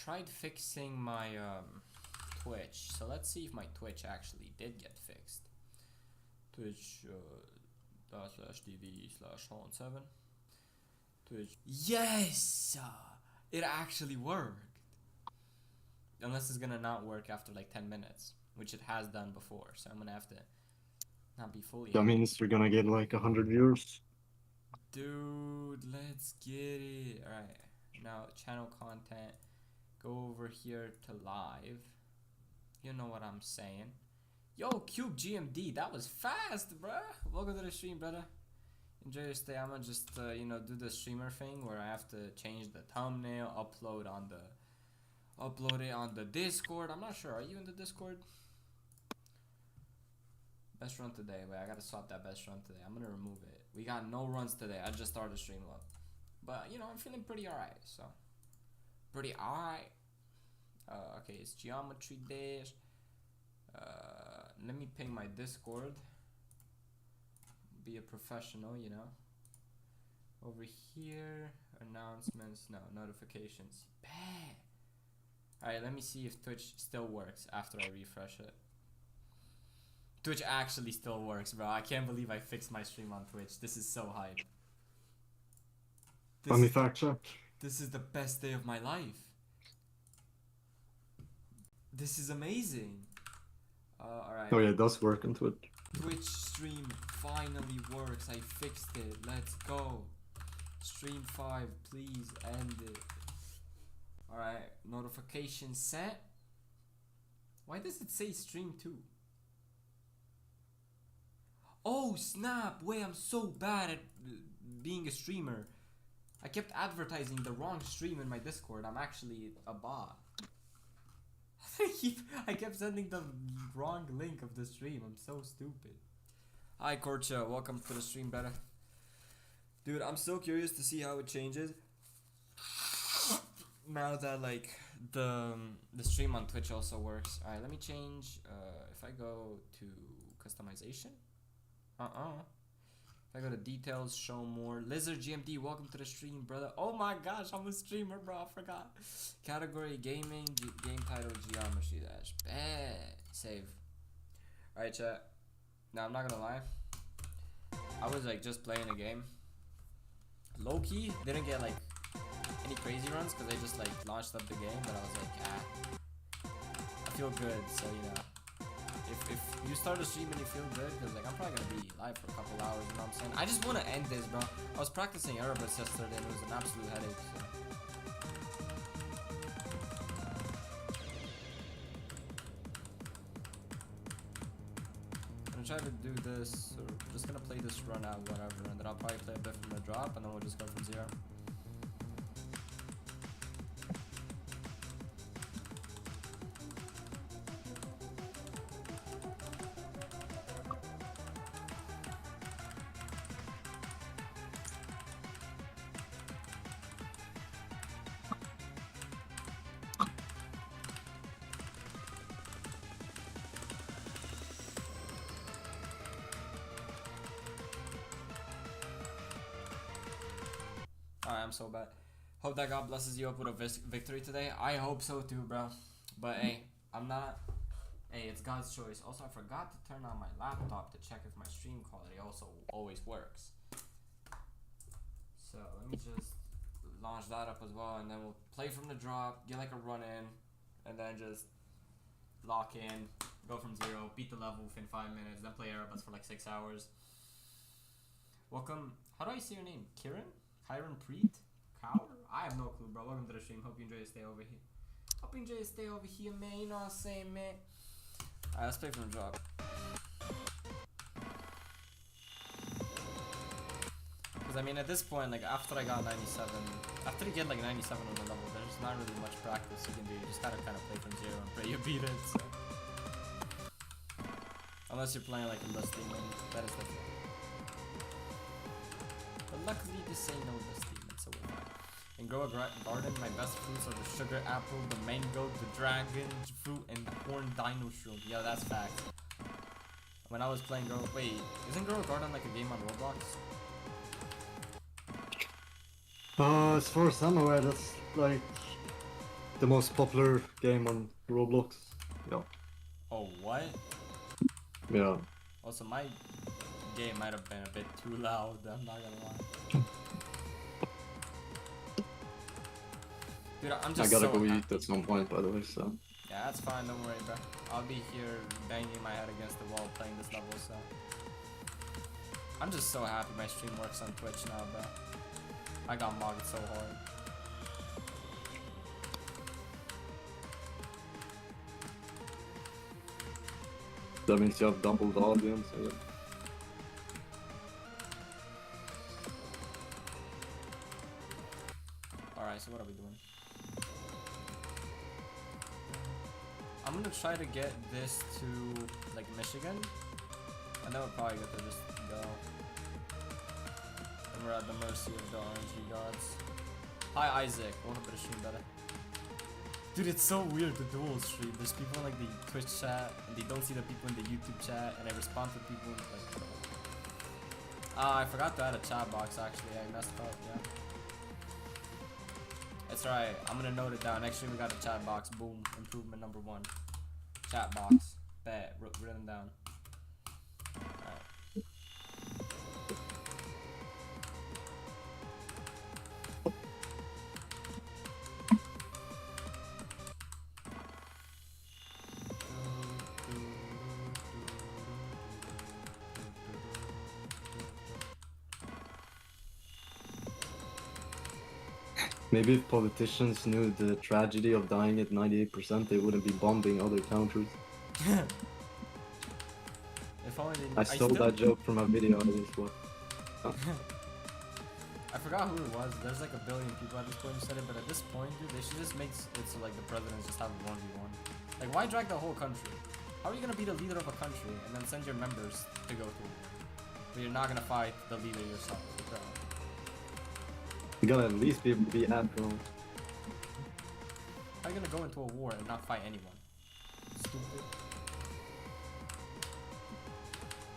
tried fixing my Twitch, so let's see if my Twitch actually did get fixed. Twitch /tv/Sean7. Twitch. Yes, it actually worked. Unless it's gonna not work after like 10 minutes, which it has done before. So I'm gonna have to not be fully. That means you're gonna get like 100 viewers. Dude, let's get it. Alright, now channel content. Go over here to live. You know what I'm saying. Yo, Cube GMD, that was fast, bruh. Welcome to the stream, brother. Enjoy your stay. I'm gonna just, you know, do the streamer thing where I have to change the thumbnail, upload it on the Discord. I'm not sure. Are you in the Discord? Best run today. Wait, I gotta swap that best run today. I'm gonna remove it. We got no runs today. I just started the stream up. But, you know, I'm feeling pretty alright, so. Pretty alright. Okay, it's Geometry Dash. Let me ping my Discord. Be a professional, you know. Over here, announcements, no, notifications. Bad. Alright, let me see if Twitch still works after I refresh it. Twitch actually still works, bro. I can't believe I fixed my stream on Twitch. This is so hype. Funny fact check. This is the best day of my life. This is amazing. Alright. Oh yeah, it does work on Twitch. Twitch stream finally works. I fixed it. Let's go. Stream 5, please end it. Alright, notification set. Why does it say stream 2? Oh snap! Wait, I'm so bad at being a streamer. I kept advertising the wrong stream in my Discord. I'm actually a bot. I kept sending the wrong link of the stream. I'm so stupid. Hi Korcha, welcome to the stream, brother. Dude, I'm so curious to see how it changes now that like the stream on Twitch also works. Alright, let me change. If I go to customization, if I go to details, show more. Lizard GMD, welcome to the stream, brother. Oh my gosh, I'm a streamer, bro. I forgot. Category gaming, game title Geometry Dash. Bad. Save. Alright, chat. Now I'm not gonna lie. I was like just playing a game. Low key, didn't get like any crazy runs because I just like launched up the game, but I was like, I feel good, so you know. If you start a stream and you feel good, because like I'm probably gonna be live for a couple hours, you know what I'm saying? I just want to end this, bro. I was practicing aerobus yesterday and it was an absolute headache, so. I'm gonna try to do this, or just gonna play this run out, whatever, and then I'll probably play a bit from the drop, and then we'll just go from 0. I'm so bad. Hope that God blesses you up with a victory today. I hope so too, bro. But hey, I'm not. Hey, it's God's choice. Also, I forgot to turn on my laptop to check if my stream quality also always works. So let me just launch that up as well, and then we'll play from the drop, get like a run in, and then just lock in, go from 0, beat the level within 5 minutes, then play aerobus for like 6 hours. Welcome. How do I say your name? Kieran? Kyron Preet? Cower? I have no clue, bro. Welcome to the stream. Hope you enjoy your stay over here. Hope you enjoy your stay over here, man. You know what I'm saying, man? Alright, let's play from the drop. Because, I mean, at this point, like, after I got 97, after you get, like, 97 on the level, there's not really much practice you can do. You just gotta kind of play from 0 and pray you beat it, so. Unless you're playing, like, a Lusty win. That is different. But luckily, this ain't no Lusty win, so we're fine. In Grow a Garden, my best fruits are the sugar apple, the mango, the dragon fruit, and the horn dino shroom. Yeah, that's fact. When I was playing wait, isn't Grow a Garden like a game on Roblox? As far as I'm aware, that's like the most popular game on Roblox. Yeah. Oh, what? Yeah. Also, my game might have been a bit too loud, I'm not gonna lie. Dude, I'm I just gotta so go happy. eat at some point, by the way, so. Yeah, that's fine, don't worry, bro. I'll be here banging my head against the wall playing this level, so. I'm just so happy my stream works on Twitch now, bro. I got mocked so hard. That means you have doubled audience. Yeah. Alright, so what are we doing? I'm gonna try to get this to, like, Michigan. And then we're probably going to just go. And we're at the mercy of the RNG gods. Hi, Isaac. Welcome to the stream, brother. Dude, it's so weird, the dual stream. There's people in, like, the Twitch chat, and they don't see the people in the YouTube chat, and I respond to people in, like... I forgot to add a chat box, actually. I messed up, yeah. It's alright. I'm gonna note it down. Next stream we got a chat box. Boom. Improvement number 1. Chat box. Bet. Written down. Alright. Maybe if politicians knew the tragedy of dying at 98%, they wouldn't be bombing other countries. If only they I stole that joke from a video at least. What? I forgot who it was. There's like a billion people at this point who said it, but at this point, dude, they should just make it so like the presidents just have a 1v1. Like, why drag the whole country? How are you gonna be the leader of a country and then send your members to go to war? But you're not gonna fight the leader yourself, bro. You gotta at least be able to be aggro. How are you gonna go into a war and not fight anyone? Stupid.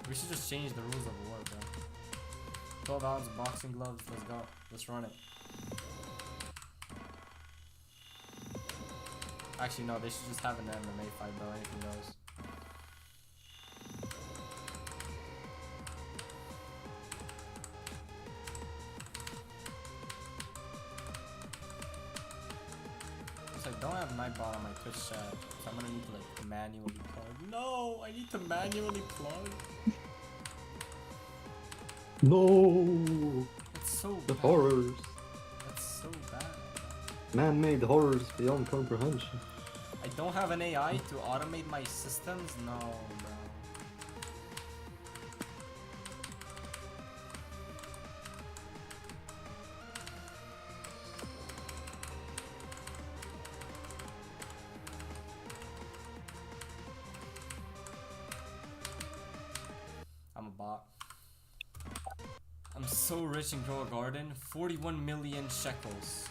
We should just change the rules of war, bro. 12 ounce boxing gloves, let's go. Let's run it. Actually, no, they should just have an MMA fight, bro. Anything goes. I don't have Nightbot on my Twitch chat, so I'm gonna need to like manually plug. No, I need to manually plug. No! That's so The bad. horrors. That's so bad. Man-made horrors beyond comprehension. I don't have an AI to automate my systems? No, bro. I'm a bot. I'm so rich in Grow a Garden. 41 million shekels.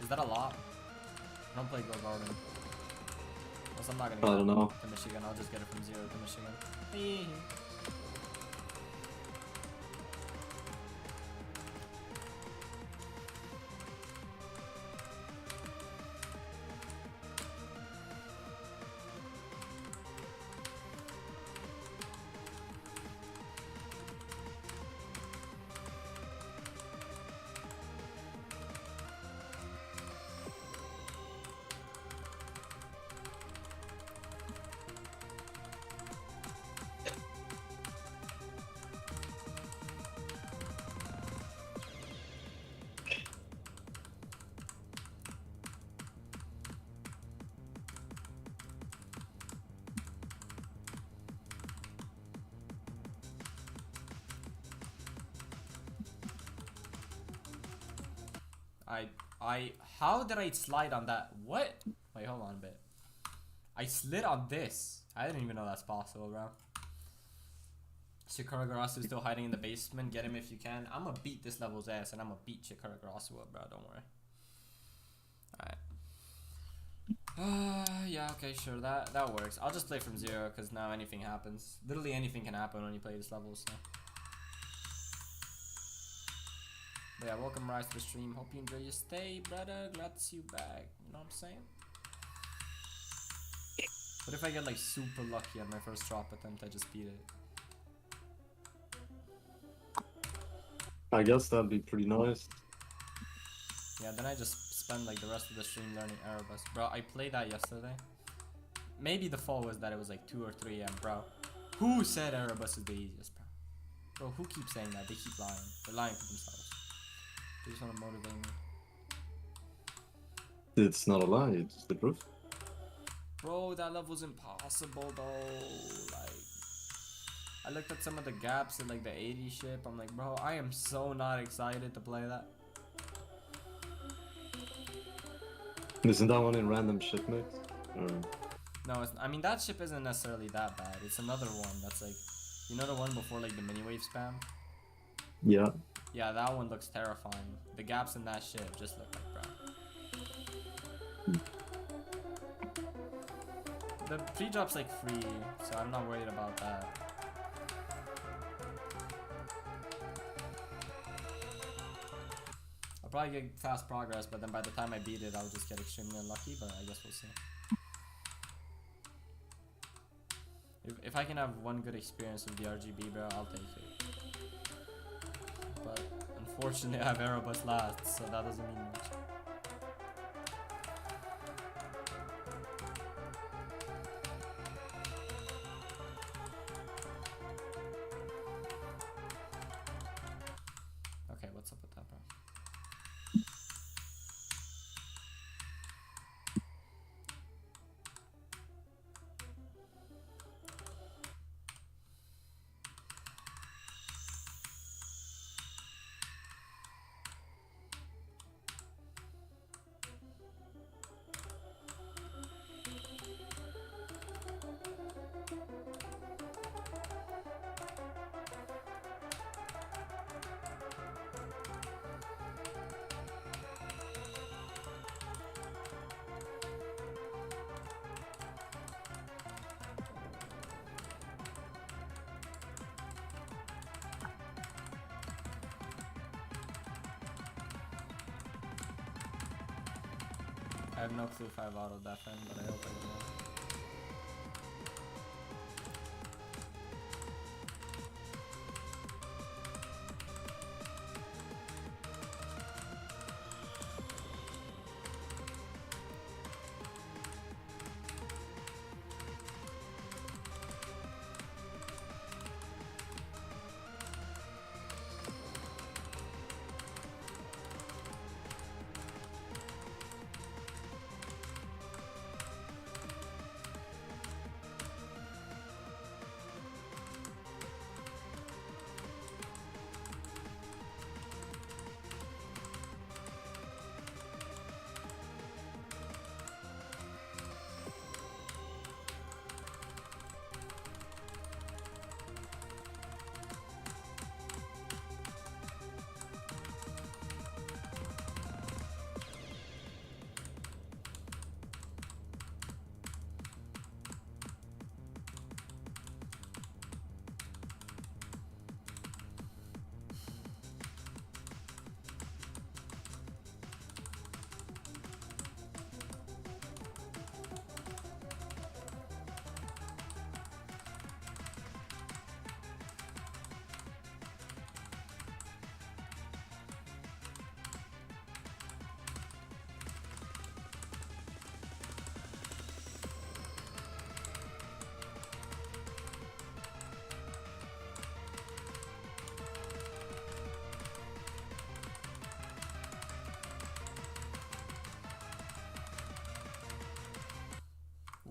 Is that a lot? I don't play Grow a Garden. Also, I'm not gonna I don't know. to Michigan. I'll just get it from 0 to Michigan. How did I slide on that? What? Wait, hold on a bit. I slid on this. I didn't even know that's possible, bro. Yatagarasu is still hiding in the basement. Get him if you can. I'm gonna beat this level's ass, and I'm gonna beat Yatagarasu up, bro. Don't worry. Alright. Yeah, okay, sure. That works. I'll just play from 0, because now anything happens. Literally anything can happen when you play this level, so. But yeah, welcome Rise to the stream. Hope you enjoy your stay, brother. Glad to see you back. You know what I'm saying? What if I get like super lucky at my first drop attempt? I just beat it. I guess that'd be pretty nice. Yeah, then I just spend like the rest of the stream learning Erebus. Bro, I played that yesterday. Maybe the fall was that it was like 2 or 3 a.m. Bro, who said Erebus is the easiest, bro? Bro, who keeps saying that? They keep lying. They're lying to themselves. They just want to motivate me. It's not a lie, it's the truth. Bro, that level's impossible though. Like, I looked at some of the gaps in like the 80 ship. I'm like, bro, I am so not excited to play that. Isn't that one in random shipmates? Or... No, I mean that ship isn't necessarily that bad. It's another one that's like, you know the one before like the mini wave spam? Yeah. Yeah, that one looks terrifying. The gaps in that ship just look like, bro. The pre-drop's like free, so I'm not worried about that. I'll probably get fast progress, but then by the time I beat it, I'll just get extremely unlucky, but I guess we'll see. If I can have one good experience with the RGB, bro, I'll take it. But unfortunately, I have Erebus last, so that doesn't mean much. Okay, what's up with that, bro? I have no clue if I have auto defend, but I hope I do.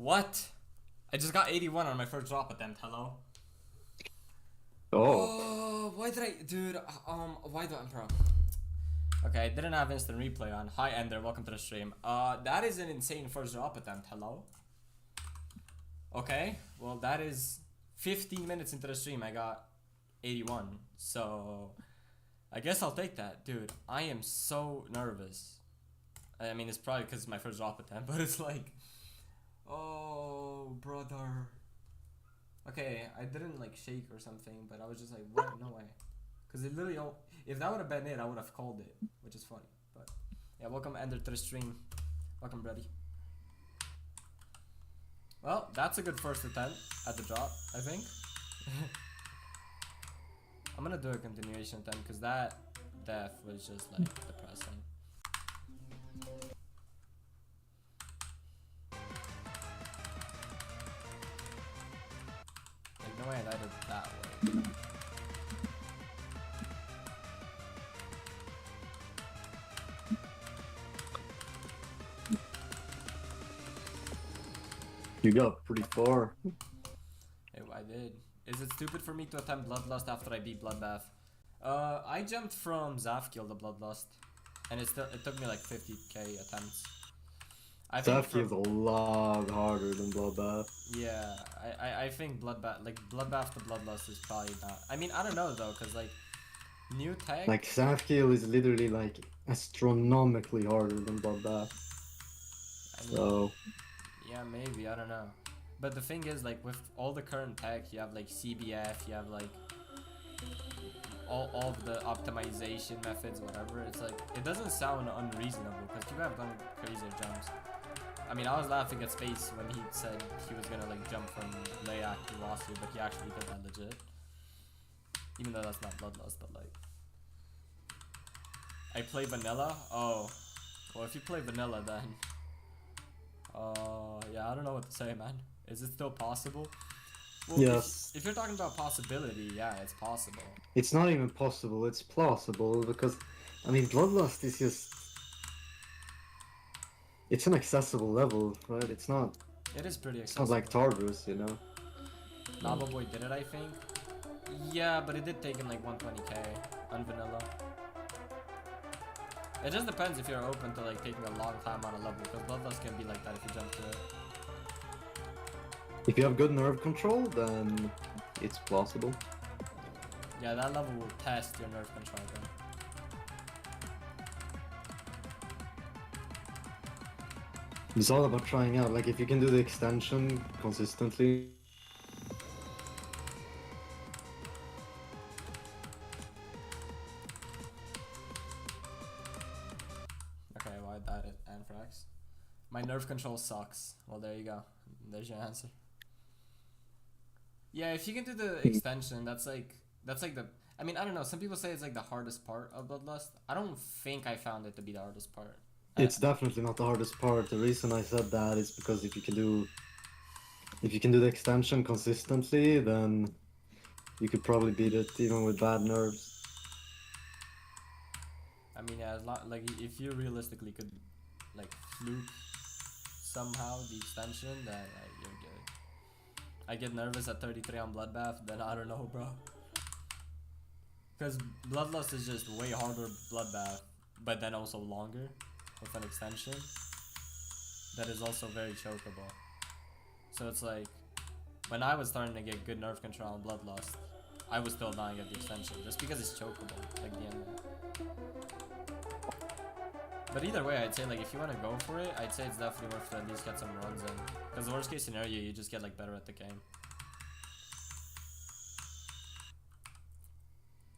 What? I just got 81 on my first drop attempt. Hello? Oh. Why did I, dude? Why do I, bro? Okay, I didn't have instant replay on. Hi, Ender. Welcome to the stream. That is an insane first drop attempt. Hello? Okay, well, that is 15 minutes into the stream. I got 81. So, I guess I'll take that. Dude, I am so nervous. I mean, it's probably because it's my first drop attempt, but it's like, oh, brother. Okay, I didn't like shake or something, but I was just like, what? No way. Because it literally, if that would have been it, I would have called it, which is funny. But yeah, welcome Ender to the stream. Welcome, Brady. Well, that's a good first attempt at the drop, I think. I'm gonna do a continuation attempt because that death was just like depressing. Like, no way I died it that way. You got pretty far. I did. Is it stupid for me to attempt Bloodlust after I beat Bloodbath? I jumped from Zafkiel to Bloodlust, and it took me like 50k attempts. I think Zafkiel's a lot harder than Bloodbath. Yeah, I think Bloodbath to Bloodlust is probably not. I mean, I don't know though, cause like new tech. Like Zafkiel is literally like astronomically harder than Bloodbath. I mean, So yeah, maybe, I don't know. But the thing is, like with all the current tech, you have like CBF, you have like all of the optimization methods, whatever. It's like it doesn't sound unreasonable because people have done crazier jumps. I mean, I was laughing at Space when he said he was gonna like jump from Layak to Wasu, but he actually did that legit. Even though that's not Bloodlust, but like I play vanilla. Oh, well, if you play vanilla, then yeah, I don't know what to say, man. Is it still possible? Well, yes. If you're talking about possibility, yeah, it's possible. It's not even possible, it's plausible because, I mean, Bloodlust is just... It's an accessible level, right? It's not... It is pretty It's not accessible. like Tartarus, you know? Lava Boy did it, I think. Yeah, but it did take him like 120k on vanilla. It just depends if you're open to like taking a long time on a level, because Bloodlust can be like that if you jump to it. If you have good nerve control, then it's plausible. Yeah, that level will test your nerve control then. It's all about trying out, like if you can do the extension consistently. Okay, well I died at Anthrax. My nerve control sucks. Well, there you go. There's your answer. Yeah, if you can do the extension, that's like the... I mean, I don't know. Some people say it's like the hardest part of Bloodlust. I don't think I found it to be the hardest part. It's definitely not the hardest part. The reason I said that is because if you can do the extension consistently, then you could probably beat it even with bad nerves. I mean, yeah, like if you realistically could like fluke somehow the extension, then you're good. I get nervous at 33 on Bloodbath, then I don't know, bro. Because Bloodlust is just way harder Bloodbath, but then also longer with an extension that is also very chokeable. So it's like, when I was starting to get good nerve control on Bloodlust, I was still dying at the extension, just because it's chokeable, like the end. But either way, I'd say like if you want to go for it, I'd say it's definitely worth to at least get some runs in. Because the worst case scenario, you just get like better at the game.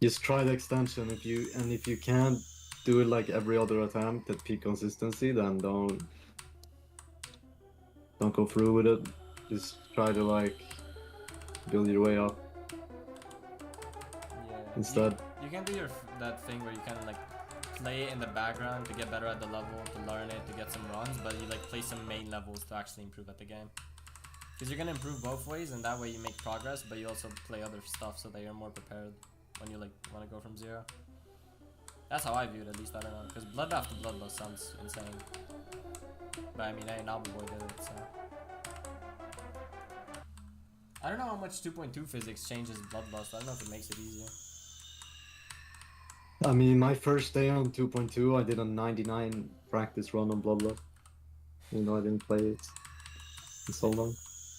Just try the extension. If you can't do it like every other attempt at peak consistency, then don't go through with it. Just try to like build your way up. Yeah. Instead. You can do that thing where you kind of like play it in the background to get better at the level, to learn it, to get some runs, but you like play some main levels to actually improve at the game. Because you're gonna improve both ways, and that way you make progress, but you also play other stuff so that you're more prepared when you like want to go from zero. That's how I view it, at least. I don't know, because Bloodbath to Bloodlust sounds insane. But I mean, hey, Naboboy did it, so. I don't know how much 2.2 physics changes Bloodlust. I don't know if it makes it easier. I mean, my first day on 2.2, I did a 99 practice run on Bloodlust. You know, I didn't play it in so long.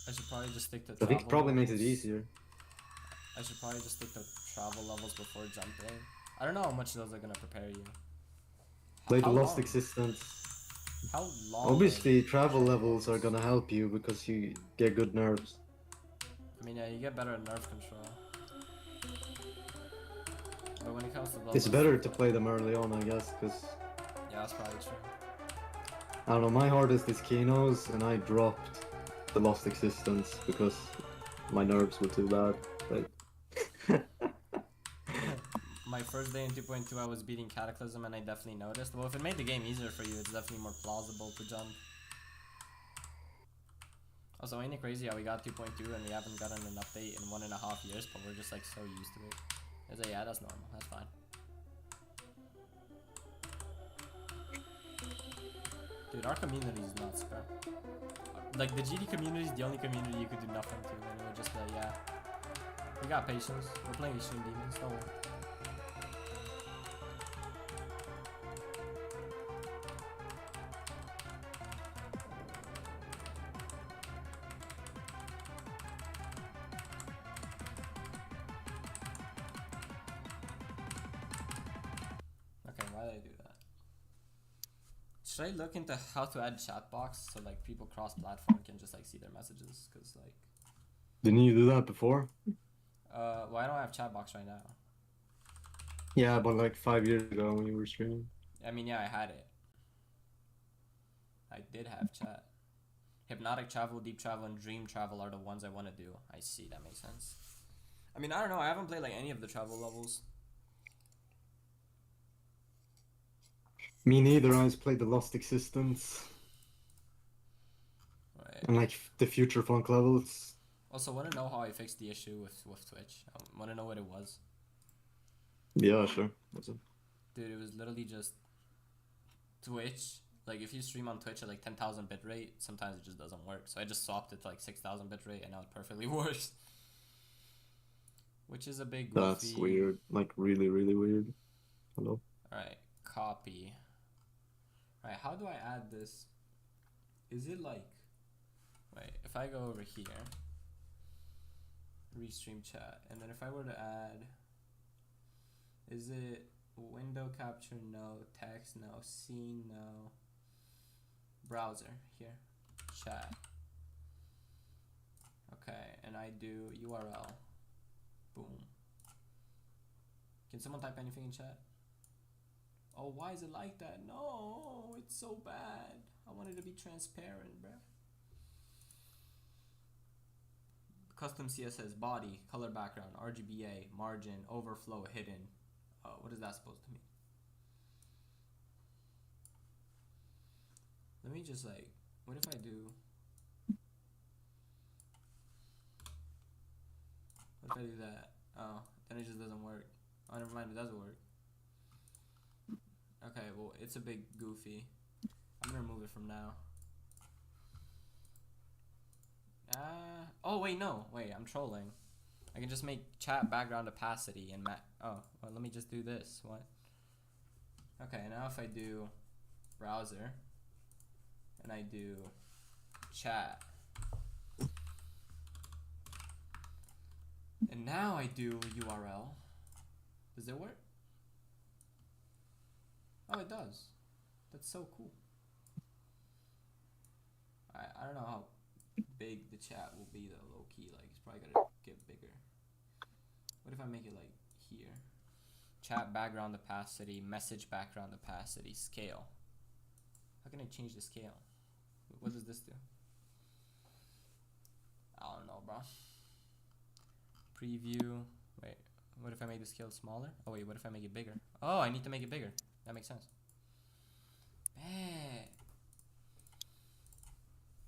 I should probably just stick to I travel think it probably levels. makes it easier. I should probably just stick to travel levels before jumping. I don't know how much those are gonna prepare you. Like How Lost long? Existence. How long? Obviously, travel levels are gonna help you because you get good nerves. I mean, yeah, you get better at nerve control. But when it comes to It's levels, better to play them early on, I guess, because yeah, that's probably true. I don't know. My hardest is Kino's, and I dropped the Lost Existence because my nerves were too bad. But My first day in 2.2, I was beating Cataclysm, and I definitely noticed. Well, if it made the game easier for you, it's definitely more plausible to jump. Also, ain't it crazy how we got 2.2 and we haven't gotten an update in 1.5 years, but we're just like so used to it. It's like, yeah, that's normal. That's fine. Dude, our community is nuts, bro. Like, the GD community is the only community you could do nothing to, and it would just be like, yeah. We got patience. We're playing Extreme Demons, don't worry. Okay, why did I do that? Should I look into how to add chat box so like people cross-platform can just like see their messages? Cause like, didn't you do that before? well, I don't have chat box right now. Yeah, but like 5 years ago when you were streaming. I mean, yeah, I had it. I did have chat. Hypnotic travel, deep travel, and dream travel are the ones I want to do. I see, that makes sense. I mean, I don't know. I haven't played like any of the travel levels. Me neither. I just played the Lost Existence Right. and like the Future Funk levels. Also, want to know how I fixed the issue with Twitch? I want to know what it was. Yeah, sure. What's it? Dude, it was literally just Twitch. Like, if you stream on Twitch at like 10,000 bitrate, sometimes it just doesn't work. So I just swapped it to like 6,000 bitrate, and now it perfectly works. Which is a big goofy. That's weird. Like really, really weird. Hello. Alright, copy. Alright, how do I add this? Is it like... Wait, if I go over here, restream chat, and then if I were to add... Is it window capture? No. Text? No. Scene? No. Browser? Here. Chat. Okay, and I do URL. Boom. Can someone type anything in chat? Oh, why is it like that? No, it's so bad. I want it to be transparent, bruh. Custom CSS, body, color background, RGBA, margin, overflow, hidden. What is that supposed to mean? Let me just like, what if I do... What if I do that? Oh, then it just doesn't work. Oh, never mind, it does work. Okay, well, it's a big goofy. I'm gonna remove it from now. Oh, wait, no. Wait, I'm trolling. I can just make chat background opacity and oh, well, let me just do this. What? Okay, now if I do browser and I do chat, and now I do URL, does it work? Oh, it does. That's so cool. I don't know how big the chat will be though, low key. Like, it's probably gonna get bigger. What if I make it like here? Chat background opacity, message background opacity, scale. How can I change the scale? What does this do? I don't know, bro. Preview. Wait, what if I make the scale smaller? Oh wait, what if I make it bigger? Oh, I need to make it bigger. That makes sense. Man.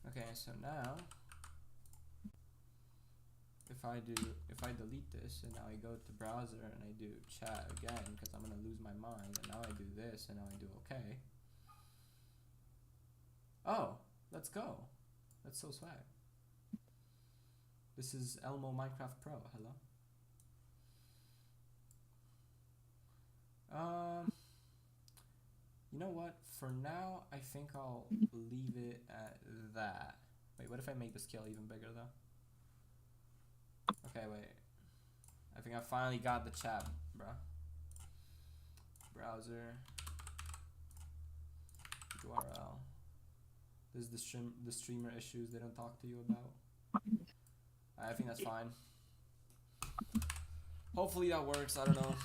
Okay, so now if I delete this and now I go to browser and I do chat again because I'm gonna lose my mind, and now I do this and now I do okay. Oh, let's go. That's so swag. This is Elmo Minecraft Pro. Hello. You know what? For now, I think I'll leave it at that. Wait, what if I make the scale even bigger though? Okay, wait. I think I finally got the chat, bro. Browser. URL. This is the streamer issues they don't talk to you about. I think that's fine. Hopefully that works. I don't know.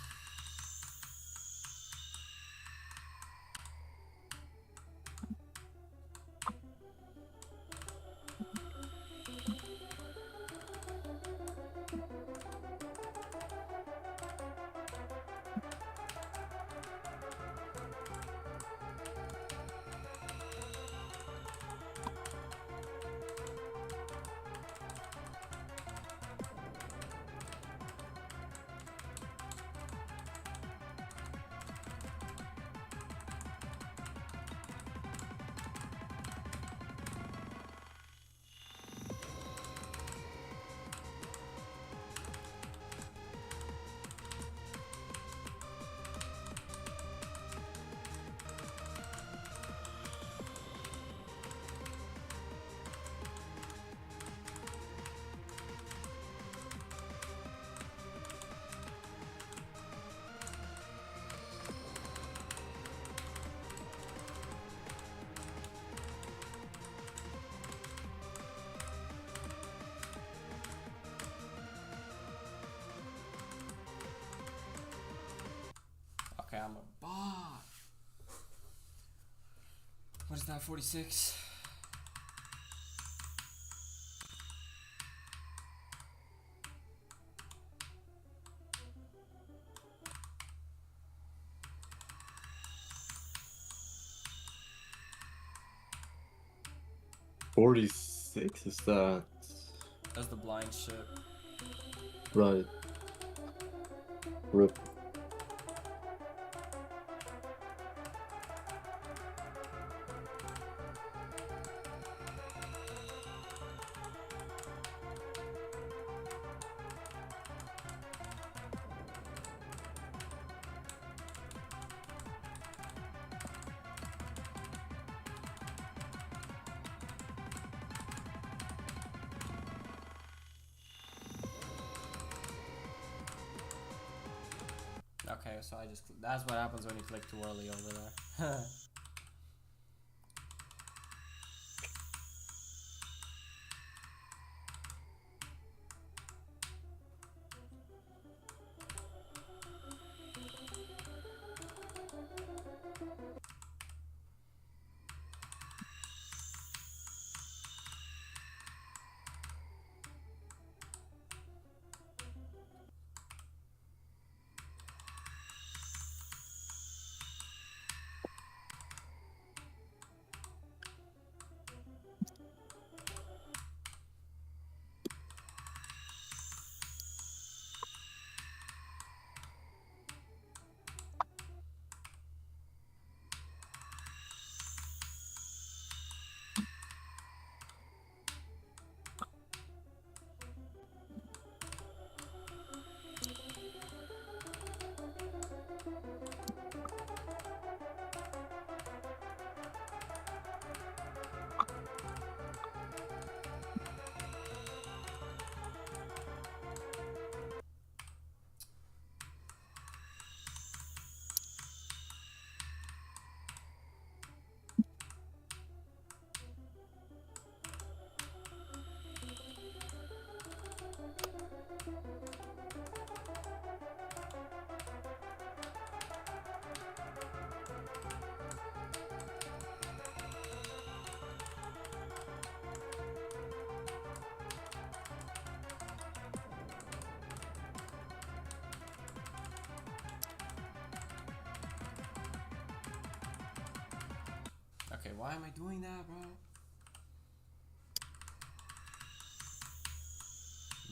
is that? 46. $46 is that? That's the blind ship. Right. Rip. Okay, so I just... That's what happens when you click too early over there. Okay, why am I doing that, bro?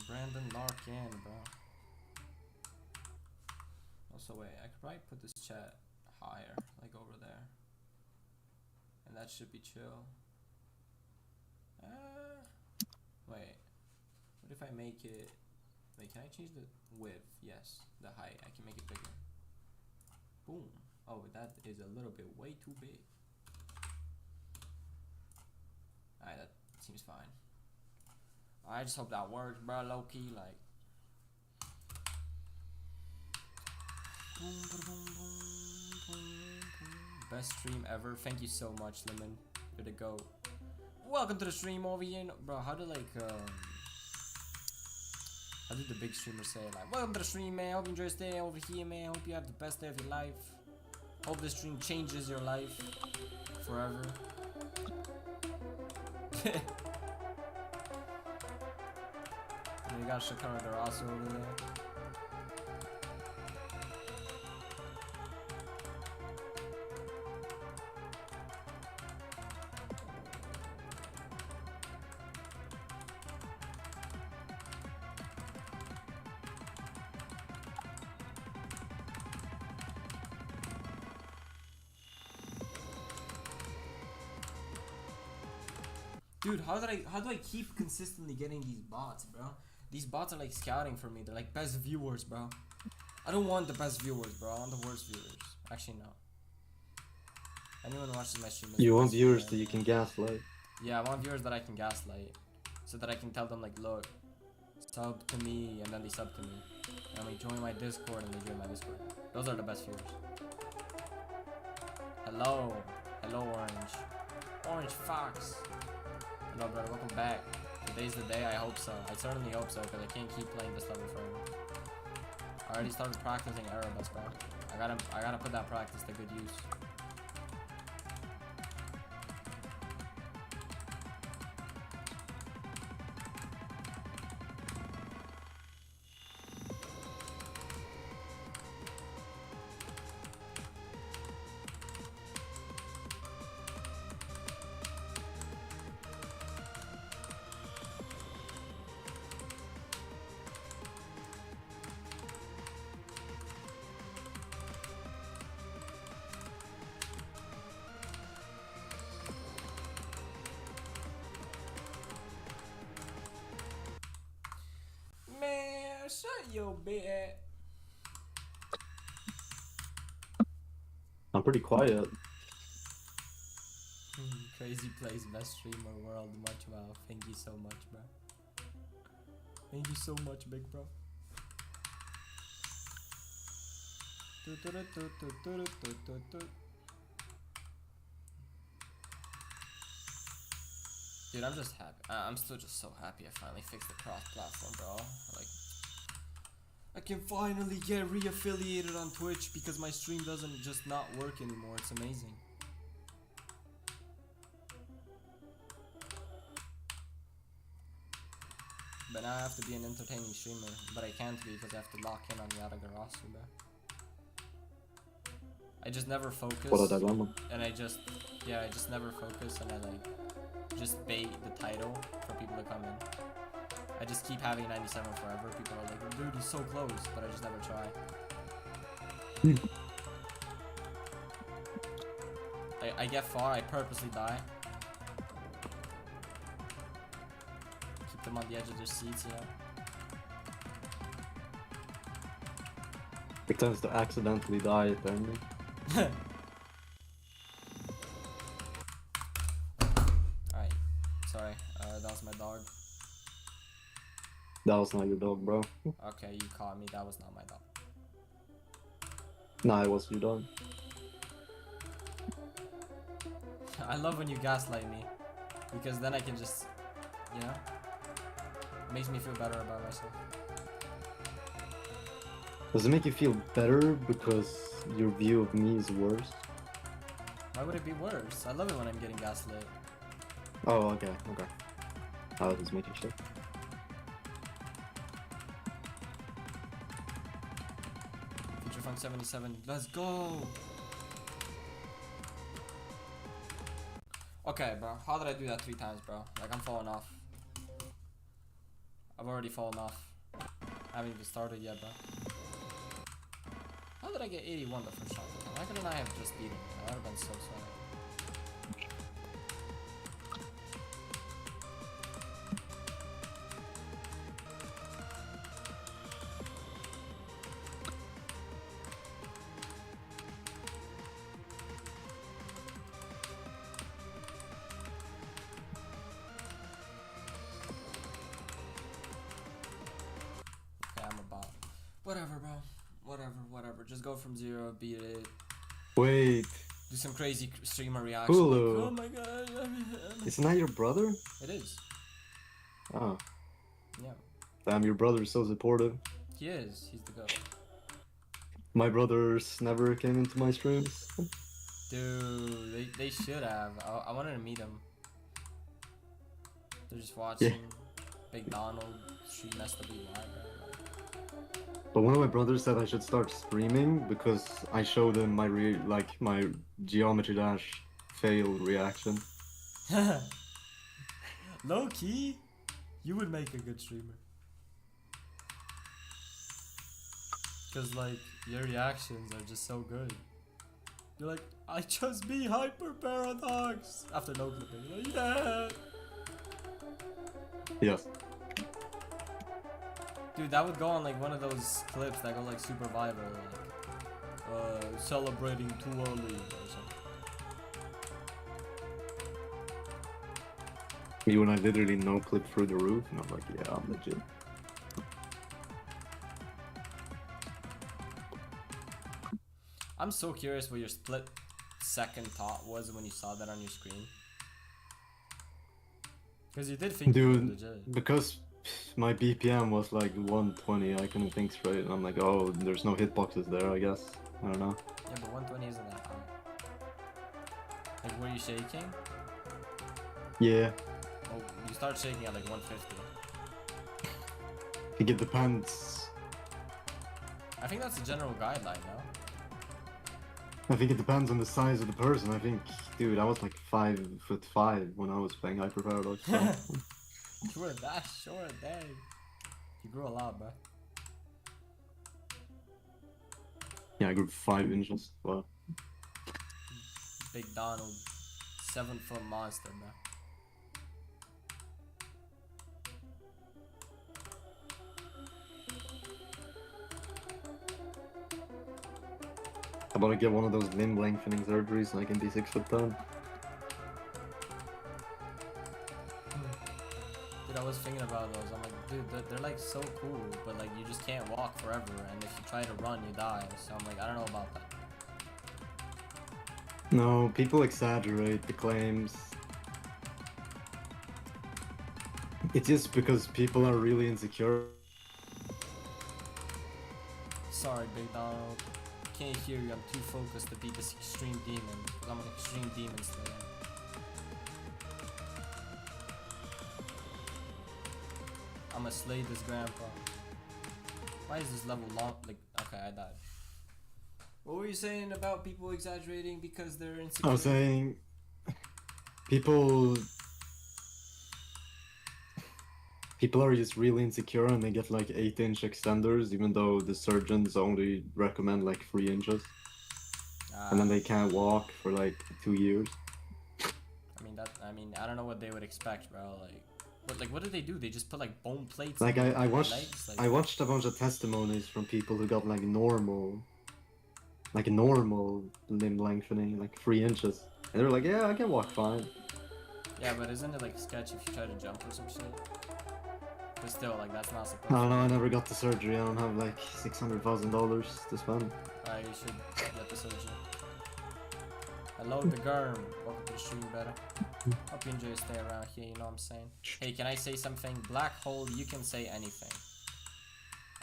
Brandon Larkin, bro. Also, wait, I could probably put this chat higher, like over there. And that should be chill. Wait. What if I make it... Wait, can I change the width? Yes, the height. I can make it bigger. Boom. Oh, that is a little bit way too big. Alright, that seems fine. I just hope that works, bro. Low key, like. Best stream ever. Thank you so much, Lemon. You're the GOAT. Welcome to the stream over here. Bro, how do how did the big streamers say, like, welcome to the stream, man. Hope you enjoy staying over here, man. Hope you have the best day of your life. Hope this stream changes your life forever. You got Yatagarasu over there. Dude, how do I keep consistently getting these bots, bro? These bots are like scouting for me. They're like best viewers, bro. I don't want the best viewers, bro. I want the worst viewers. Actually, no. Anyone who watches my stream is You the want best viewers viewer, that you bro. can gaslight. Yeah, I want viewers that I can gaslight. So that I can tell them, like, look, sub to me, and then they sub to me. And they join my Discord, and they join my Discord. Those are the best viewers. Hello. Hello, Orange. Orange Fox. Hello, brother. Welcome back. Today's the day. I hope so. I certainly hope so, because I can't keep playing this level forever. I already started practicing Erebus, bro. I gotta put that practice to good use. radio, bitch. I'm pretty quiet. Crazy Plays best streamer world. Much wow. Thank you so much, bro. Thank you so much, big bro. Dude, I'm just happy. I'm still just so happy I finally fixed the cross-platform, bro. Like, I can finally get re-affiliated on Twitch because my stream doesn't just not work anymore. It's amazing. But now I have to be an entertaining streamer, but I can't be because I have to lock in on Yatagarasu, bro. I just never focus. What a dilemma. And I just never focus, and I like just bait the title for people to come in. I just keep having 97 forever. People are like, dude, he's so close, but I just never try. I get far, I purposely die. Keep them on the edge of their seats, you know? Pretends to accidentally die apparently. Alright, sorry, that was my dog. That was not your dog, bro. Okay, you caught me, that was not my dog. Nah, it was your dog. I love when you gaslight me, because then I can just, you know, it makes me feel better about myself. Does it make you feel better because your view of me is worse? Why would it be worse? I love it when I'm getting gaslit. Oh, okay. I was just making sure. Future Funk 77, let's go! Okay, bro, how did I do that 3 times, bro? Like, I'm falling off. I've already fallen off. I haven't even started yet, bro. How did I get 81 the first shot? Why couldn't I have just beaten him? That would have been so sweet. Okay, I'm about. Whatever, bro. Whatever. Just go from 0, beat it. Wait. Do some crazy streamer reaction. Hulu. Like, oh my god. Isn't that your brother? It is. Oh. Yeah. Damn, your brother's so supportive. He is. He's the goat. My brothers never came into my streams. Dude, they should have. I wanted to meet them. They're just watching Big Donald stream SWY, bro. But one of my brothers said I should start streaming because I showed him my my Geometry Dash fail reaction. Low key, you would make a good streamer. Cause like your reactions are just so good. You're like, I just be hyper paradox after no clipping. You're like, yeah. Yes. Dude, that would go on like one of those clips that go like super viral, like celebrating too early or something. Me when I literally no clip through the roof, and I'm like, yeah, I'm legit. I'm so curious what your split second thought was when you saw that on your screen. Because you did think you were legit. Because my BPM was like 120, I couldn't think straight, and I'm like, oh, there's no hitboxes there, I guess. I don't know. Yeah, but 120 isn't that high. Like, were you shaking? Yeah. Oh, you start shaking at like 150. I think it depends. I think that's a general guideline, no? I think it depends on the size of the person. I think, dude, I was like 5'5" when I was playing Hyper Paradox. So. You were that short, dang. You grew a lot, bro. Yeah, I grew 5 inches. Wow. Big Donald, 7-foot monster, bro. How about I get one of those limb lengthening surgeries and I can be 6'10"? Dude, I was thinking about those. I'm like, dude, they're like so cool, but like you just can't walk forever, and if you try to run, you die. So I'm like, I don't know about that. No, people exaggerate the claims. It's just because people are really insecure. Sorry, Big Donald. Can't hear you. I'm too focused to beat this extreme demon. Cause I'm an extreme demon slayer. I'ma slay this grandpa. Why is this level long? Like, okay, I died. What were you saying about people exaggerating because they're insecure? I was saying, people are just really insecure and they get like 8-inch extenders, even though the surgeons only recommend like 3 inches. And then they can't walk for like 2 years. I mean, I don't know what they would expect, bro. What did they do? They just put like bone plates. Like in I watched, legs? Like, I watched a bunch of testimonies from people who got like normal limb lengthening, like 3 inches, and they were like, yeah, I can walk fine. Yeah, but isn't it like sketch if you try to jump or some shit? But still, like that's not supposed. I don't know. I never got the surgery. I don't have like $600,000 to spend. Alright, you should get the surgery. Hello, the Germ. Welcome to the stream, better. Hope you enjoy your stay around here, you know what I'm saying? Hey, can I say something? Black hole, you can say anything.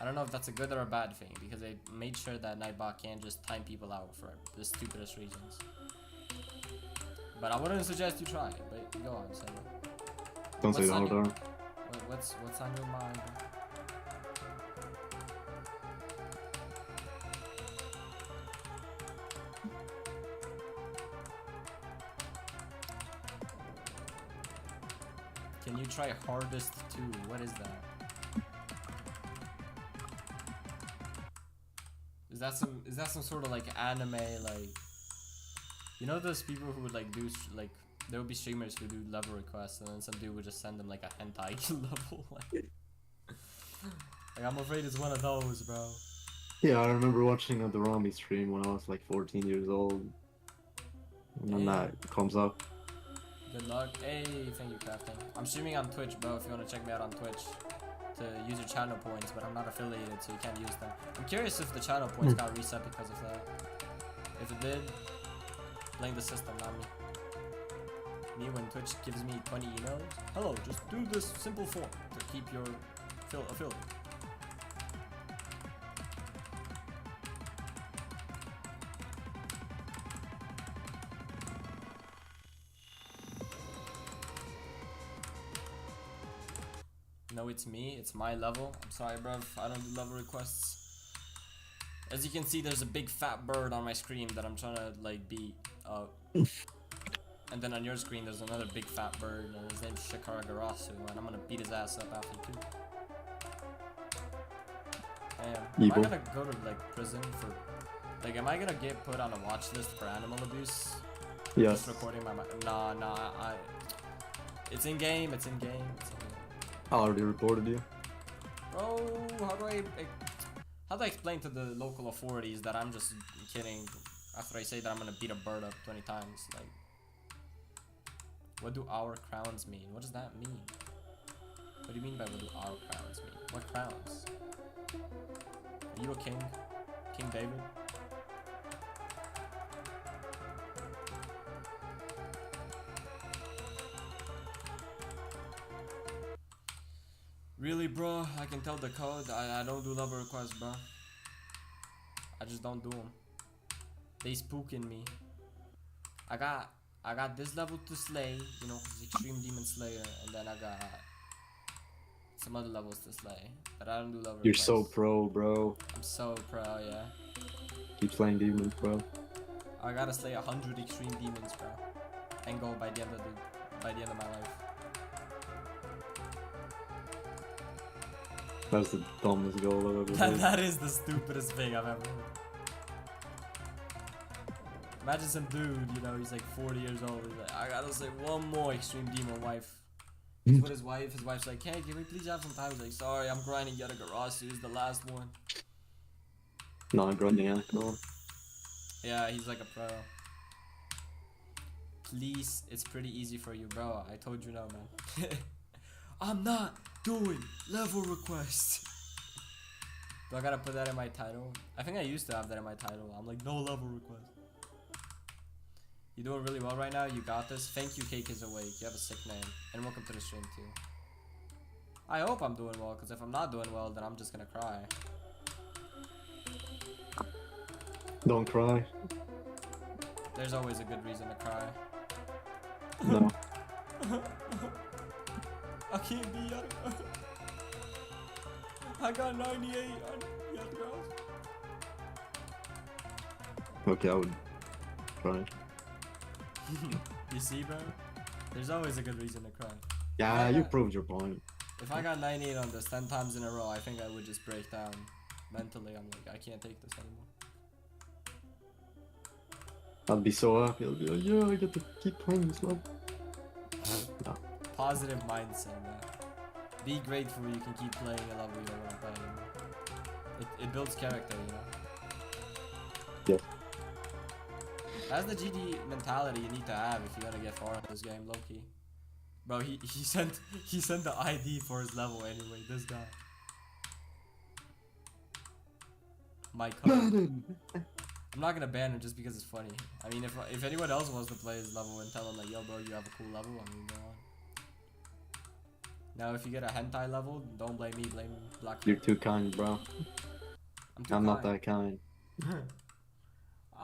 I don't know if that's a good or a bad thing, because they made sure that Nightbot can't just time people out for the stupidest reasons. But I wouldn't suggest you try it, but go on, say it. Don't say that, Haldor. What's on your mind? Can you try hardest 2? What is that? Is that some sort of like anime, like, you know those people who would like do like, there would be streamers who do level requests and then some dude would just send them like a hentai level. Like I'm afraid it's one of those, bro. Yeah, I remember watching a Dorami stream when I was like 14 years old. And then that comes up. Good luck. Hey, thank you, Captain. I'm streaming on Twitch, bro, if you want to check me out on Twitch. To use your channel points, but I'm not affiliated, so you can't use them. I'm curious if the channel points got reset because of that. If it did, blame the system, not me. Me, when Twitch gives me 20 emails, hello, just do this simple form to keep your affiliate. No, it's me. It's my level. I'm sorry, bruv. I don't do level requests. As you can see, there's a big fat bird on my screen that I'm trying to, like, beat up. And then on your screen, there's another big fat bird, and his name's Yatagarasu, and I'm gonna beat his ass up after too. Damn. Am I gonna go to, like, prison for... Like, am I gonna get put on a watch list for animal abuse? Yes. Just recording my... Nah, It's in-game, it's in-game. I already reported you. Bro, how do I explain to the local authorities that I'm just kidding after I say that I'm gonna beat a bird up 20 times? Like, what do our crowns mean? What does that mean? What do you mean by what do our crowns mean? What crowns? Are you a king? King David? Really, bro? I can tell the code. I don't do level requests, bro. I just don't do them. They spooking me. I got this level to slay, you know, extreme demon slayer, and then I got some other levels to slay. But I don't do level You're requests. so pro, bro. I'm so pro, yeah. Keep slaying demons, bro. I gotta slay 100 extreme demons, bro, and go by the end of my life. That's the dumbest goal I've ever heard. That is the stupidest thing I've ever heard. Imagine some dude, you know, he's like 40 years old. He's like, I gotta say one more extreme demon wife. He's with his wife. His wife's like, hey, can we please have some time? He's like, sorry, I'm grinding Yatagarasu. Is the last one. Non-grinding alcohol. Yeah, he's like a pro. Please, it's pretty easy for you, bro. I told you no, man. I'm not doing level requests. Do I gotta put that in my title? I think I used to have that in my title. I'm like, no level request. You doing really well right now. You got this. Thank you, Cake is awake. You have a sick name. And welcome to the stream too. I hope I'm doing well, because if I'm not doing well, then I'm just gonna cry. Don't cry. There's always a good reason to cry. No. I can't be I got 98 on Yatagarasu. Okay, I would cry. You see, bro? There's always a good reason to cry. Yeah, you proved your point. If I got 98 on this 10 times in a row, I think I would just break down. Mentally, I'm like, I can't take this anymore. I'd be so happy. I'd be like, yeah, I get to keep playing this level. No. Positive mindset, man. Be grateful you can keep playing a level you don't want to play anymore. It builds character, you know? Yes. That's the GD mentality you need to have if you want to get far in this game, low-key. Bro, he sent the ID for his level anyway, this guy. My code. I'm not gonna ban him just because it's funny. I mean, if anyone else wants to play his level and tell him like, yo bro, you have a cool level, I mean, go on. Now if you get a hentai level, don't blame me, blame Black. You're too kind, bro. I'm not that kind.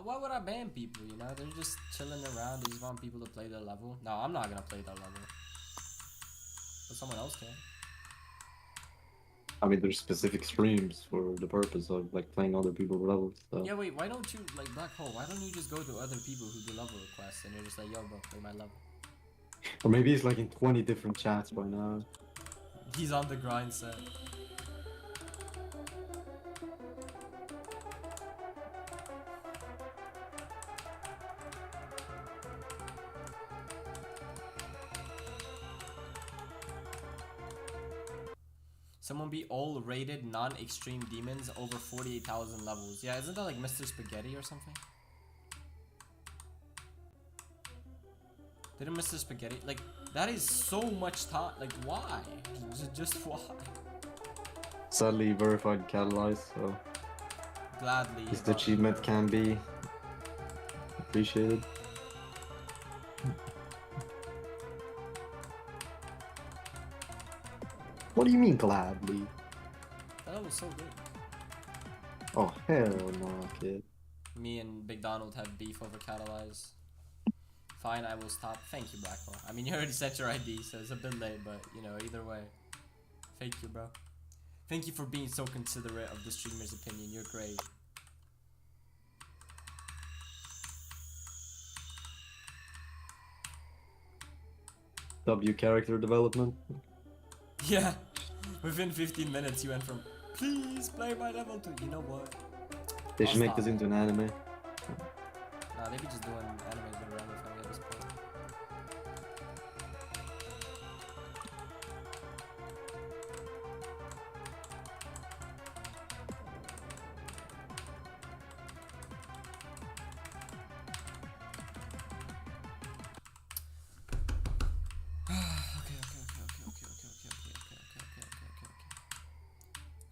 Why would I ban people, you know? They're just chilling around, they just want people to play their level. No, I'm not gonna play their level. But someone else can. I mean, there's specific streams for the purpose of like playing other people's levels. So. Yeah, wait, why don't you, like Black Hole, why don't you just go to other people who do level requests and you're just like, yo bro, play my level. Or maybe he's like in 20 different chats by now. He's on the grind set. Someone be all rated non-extreme demons over 48,000 levels. Yeah, isn't that like Mr. Spaghetti or something? Didn't Mr. Spaghetti, like, that is so much time, like, why? Just why? Sadly, verified catalyzed, so Gladly. this achievement can be appreciated. What do you mean gladly? That was so good. Oh hell no, kid. Me and Big Donald have beef over Catalyze. Fine, I will stop. Thank you, Blackwell. I mean, you already set your ID, so it's a bit late, but, you know, either way. Thank you, bro. Thank you for being so considerate of the streamer's opinion. You're great. W character development. Yeah. Within 15 minutes, you went from, please play my level to, you know what? They I'll should make stop. this into an anime. Nah, they be just doing animes with random thing at this point.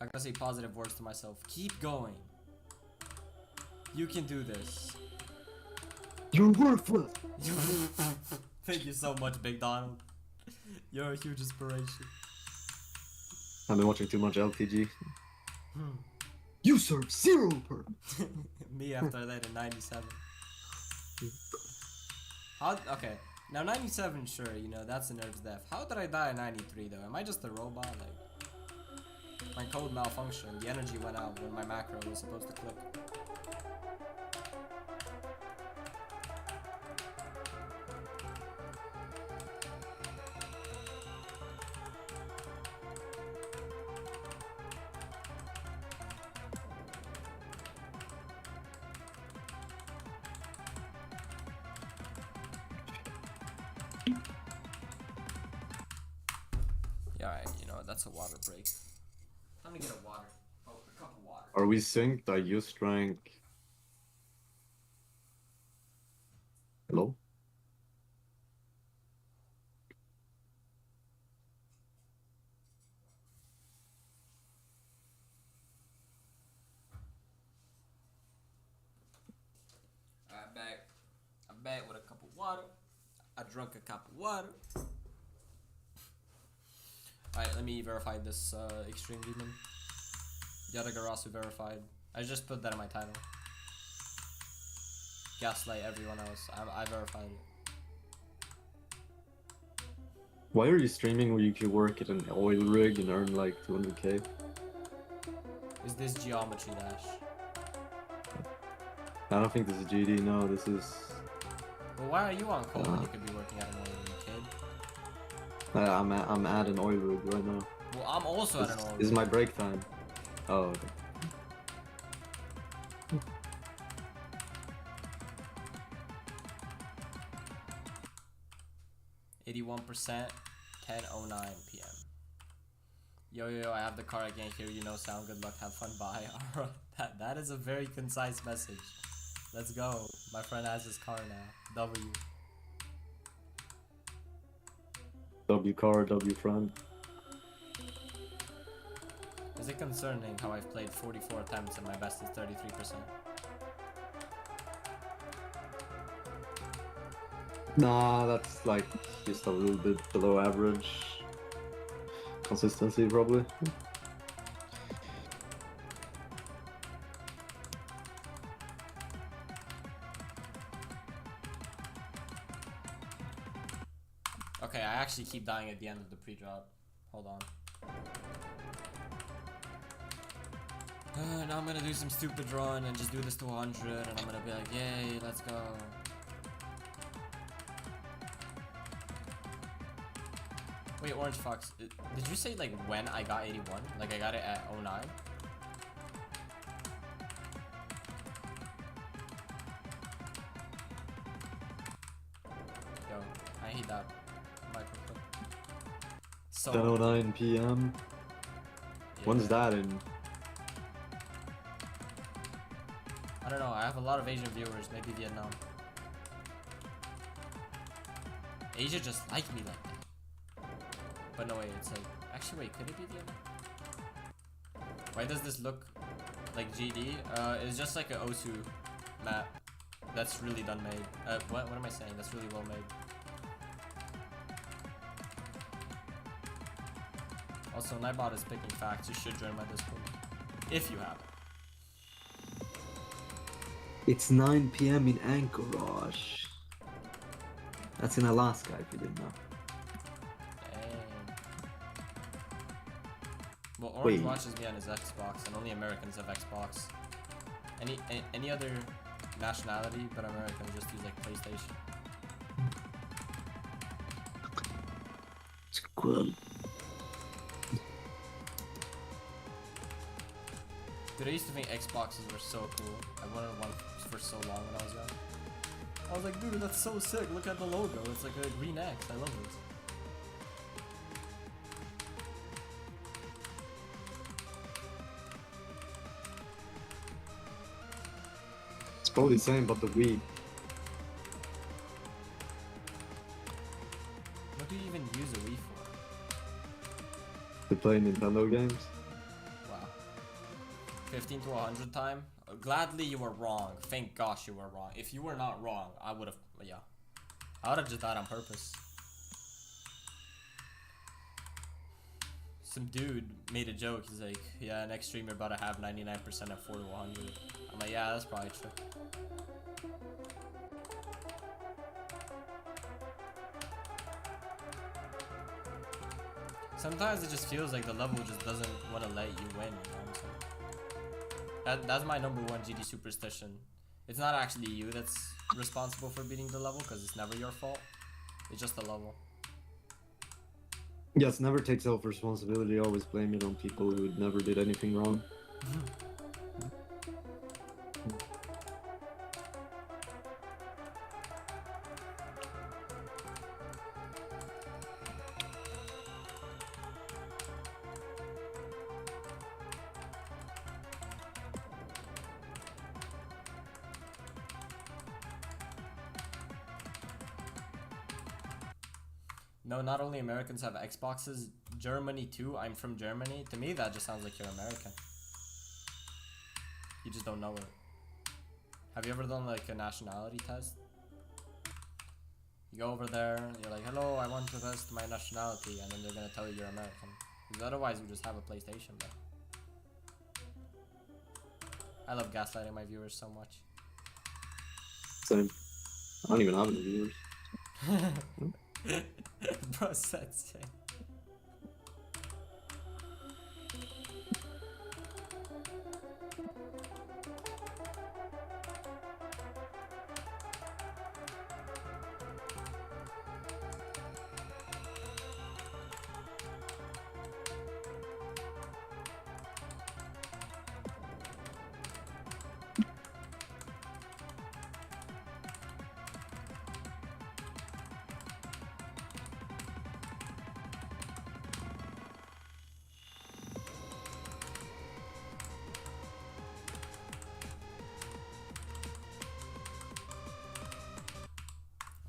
I gotta say positive words to myself. Keep going. You can do this. You're worthless! Thank you so much, Big Donald. You're a huge inspiration. I've been watching too much LTG. You serve 0 per. Me after that in 97. Okay, now 97, sure, you know, that's a nerf's death. How did I die at 93 though? Am I just a robot? Like, my code malfunctioned, the energy went out when my macro was supposed to click. Yeah, alright, you know what, that's a water break. Time to get a water. Oh, a cup of water. Are we synced? I used rank water. I drank a cup of water. Alright, let me verify this extreme demon. Yatagarasu verified. I just put that in my title. Gaslight everyone else. I verified it. Why are you streaming where you can work at an oil rig and earn like 200k? Is this geometry dash? I don't think this is GD, no, this is... Well, why are you on call when you could be working at an oil rig, kid? I'm at an oil rig right now. Well, I'm also at an oil rig. This is my break time. Oh, okay. 81%, 10:09 p.m. Yo, I have the car, I can't hear you, no sound, good luck, have fun, bye. Alright, that is a very concise message. Let's go. My friend has his car now. W. W car, W front. Is it concerning how I've played 44 attempts and my best is 33%? Nah, that's like just a little bit below average consistency, probably. Okay, I actually keep dying at the end of the pre-drop. Hold on. Now I'm gonna do some stupid run and just do this to 100 and I'm gonna be like, yay, let's go. Wait, Orange Fox, did you say like when I got 81? Like I got it at 09? Yo, I hate that microphone. So 10:09 p.m. yeah. When's that in? I don't know, I have a lot of Asian viewers, maybe Vietnam. Asia just like me like that. But no, wait, it's like... Actually, wait, could it be Vietnam? Why does this look like GD? It's just like an Osu map that's really done made. What am I saying? That's really well made. Also, Nightbot is picking facts. You should join my Discord. If you have it. It's 9 p.m. in Anchorage. That's in Alaska, if you didn't know. Well, Orange watches me on his Xbox, and only Americans have Xbox. Any other nationality but Americans just use like PlayStation. It's cool. Dude, I used to think Xboxes were so cool. I wanted one for so long when I was young. I was like, dude, that's so sick. Look at the logo. It's like a green X. I love this. It's probably the same, but the Wii. What do you even use a Wii for? To play Nintendo games. Wow. 15 to 100 time? Gladly you were wrong. Thank gosh you were wrong. If you were not wrong, I would have, yeah. I would have just died on purpose. Some dude made a joke. He's like, yeah, next streamer about to have 99% at 4 to 100. I'm like, yeah, that's probably true. Sometimes it just feels like the level just doesn't want to let you win, you know what I'm saying? That's my #1 GD superstition. It's not actually you that's responsible for beating the level, because it's never your fault. It's just the level. Yes, never take self-responsibility, always blame it on people who never did anything wrong. No, not only Americans have Xboxes, Germany too. I'm from Germany. To me, that just sounds like you're American. You just don't know it. Have you ever done like a nationality test? You go over there, you're like, hello, I want to test my nationality, and then they're gonna tell you you're American. Because otherwise, you just have a PlayStation, bro. I love gaslighting my viewers so much. Same. I don't even have any viewers. Bro said same.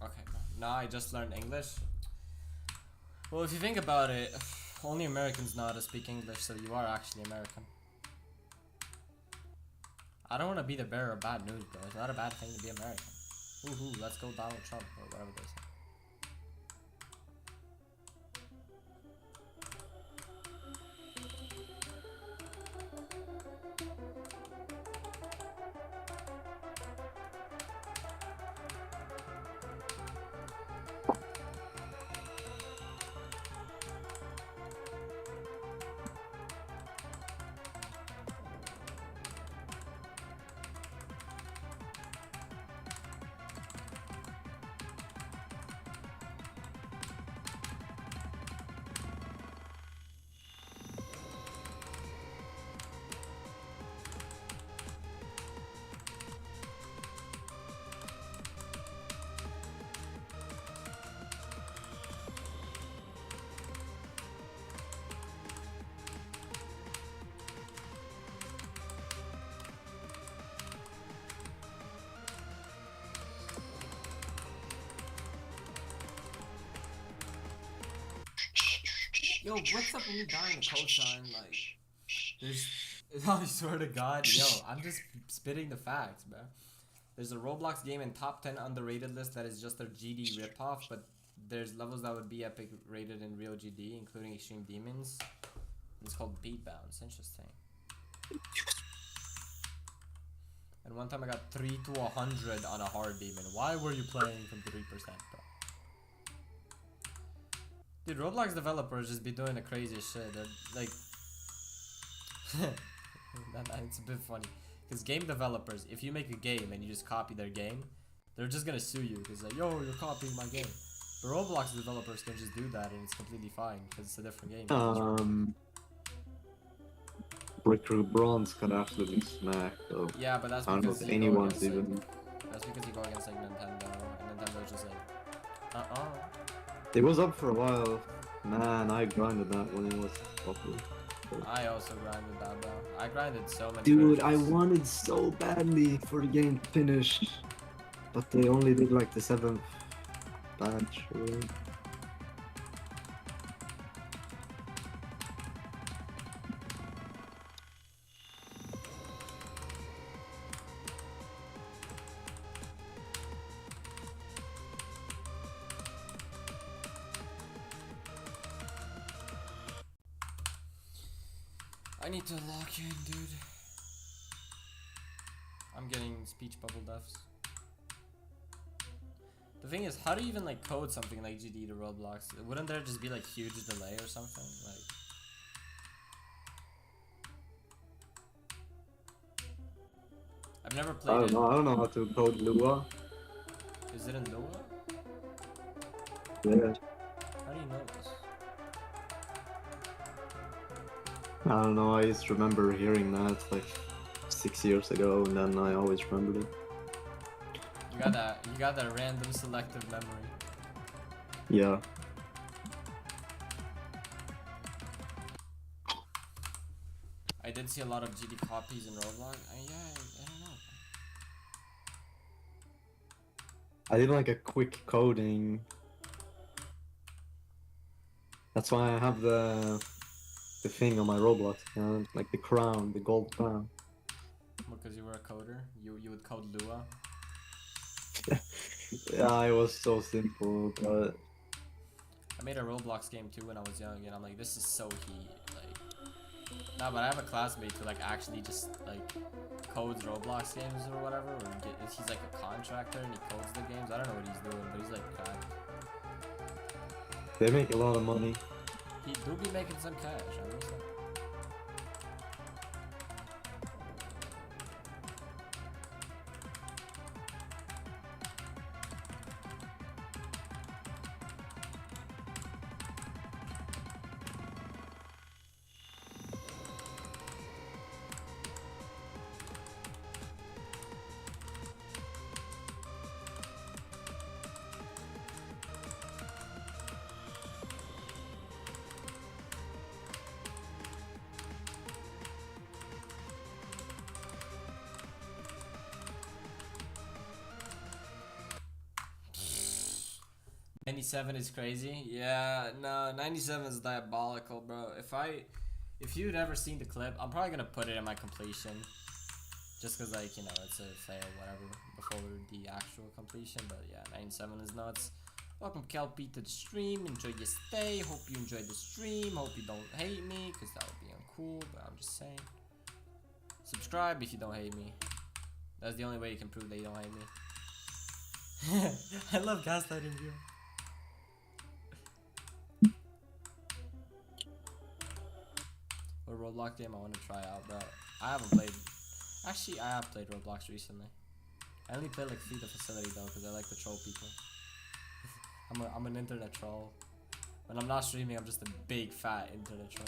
Okay, now I just learned English. Well, if you think about it, only Americans know how to speak English, so you are actually American. I don't want to be the bearer of bad news, bro. It's not a bad thing to be American. Woohoo, let's go Donald Trump, or whatever they say. Yo, what's up with me dying a cosign? Like, there's. I swear to God, yo, I'm just spitting the facts, bro. There's a Roblox game in top 10 underrated list that is just a GD ripoff, but there's levels that would be epic rated in real GD, including Extreme Demons. It's called Beat Bounce. Interesting. And one time I got 3 to 100 on a hard demon. Why were you playing from 3%, bro? Dude, Roblox developers just be doing the craziest shit. They're like, it's a bit funny. Because game developers, if you make a game and you just copy their game, they're just gonna sue you. Because like, yo, you're copying my game. But Roblox developers can just do that and it's completely fine. Because it's a different game. Breakthrough Bronze got absolutely smacked though. Yeah, but that's I don't know because if you go anyone's against, even. like, that's because you go against like Nintendo, and Nintendo's just like, It was up for a while. Man, I grinded that when it was popular. I also grinded that, bro. I grinded so many. Dude, I versions. wanted so badly for the game to finish, but they only did like the 7th batch. I need to lock in, dude. I'm getting speech bubble deaths. The thing is, how do you even like code something like GD to Roblox? Wouldn't there just be like huge delay or something? Like, I've never played I don't know how to code Lua. Is it in Lua? Yeah. How do you know this? I don't know, I just remember hearing that like 6 years ago, and then I always remembered it. You got that random selective memory. Yeah. I did see a lot of GD copies in Roblox. Yeah, I don't know. I did like a quick coding. That's why I have the thing on my Roblox account, like the crown, the gold crown. Because you were a coder? You would code Lua? Yeah, it was so simple, but I made a Roblox game too when I was young, and I'm like, this is so heat. Like, nah, but I have a classmate who like actually just like codes Roblox games or whatever. He's like a contractor and he codes the games. I don't know what he's doing, but he's like crack. they make a lot of money. He do be making some cash. I will say. '97 is crazy. Yeah, no, '97 is diabolical, bro. If you'd ever seen the clip, I'm probably gonna put it in my completion, just cause like it's a fail, whatever, before the actual completion. But yeah, '97 is nuts. Welcome Kelpie to the stream. Enjoy your stay. Hope you enjoyed the stream. Hope you don't hate me, cause that would be uncool. But I'm just saying. Subscribe if you don't hate me. That's the only way you can prove that you don't hate me. I love gaslighting you. What Roblox game I want to try out, bro? I haven't played. Actually, I have played Roblox recently. I only play like Feed the Facility though, because I like to troll people. I'm an internet troll. When I'm not streaming, I'm just a big fat internet troll.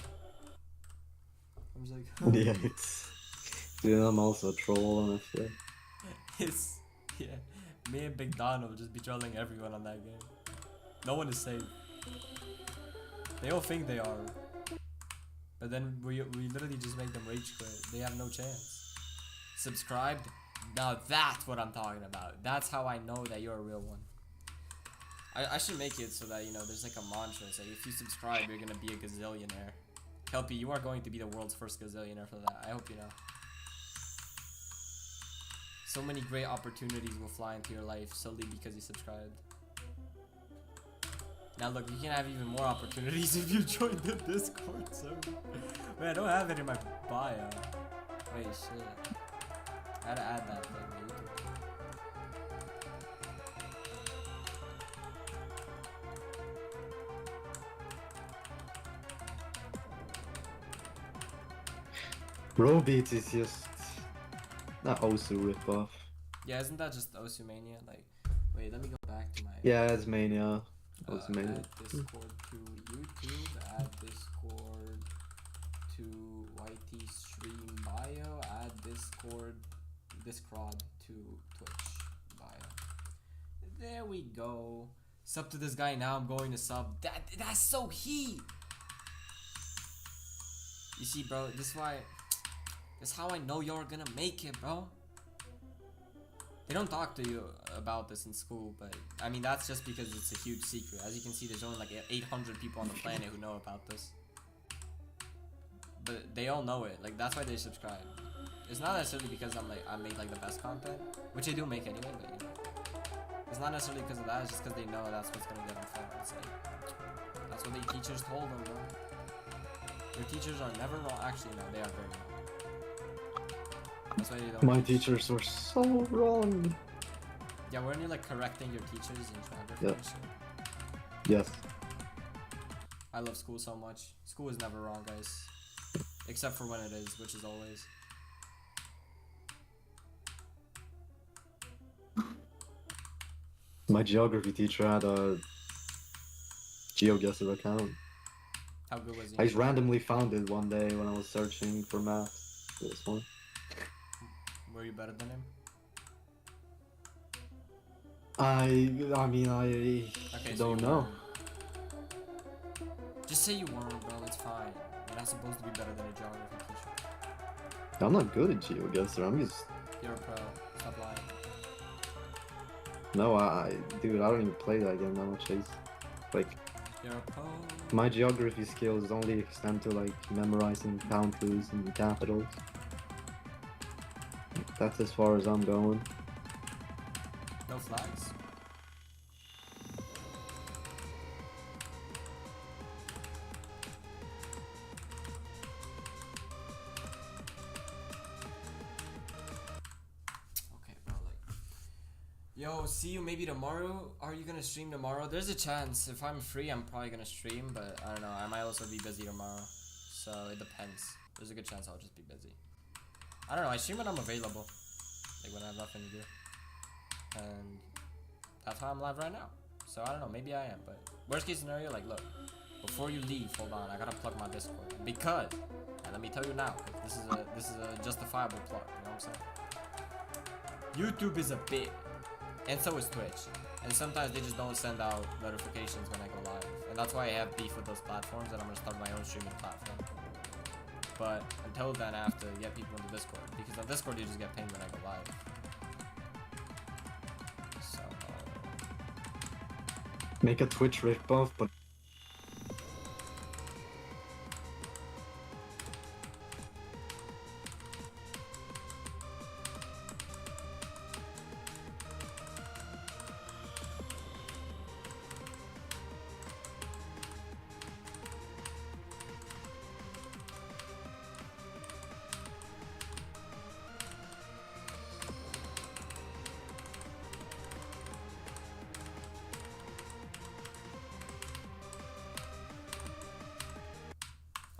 I'm just like. Yeah, dude, I'm also a troll on it. Yeah. Me and Big Don will just be trolling everyone on that game. No one is safe. They all think they are. But then we literally just make them rage quit. They have no chance. Subscribed? Now that's what I'm talking about. That's how I know that you're a real one. I should make it so that, there's like a mantra. It's like, if you subscribe, you're gonna be a gazillionaire. Kelpie, you are going to be the world's first gazillionaire for that. I hope you know. So many great opportunities will fly into your life solely because you subscribed. Now look, you can have even more opportunities if you join the Discord server. Wait, I don't have it in my bio. Wait, shit. I had to add that thing to YouTube. Robeat is just not Osu ripoff. Yeah, isn't that just Osumania? Like, wait, let me go back to my. Yeah, it's Mania. Mania. Add Discord to YouTube. Add Discord to YT stream bio. Add Discord to Twitch bio. There we go. Sub to this guy now. I'm going to sub. That's so heat. You see, bro. This is how I know you're gonna make it, bro. They don't talk to you about this in school, but I mean that's just because it's a huge secret. As you can see, there's only like 800 people on the planet who know about this. But they all know it. Like that's why they subscribe. It's not necessarily because I made like the best content, which I do make anyway. But it's not necessarily because of that. It's just because they know that's what's gonna get them famous. Like, that's what their teachers told them, bro. Your teachers are never wrong. Actually, no, they are very wrong. That's why you don't. My teachers were so wrong. Yeah, weren't you like correcting your teachers in geography and shit? Yes. I love school so much. School is never wrong, guys. Except for when it is, which is always. My geography teacher had a GeoGuessr account. How good was he? I just randomly found it one day when I was searching for math. This one. Were you better than him? I mean, I Okay, don't you know. weren't. Just say you weren't, bro. It's fine. You're not supposed to be better than a geography teacher. I'm not good at GeoGuessr. I'm just. You're a pro. Stop lying. No, dude, I don't even play that game that much. Like, You're a pro. my geography skills only extend to like memorizing counters and capitals. That's as far as I'm going. No flags. Yo, see you maybe tomorrow. Are you gonna stream tomorrow? There's a chance. If I'm free, I'm probably gonna stream, but I don't know. I might also be busy tomorrow. So it depends. There's a good chance I'll just be busy. I don't know. I stream when I'm available. Like when I have nothing to do. And that's how I'm live right now. So I don't know. Maybe I am, but worst case scenario, like look. Before you leave, hold on. I gotta plug my Discord. Because, and let me tell you now, this is a justifiable plug. You know what I'm saying? YouTube is a bit. And so is Twitch. And sometimes they just don't send out notifications when I go live. And that's why I have beef with those platforms and I'm gonna start my own streaming platform. But until then, I have to get people into Discord. Because on Discord, you just get pinged when I go live. So... Make a Twitch ripoff, but...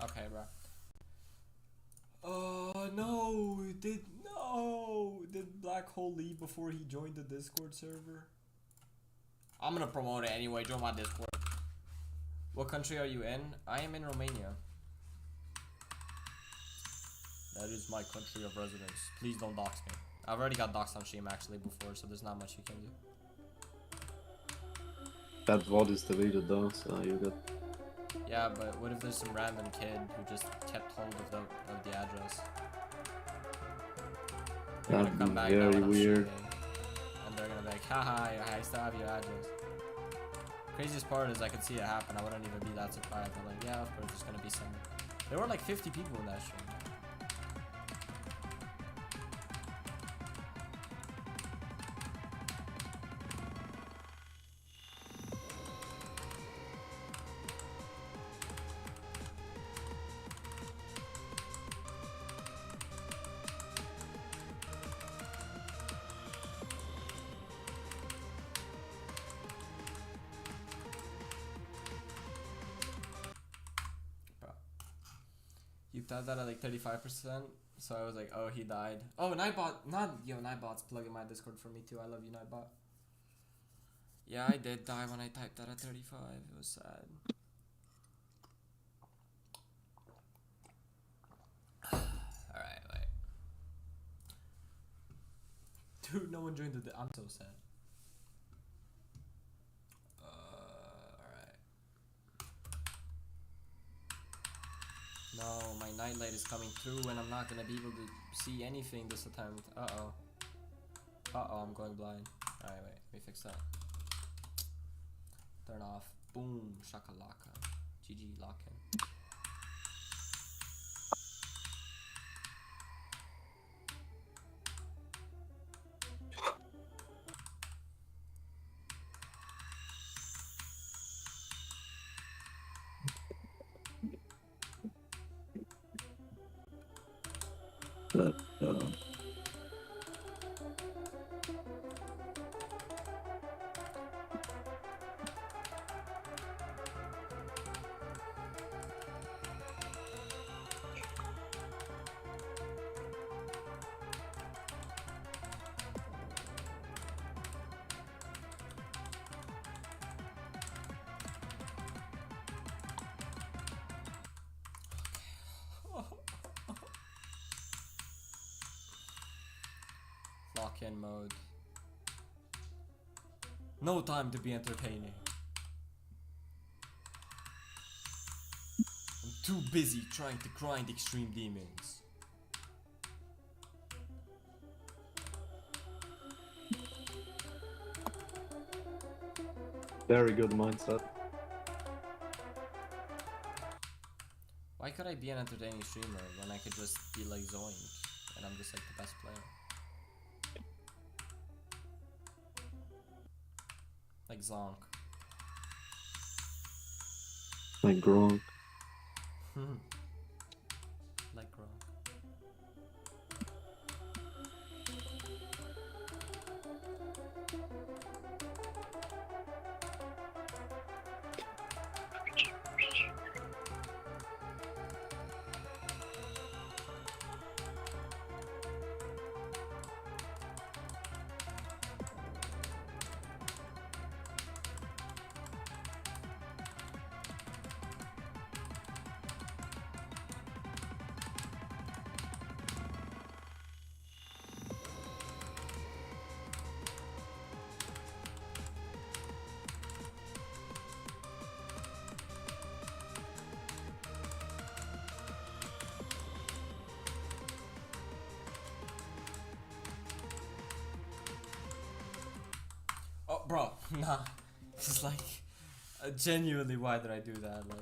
Okay, bro. Oh no! Did Black Hole leave before he joined the Discord server? I'm gonna promote it anyway. Join my Discord. What country are you in? I am in Romania. That is my country of residence. Please don't dox me. I've already got doxed on stream actually before, so there's not much you can do. That VOD is deleted though, so you got... Yeah, but what if there's some random kid who just kept hold of the address? They're gonna come back now when I'm weird. streaming, and they're gonna be like, haha, I still have your address. Craziest part is I could see it happen. I wouldn't even be that surprised. I'm like, yeah, of course there's gonna be some. There were like 50 people in that stream. You thought that at like 35%, so I was like, oh, he died. Oh, Nightbot's plugging my Discord for me too. I love you, Nightbot. Yeah, I did die when I typed that at 35. It was sad. Alright, wait. Dude, no one joined the... I'm so sad. No, my nightlight is coming through and I'm not gonna be able to see anything this attempt. Uh-oh. Uh-oh, I'm going blind. Alright, wait, let me fix that. Turn off. Boom, shakalaka. GG, lock in. Lock-in mode. No time to be entertaining. I'm too busy trying to grind extreme demons. Very good mindset. Why could I be an entertaining streamer when I could just be like Zoink and I'm just like the best player? Like Zonk. Like Gronk. Like Gronk. bro, nah. It's like, genuinely, why did I do that? Like,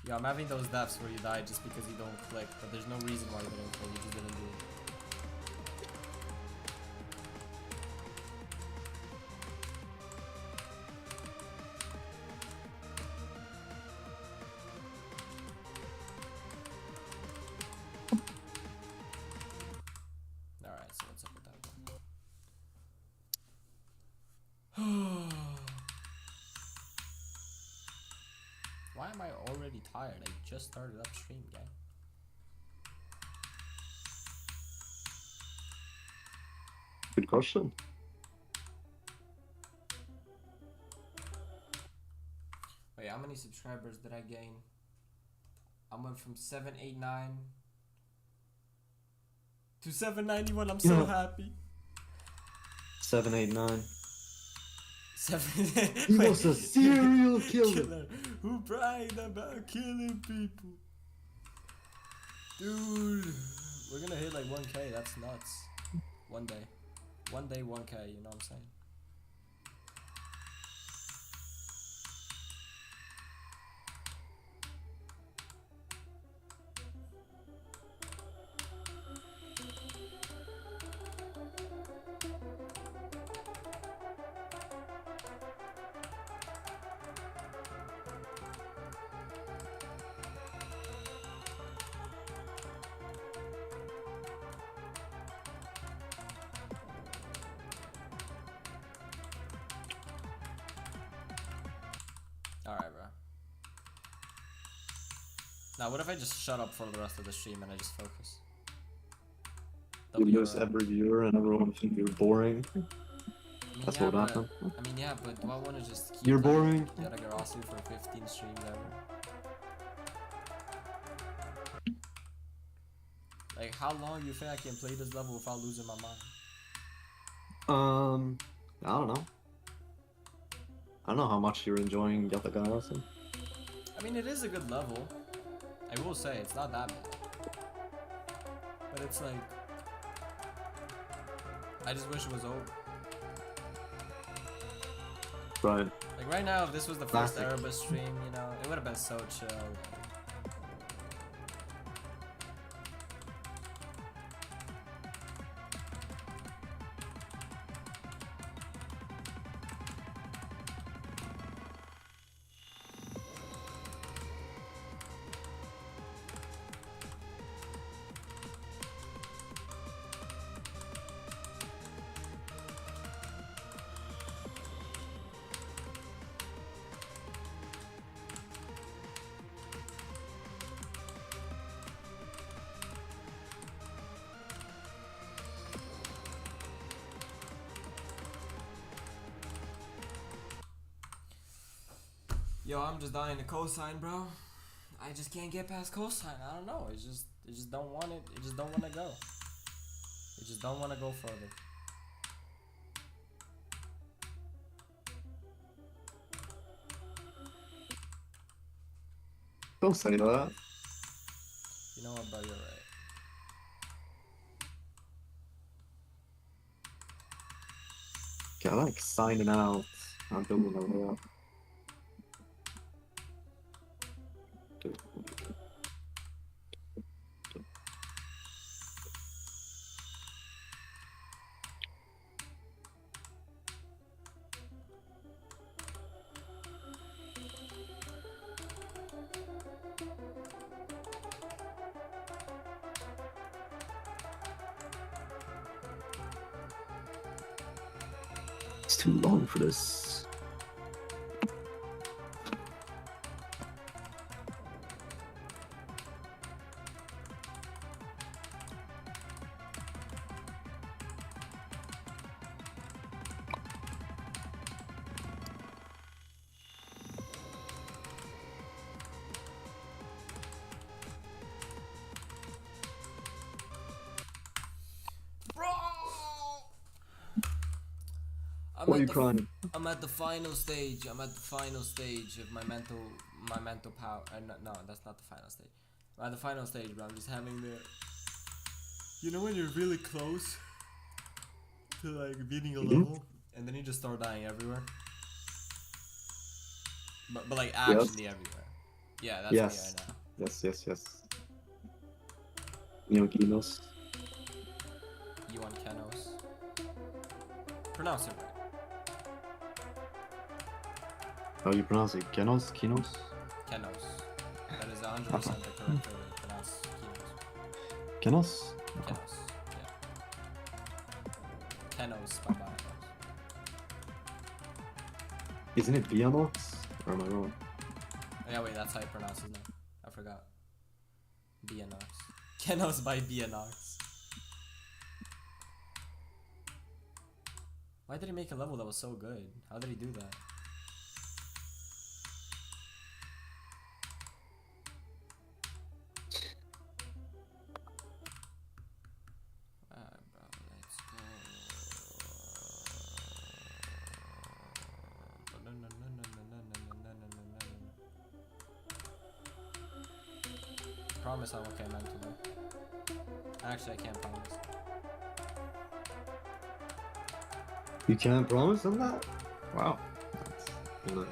yeah, I'm having those deaths where you die just because you don't click, but there's no reason why you didn't click. You just didn't do it. Alright, so what's up with that one? Why am I already tired? I just started upstream, guy. Good question. Wait, how many subscribers did I gain? I went from 789 to 791. I'm so happy. 789. 7. He was a serial killer. Who bragged about killing people? Dude, we're gonna hit like 1K. That's nuts. One day, 1K. You know what I'm saying? Alright, bro. Now, what if I just shut up for the rest of the stream and I just focus? You lose every viewer and everyone thinks you're boring. I mean, That's yeah, what happened. I mean, yeah, but do I want to just keep You're like, boring. Yatagarasu for 15 streams ever? Like, how long do you think I can play this level without losing my mind? I don't know. I don't know how much you're enjoying Yatagarasu. I mean, it is a good level. I will say, it's not that bad. But it's like... I just wish it was over. Right. Like, right now, if this was the first Classic. Erebus stream, you know, it would have been so chill. Yo, I'm just dying to cosine, bro. I just can't get past cosine. I don't know. It just don't want it. It just don't want to go. It just don't want to go further. Don't say that. You know what, bro? You're right. Okay, I like signing out. I'm doing that. It's too long for this. Why are you crying? I'm at the final stage. I'm at the final stage of my mental power. No, that's not the final stage. I'm at the final stage, bro. I'm just having the. You know when you're really close to like beating a level, And then you just start dying everywhere. But like actually everywhere. Yeah, that's me right now. Yes. Neokinos. You want Kenos. Pronounce it right. How you pronounce it? Kenos? Kinos? Kenos. That is 100% the correct way to pronounce Kenos. Kenos? Kenos. Yeah. Kenos by Bionox. Isn't it Bionox? Or am I wrong? Oh, yeah, wait, that's how you pronounce his name. I forgot. Bionox. Kenos by Bionox. Why did he make a level that was so good? How did he do that? Alright, bro, let's go. Promise I'm okay mentally. Actually, I can't promise. You can't promise on that? Wow. That's good.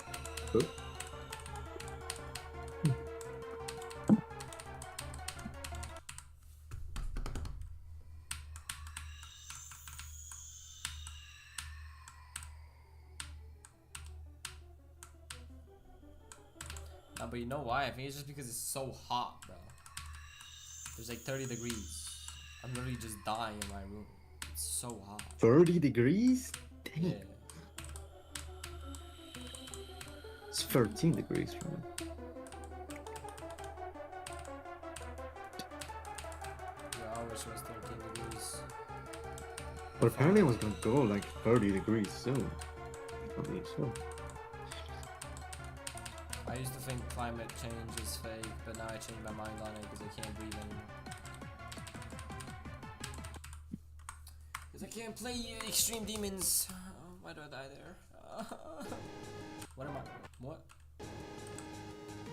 Nah, but you know why? I think it's just because it's so hot, bro. There's like 30 degrees. I'm literally just dying in my room. It's so hot. 30 degrees? Dang. Yeah. It's 13 degrees for me. Yeah, I wish it was 13 degrees. But apparently it was gonna go like 30 degrees soon. I mean, so. I used to think climate change is fake, but now I changed my mind on it because I can't breathe anymore. Because I can't play Extreme Demons. Why do I die there? What am I? What?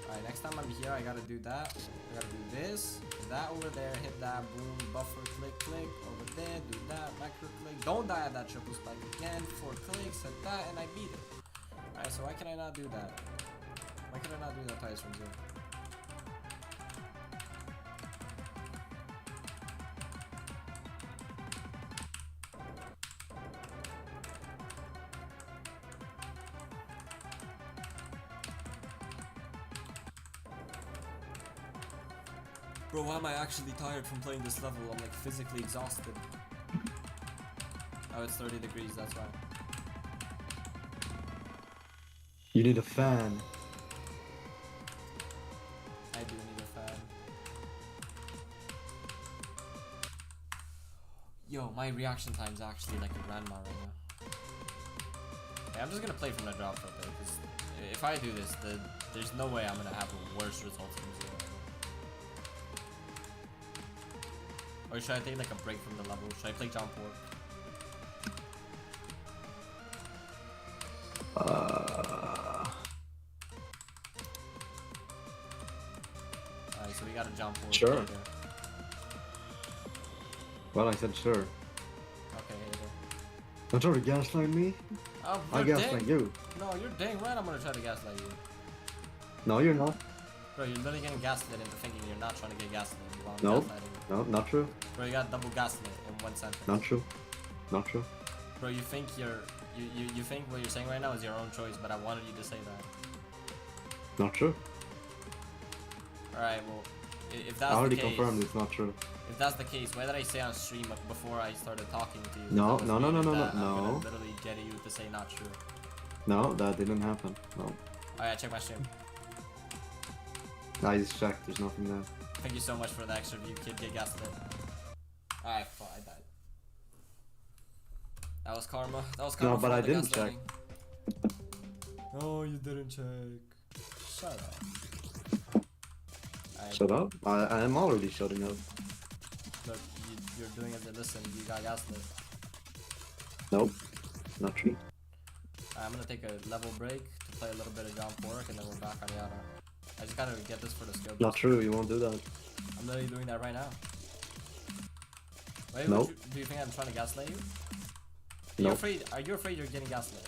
Alright, next time I'm here, I gotta do that. I gotta do this, that over there, hit that, boom, buffer, click, over there, do that, micro click. Don't die at that triple spike again. 4 clicks, hit that, and I beat it. Alright, so why can I not do that? Why can I not do that twice from 0? Bro, why am I actually tired from playing this level? I'm like physically exhausted. Oh, it's 30 degrees, that's why. You need a fan. I do need a fan. Yo, my reaction time's actually like a grandma right now. Yeah, I'm just gonna play from the drop for a bit, because if I do this, there's no way I'm gonna have a worse result than 0. Or should I take like a break from the level? Should I play jump work? Alright, so we got a jump work. Sure. Later. Well, I said sure. Okay, hater. Don't try to gaslight me. Oh, I'll gaslight you. No, you're dang right I'm gonna try to gaslight you. No, you're not. Bro, you're literally getting gaslit into thinking you're not trying to get gaslit while I'm No. gaslighting you. No, not true. Bro, you got double gaslit in one sentence. Not true. Not true. Bro, you think you think what you're saying right now is your own choice, but I wanted you to say that. Not true. Alright, well, if that's I already the case, confirmed it's not true. if that's the case, why did I say on stream before I started talking to you? No, that was no, no, weird, no, no, that I'm no. gonna literally get you to say not true. No, that didn't happen. No. Alright, check my stream. I just checked. There's nothing there. Thank you so much for the extra view, kid. Get gaslit. Alright, fuck, I died. That was karma. That was karma. No, but for I the didn't check. gaslighting. Oh, you didn't check. Shut up. Shut up. I am already shutting up. Look, you're doing it to listen. You got gaslit. Nope. Not true. I'm gonna take a level break to play a little bit of jump work, and then we're back on Yata. I just gotta get this for the skill. Not true. You won't do that. I'm literally doing that right now. Wait, Nope. do you think I'm trying to gaslight you? No. Are you afraid you're getting gaslit?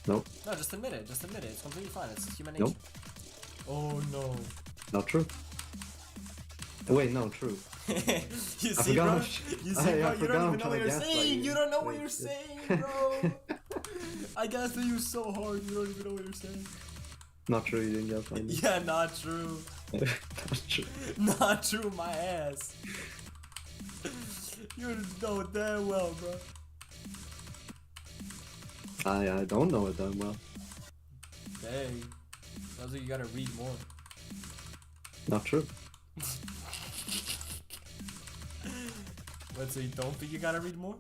Nope. No, just admit it. Just admit it. It's completely fine. It's human nature. Nope. Oh no. Not true. Wait, no, true. You I see, bro? forgot. You see, bro? I You forgot don't I'm even know what trying to you're gaslight saying. you. You don't know what Wait, you're shit. saying, bro. I gaslit you so hard. You don't even know what you're saying. Not true, you didn't gaslight me. Yeah, not true. Not true. Not true, my ass. You know damn well, bro. I don't know it that well. Dang. Sounds like you gotta read more. Not true. What, so you don't think you gotta read more?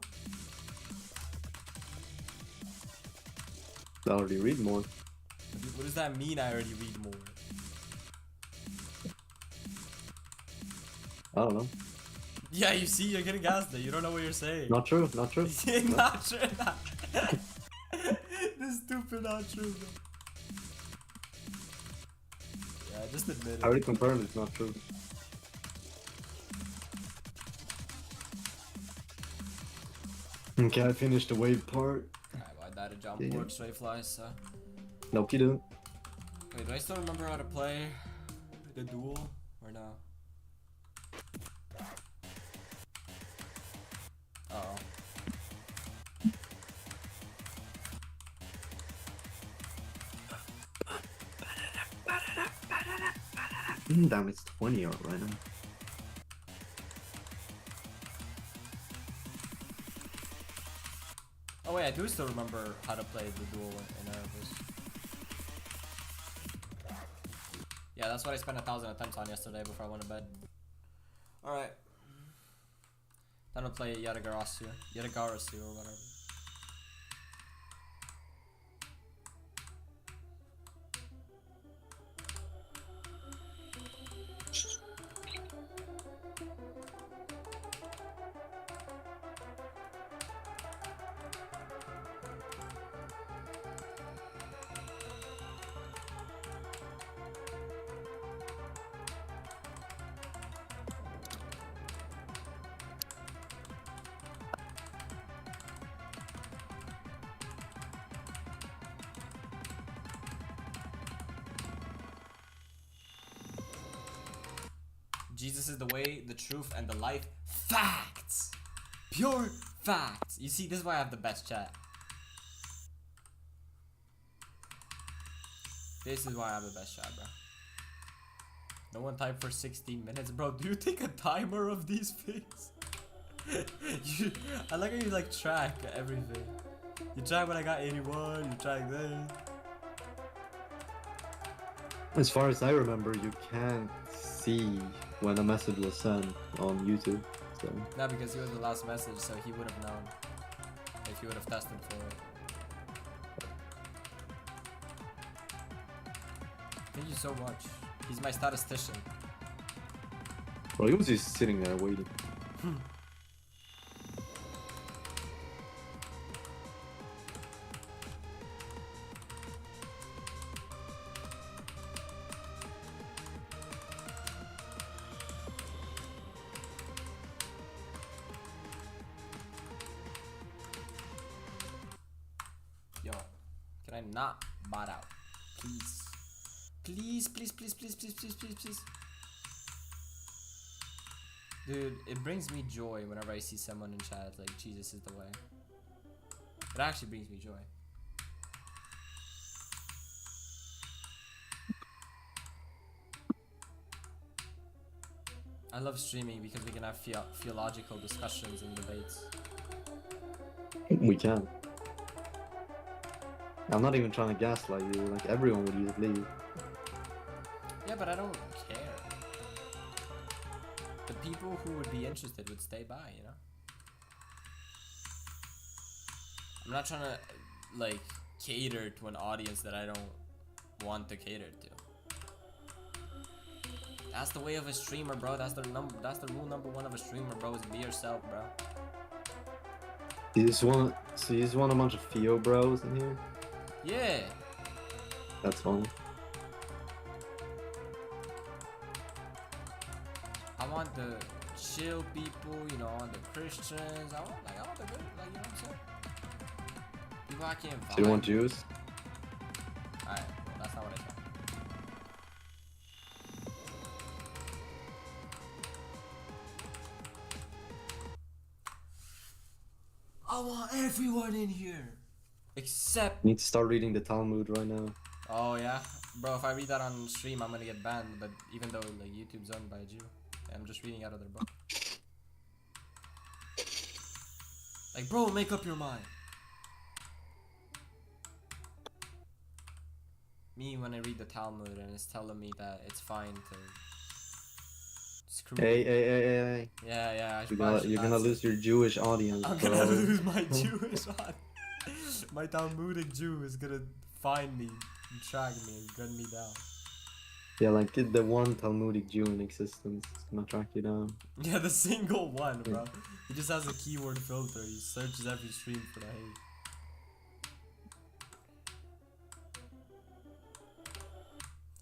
I already read more. What does that mean, I already read more? I don't know. Yeah, you see, you're getting gaslit. You don't know what you're saying. Not true, not true. Not true. This is stupid, not true, bro. Yeah, just admit it. I already confirmed it's not true. Okay, I finished the wave part. Alright, well, I died a jump Yeah. work straight flies, so. Nope, you didn't. Wait, do I still remember how to play the duel? Or no? Uh-oh. Damn, it's 20 right now. Oh wait, I do still remember how to play the duel in Erebus. Yeah, that's what I spent 1,000 attempts on yesterday before I went to bed. Alright. Time to play Yatagarasu or whatever. Jesus is the way, the truth, and the life. Facts! Pure facts! You see, this is why I have the best chat. This is why I have the best chat, bro. No one typed for 16 minutes. Bro, do you take a timer of these things? I like how you like track everything. You track when I got 81, you track this. As far as I remember, you can't see when a message was sent on YouTube. So No, because he was the last message, so he would have known if he would have tested for it. Thank you so much. He's my statistician. well, he was just sitting there waiting. Yo, can I not bot out? Please. Please, please, please, please, please, please, please, please. Dude, it brings me joy whenever I see someone in chat like Jesus is the way. It actually brings me joy. I love streaming because we can have theological discussions and debates. We can. I'm not even trying to gaslight you. Like everyone would just leave. Yeah, but I don't care. The people who would be interested would stay by, you know? I'm not trying to, like, cater to an audience that I don't want to cater to. That's the way of a streamer, bro. That's the rule number one of a streamer, bro, is be yourself, bro. You just want a bunch of Theo bros in here? Yeah. That's fun. I want the chill people, you know, I want the Christians. I want the good, like, you know what I'm saying? bro, I can't So you want juice? Alright, well, that's not what I said. I want everyone in here! Except... You need to start reading the Talmud right now. Oh yeah? Bro, if I read that on stream, I'm gonna get banned, but even though like YouTube's owned by a Jew. I'm just reading out of their book. Like, bro, make up your mind. Me, when I read the Talmud and it's telling me that it's fine to screw. Hey. Yeah, You're gonna lose your Jewish audience, I'm bro. gonna lose my Jewish audience. My Talmudic Jew is gonna find me and track me and gun me down. Yeah, like the one Talmudic Jew in existence is gonna track you down. Yeah, the single one, bro. He just has a keyword filter. He searches every stream for the hate.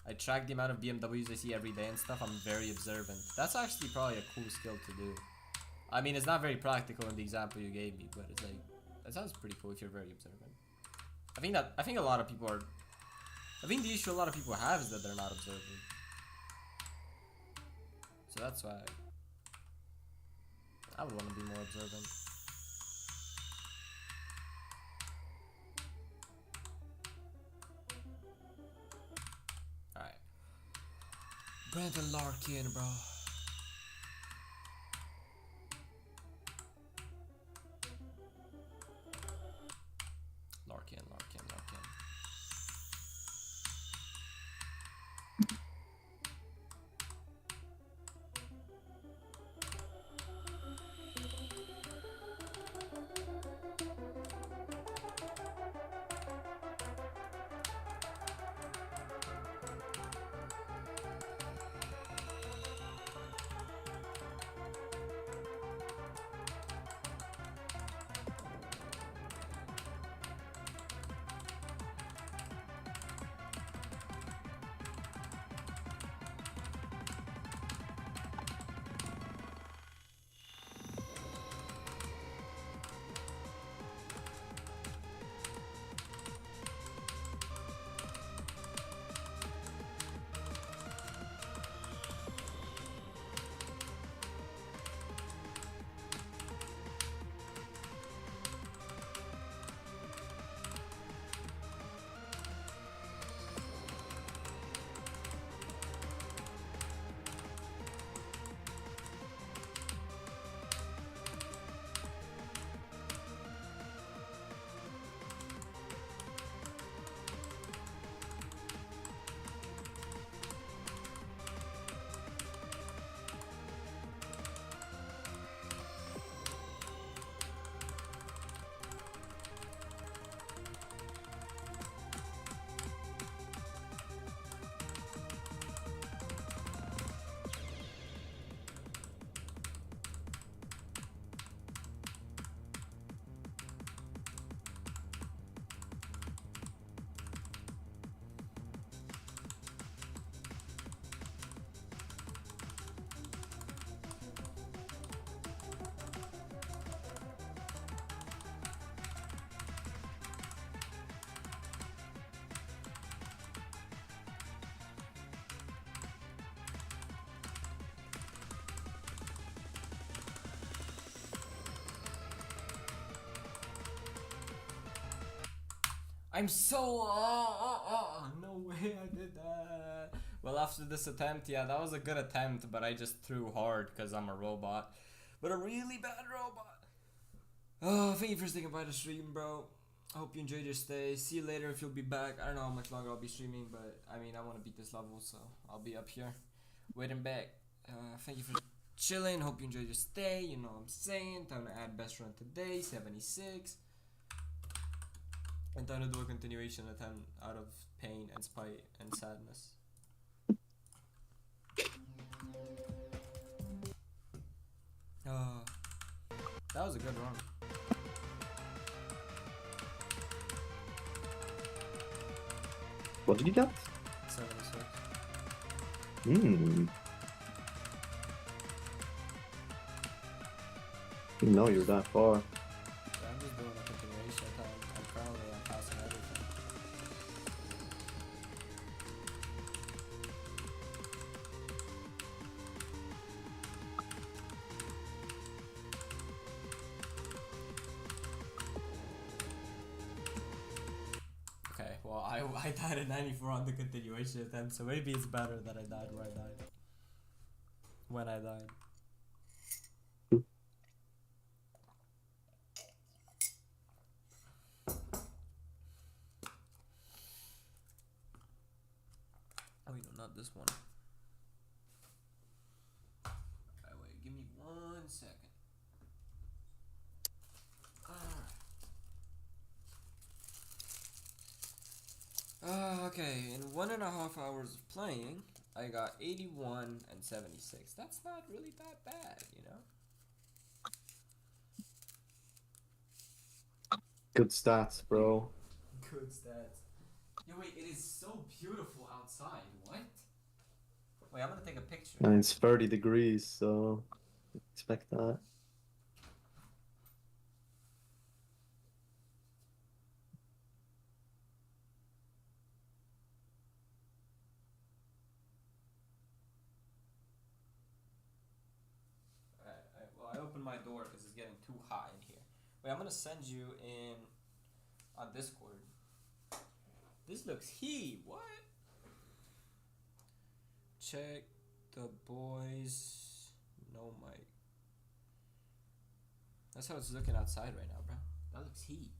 I track the amount of BMWs I see every day and stuff. I'm very observant. That's actually probably a cool skill to do. I mean, it's not very practical in the example you gave me, but it's like, that sounds pretty cool if you're very observant. I think a lot of people are, I think the issue a lot of people have is that they're not observant. So that's why I would want to be more observant. Alright. Brandon Larkin, bro. Larkin. I'm so no way I did that. Well, after this attempt, yeah, that was a good attempt, but I just threw hard because I'm a robot. But a really bad robot. Oh, thank you for sticking by the stream, bro. I hope you enjoyed your stay. See you later if you'll be back. I don't know how much longer I'll be streaming, but I mean, I want to beat this level, so I'll be up here waiting back. Thank you for chilling. Hope you enjoyed your stay. You know what I'm saying. Time to add best run today, 76. And time to do a continuation attempt out of pain and spite and sadness. That was a good run. What did you get? 76. You know you're that far. Yeah, I'm just doing a continuation attempt. I'm currently I died at 94 on the continuation attempt, so maybe it's better that I died where I died. When I died. Oh, no, not this one. Alright, wait, give me 1 second. Okay, in 1.5 hours of playing, I got 81 and 76. That's not really that bad, you know? Good stats, bro. Good stats. Yo, wait, it is so beautiful outside. What? Wait, I'm gonna take a picture. And it's 30 degrees, so expect that. Well, I opened my door because it's getting too hot in here. Wait, I'm gonna send you in on Discord. This looks heat. What? Check the boys. No mic. That's how it's looking outside right now, bro. That looks heat.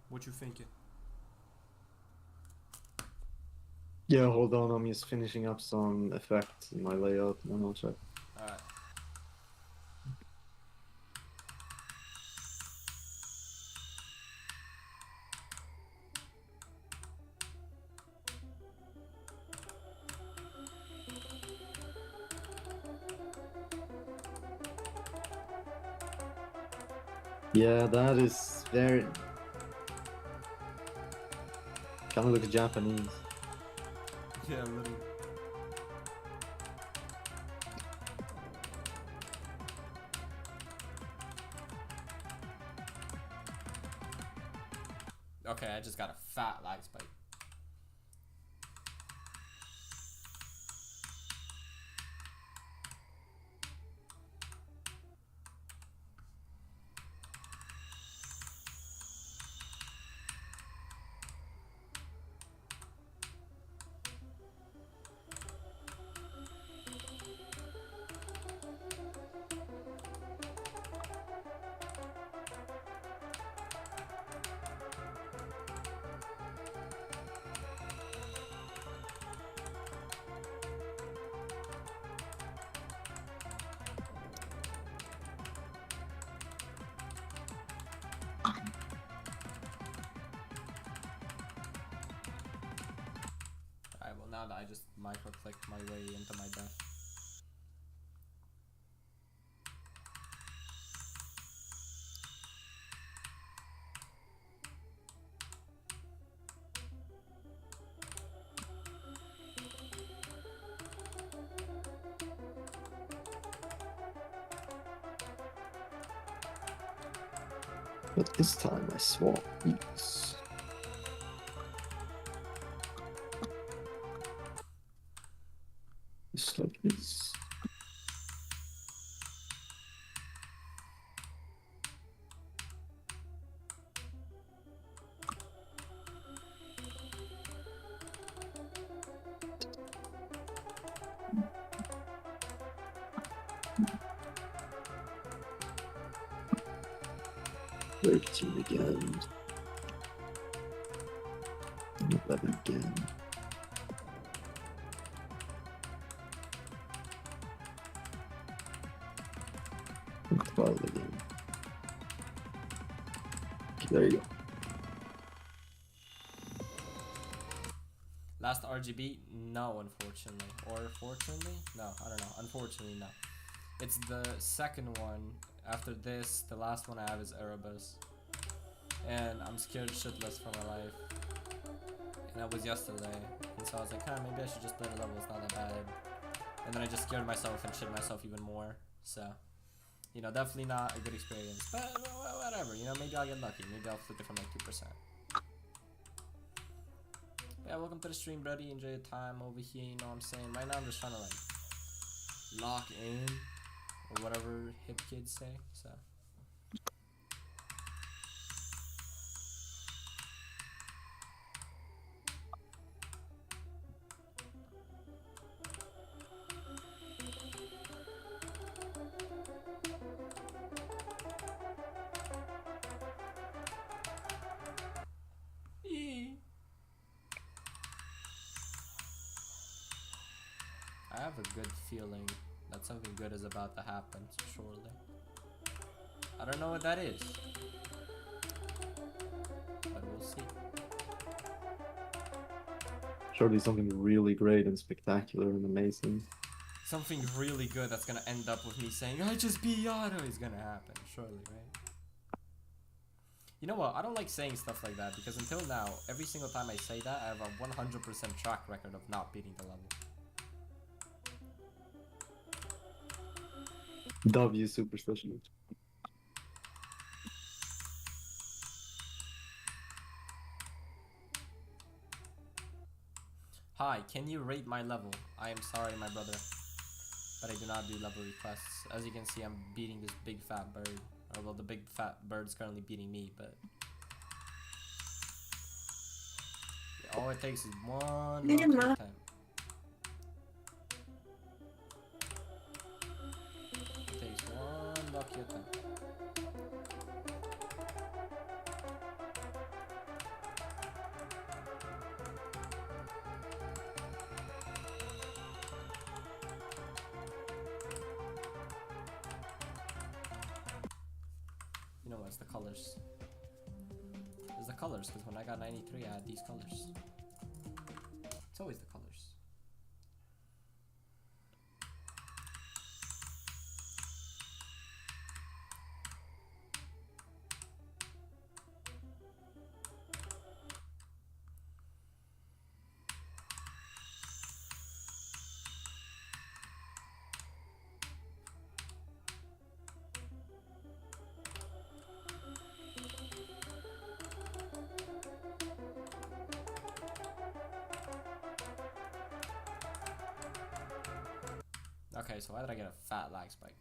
What you thinking? Yeah, hold on, I'm just finishing up some effects in my layout, and I'll check. Alright. Yeah, that is very... kind of looks Japanese. Yeah, literally. Okay, I just got a fat lag spike. Alright, well now that I just micro-clicked my way into my death. But this time I swap beats. Just like this. Break team again. 11 again. And 12 again. Okay, there you go. Last RGB? No, unfortunately. Or fortunately? No, I don't know. Unfortunately, no. It's the second one. After this, the last one I have is Erebus. And I'm scared shitless for my life. And that was yesterday. And so I was like, maybe I should just play the level, it's not that bad. And then I just scared myself and shit myself even more. So, you know, definitely not a good experience. But whatever, you know, maybe I'll get lucky. Maybe I'll flip it from like 2%. Yeah, welcome to the stream, buddy. Enjoy your time over here, you know what I'm saying? Right now I'm just trying to like lock in or whatever hip kids say. So. I have a good feeling that something good is about to happen shortly. I don't know what that is, but we'll see. Surely something really great and spectacular and amazing. Something really good that's gonna end up with me saying, I just beat Yato is gonna happen, surely, right? You know what, I don't like saying stuff like that because until now, every single time I say that, I have a 100% track record of not beating the level. W superstition. Hi, can you rate my level? I am sorry, my brother, but I do not do level requests. As you can see, I'm beating this big fat bird. Although the big fat bird's currently beating me, but... yeah, all it takes is one lucky attempt. It takes one lucky attempt. You know what, it's the colors. It's the colors, because when I got 93, I had these colors. It's always the colors. Okay, so why did I get a fat lag spike?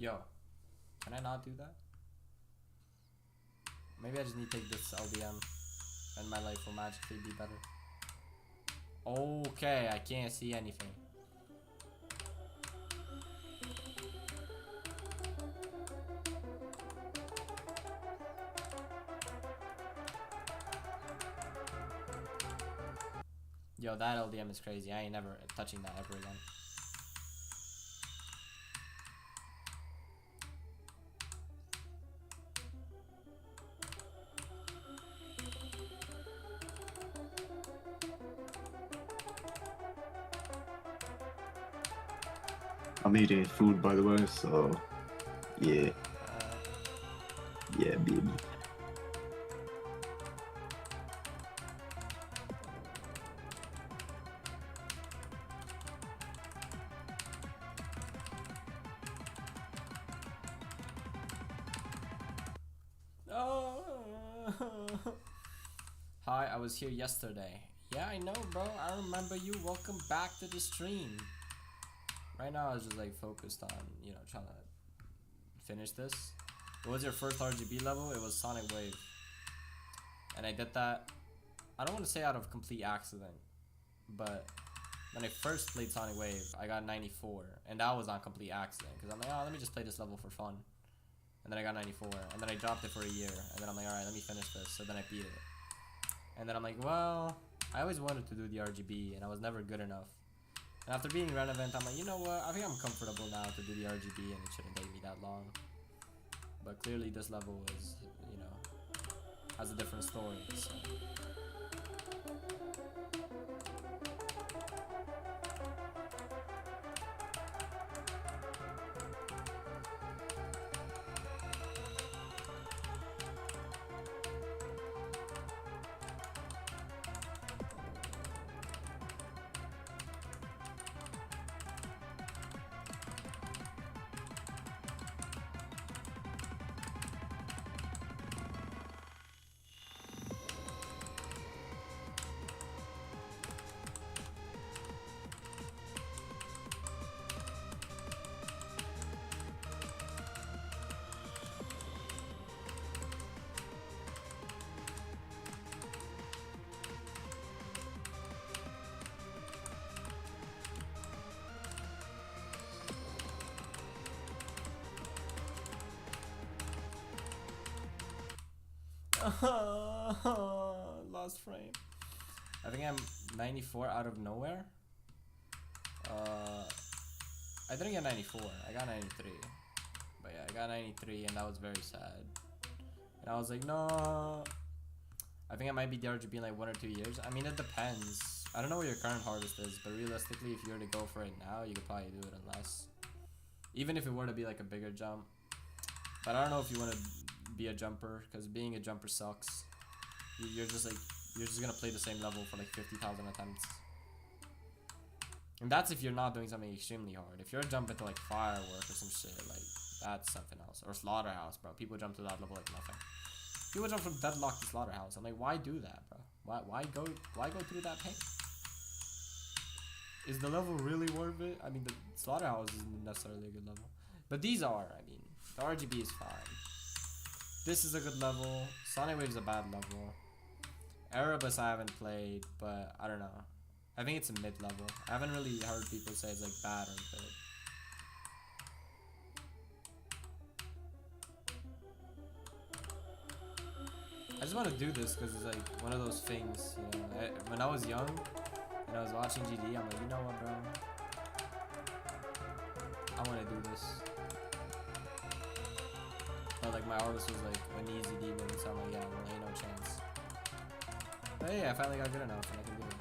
Yo, can I not do that? Maybe I just need to take this LDM and my life will magically be better. Okay, I can't see anything. Yo, that LDM is crazy. I ain't never touching that ever again. I'm eating food, by the way, so yeah. Yeah, baby. Oh. Hi, I was here yesterday. Yeah, I know, bro. I remember you. Welcome back to the stream. Right now, I was just like focused on, you know, trying to finish this. What was your first RGB level? It was Sonic Wave. And I did that, I don't want to say out of complete accident, but when I first played Sonic Wave, I got 94, and that was on complete accident, because I'm like, oh, let me just play this level for fun. And then I got 94, and then I dropped it for a year, and then I'm like, alright, let me finish this, so then I beat it. And then I'm like, well, I always wanted to do the RGB, and I was never good enough. And after being Renevant, I'm like, you know what, I think I'm comfortable now to do the RGB, and it shouldn't take me that long. But clearly this level is, you know, has a different story, so. Lost frame. I think I'm 94 out of nowhere. I didn't get 94. I got 93. But yeah, I got 93, and that was very sad. And I was like, no. I think I might beat the RGB in like 1 or 2 years. I mean, it depends. I don't know what your current harvest is, but realistically, if you were to go for it now, you could probably do it in less. Even if it were to be like a bigger jump. But I don't know if you want to be a jumper, because being a jumper sucks. You're just gonna play the same level for like 50,000 attempts. And that's if you're not doing something extremely hard. If you're jumping to like Firework or some shit, like that's something else. Or Slaughterhouse, bro. People jump to that level like nothing. People jump from Deadlock to Slaughterhouse. I'm like, why do that, bro? Why go through that pain? Is the level really worth it? I mean, the Slaughterhouse isn't necessarily a good level, but these are. I mean, the RGB is fine. This is a good level. Sonic Wave is a bad level. Erebus I haven't played, but I don't know. I think it's a mid level. I haven't really heard people say it's like bad or good. I just want to do this because it's like one of those things, you know. When I was young and I was watching GD, I'm like, you know what, bro? I want to do this. But like my harvest was like an easy demon, so I'm like, yeah, well, ain't no chance. But yeah, I finally got good enough and I can do it.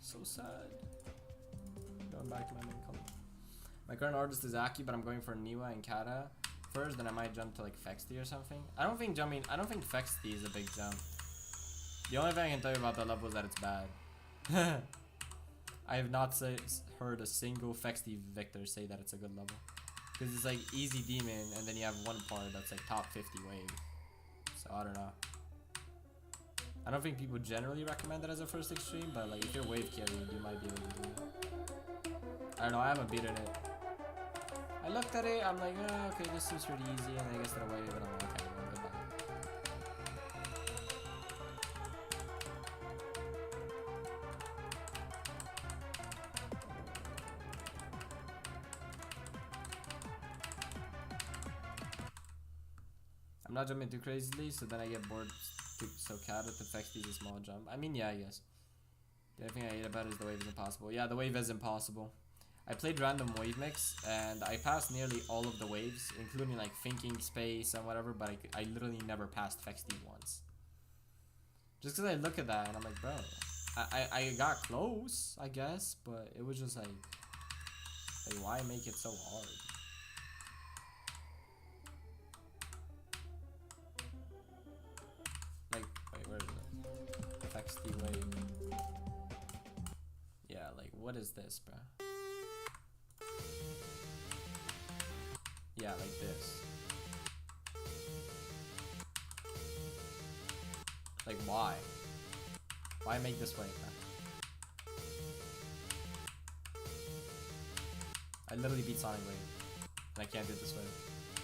So sad. Going back to my main color. My current artist is Aki, but I'm going for Niwa and Kata first, then I might jump to like Fexty or something. I don't think Fexty is a big jump. The only thing I can tell you about that level is that it's bad. I have not heard a single Fexty Victor say that it's a good level. Because it's like easy demon, and then you have one part that's like top 50 wave. So I don't know. I don't think people generally recommend it as a first extreme, but like if you're wave carrying, you might be able to do it. I don't know, I haven't beaten it. I looked at it, I'm like, oh, okay, this seems pretty easy, and I guess that a wave, and I'm like, okay, well, goodbye. I'm not jumping too crazily, so then I get bored. So Kata to Fexty is a small jump. I mean, yeah, I guess. The only thing I hate about it is the wave is impossible. Yeah, the wave is impossible. I played random wave mix, and I passed nearly all of the waves, including like thinking space and whatever, but I literally never passed Fexty once. Just because I look at that and I'm like, bro, I got close, I guess, but it was just like why make it so hard? Like, wait, where is it? Fexty wave. Yeah, like, what is this, bro? Yeah, like this. Like why? Why make this way? I literally beat Sonic Wave, and I can't do it this way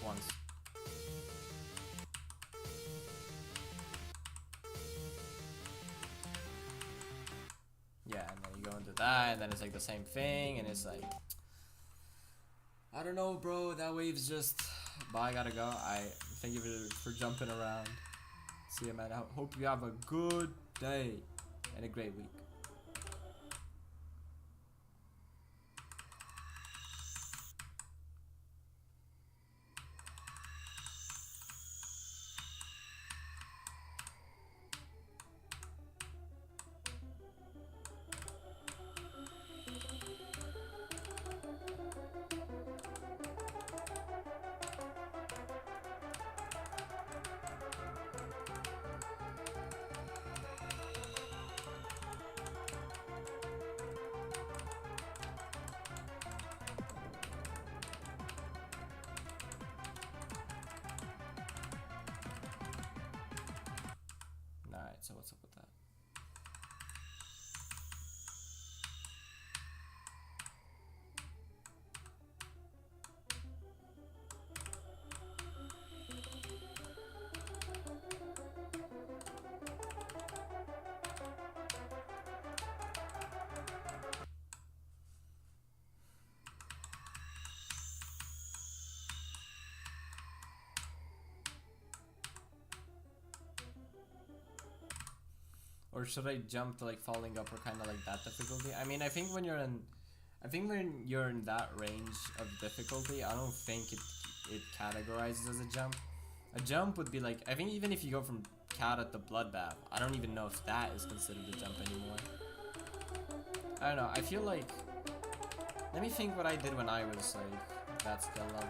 once. Yeah, and then you go into that, and then it's like the same thing, and it's like, I don't know, bro. That wave's just. Bye, I gotta go. I thank you for jumping around. See you, man. I hope you have a good day and a great week. Alright, so what's up with that? Or should I jump to like falling up or kind of like that difficulty? I mean, I think when you're in that range of difficulty, I don't think it categorizes as a jump. A jump would be like, I think even if you go from Kata to Bloodbath, I don't even know if that is considered a jump anymore. I don't know. I feel like, let me think what I did when I was like that skill level.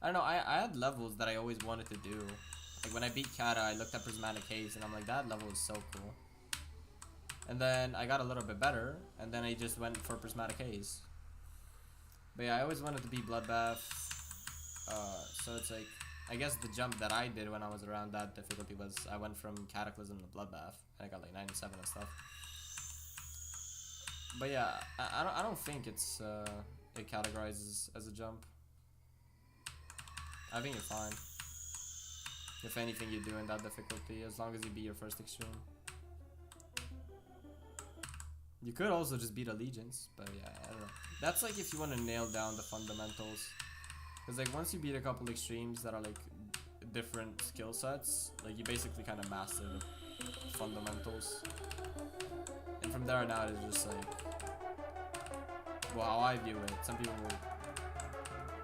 I don't know. I had levels that I always wanted to do. Like when I beat Kata, I looked at Prismatic Haze and I'm like, that level is so cool. And then I got a little bit better, and then I just went for Prismatic Haze. But yeah, I always wanted to be Bloodbath. So it's like, I guess the jump that I did when I was around that difficulty was I went from Cataclysm to Bloodbath, and I got like 97 and stuff. But yeah, I don't think it categorizes as a jump. I think you're fine. If anything you do in that difficulty, as long as you beat your first extreme. You could also just beat Allegiance, but yeah, I don't know. That's like if you want to nail down the fundamentals. Because like once you beat a couple extremes that are like different skill sets, like you basically kind of master the fundamentals. And from there on out, it's just like, well, how I view it, some people will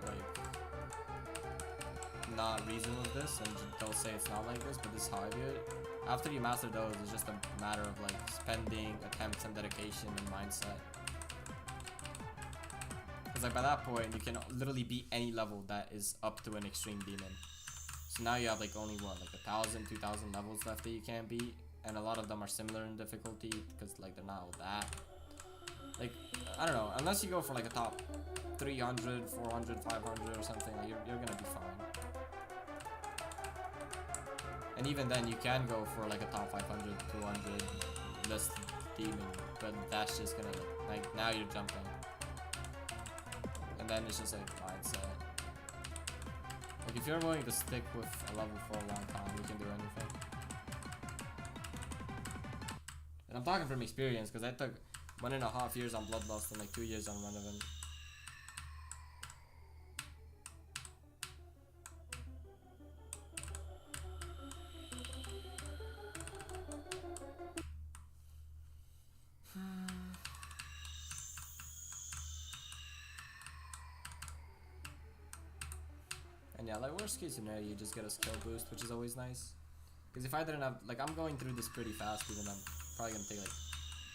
like not reason with this and they'll say it's not like this, but this is how I view it. After you master those, it's just a matter of like spending attempts and dedication and mindset. Because like by that point, you can literally beat any level that is up to an extreme demon. So now you have like only what, like 1,000, 2,000 levels left that you can't beat, and a lot of them are similar in difficulty because like they're not all that. Like I don't know, unless you go for like a top 300, 400, 500 or something, like you're gonna be fine. And even then, you can go for like a top 500, 200 list demon, but that's just gonna like now you're jumping, and then it's just like mindset. Like if you're willing to stick with a level for a long time, you can do anything. And I'm talking from experience because I took 1.5 years on Bloodlust and like 2 years on Renevant. And yeah, like worst case scenario, you just get a skill boost, which is always nice. Because if I didn't have, like I'm going through this pretty fast, even though I'm probably gonna take like,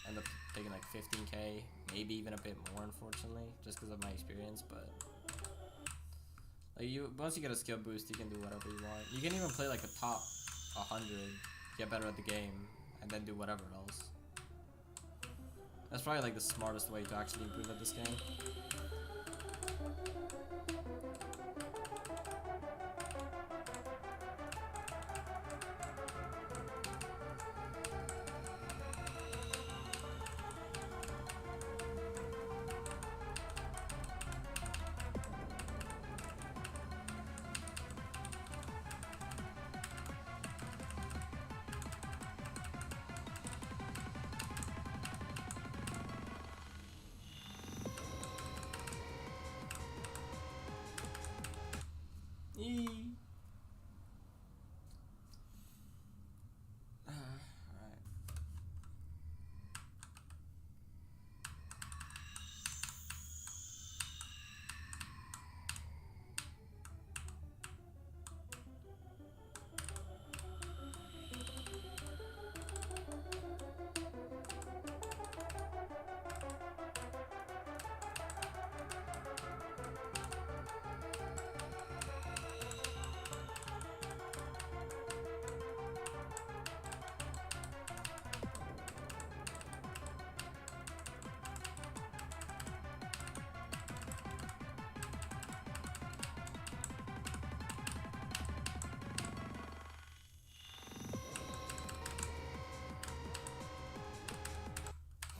end up taking like 15k, maybe even a bit more, unfortunately, just because of my experience. But like once you get a skill boost, you can do whatever you want. You can even play like a top 100, get better at the game, and then do whatever else. That's probably like the smartest way to actually improve at this game.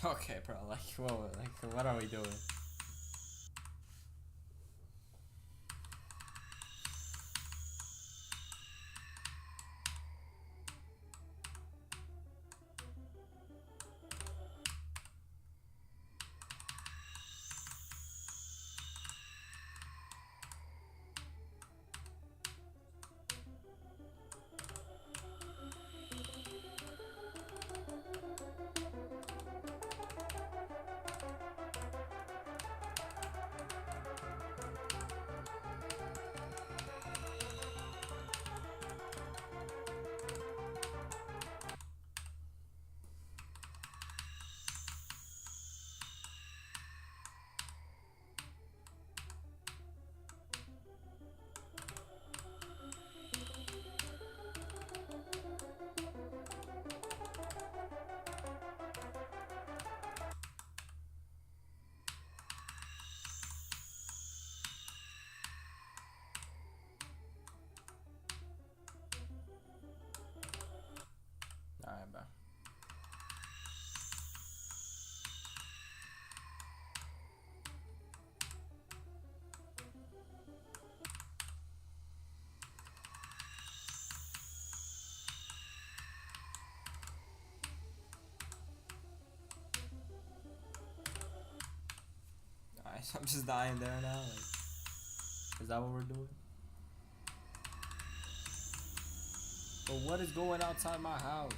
Okay, bro. Like, whoa. Like, what are we doing? Alright, bro. Alright, so I'm just dying there now. Like, is that what we're doing? But what is going outside my house?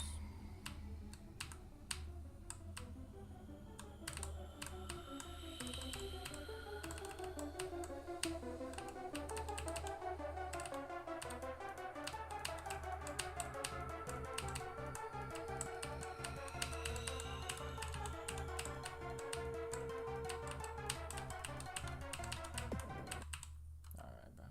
Alright, bro.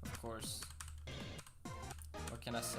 Of course. What can I say?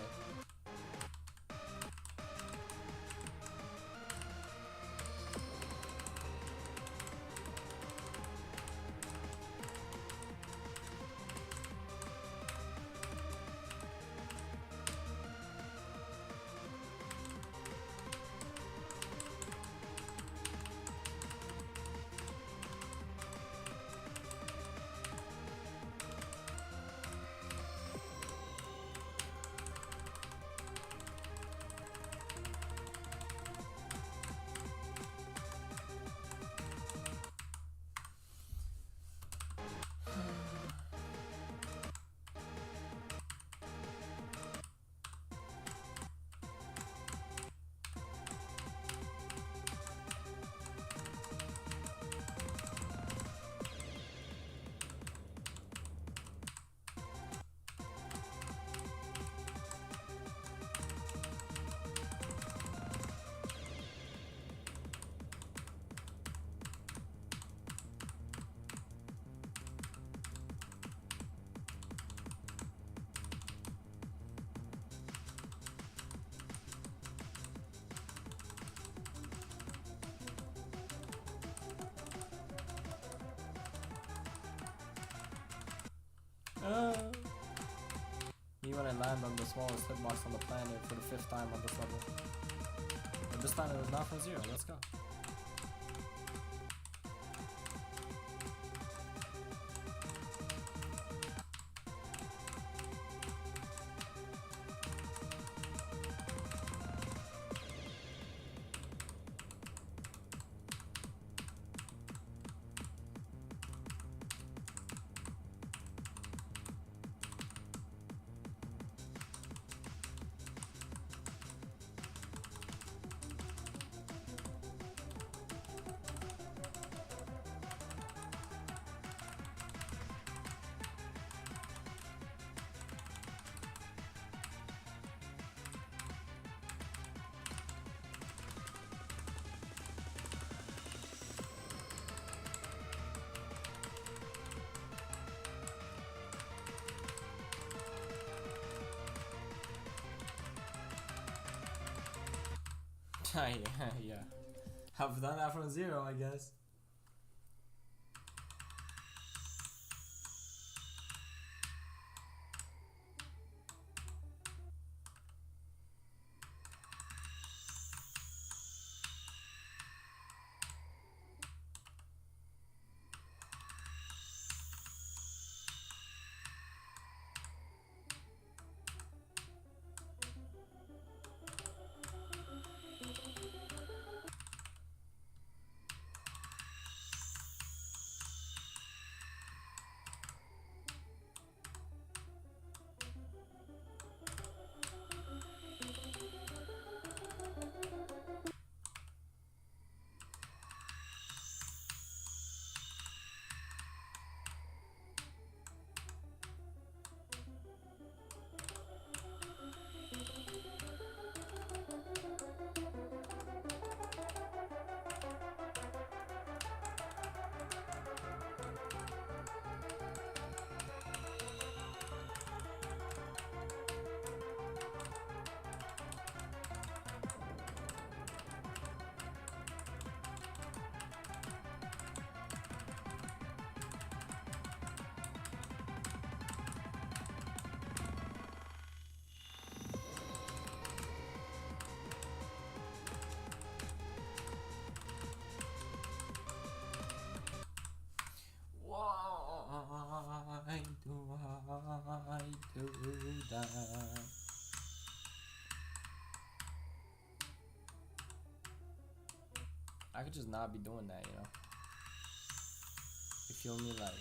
land on the smallest hitbox on the planet for the 5th time on this level. But this time it was not from 0. Let's go. Yeah. I've done that from 0, I guess. Why do I do that? I could just not be doing that, you know? You feel me? Like,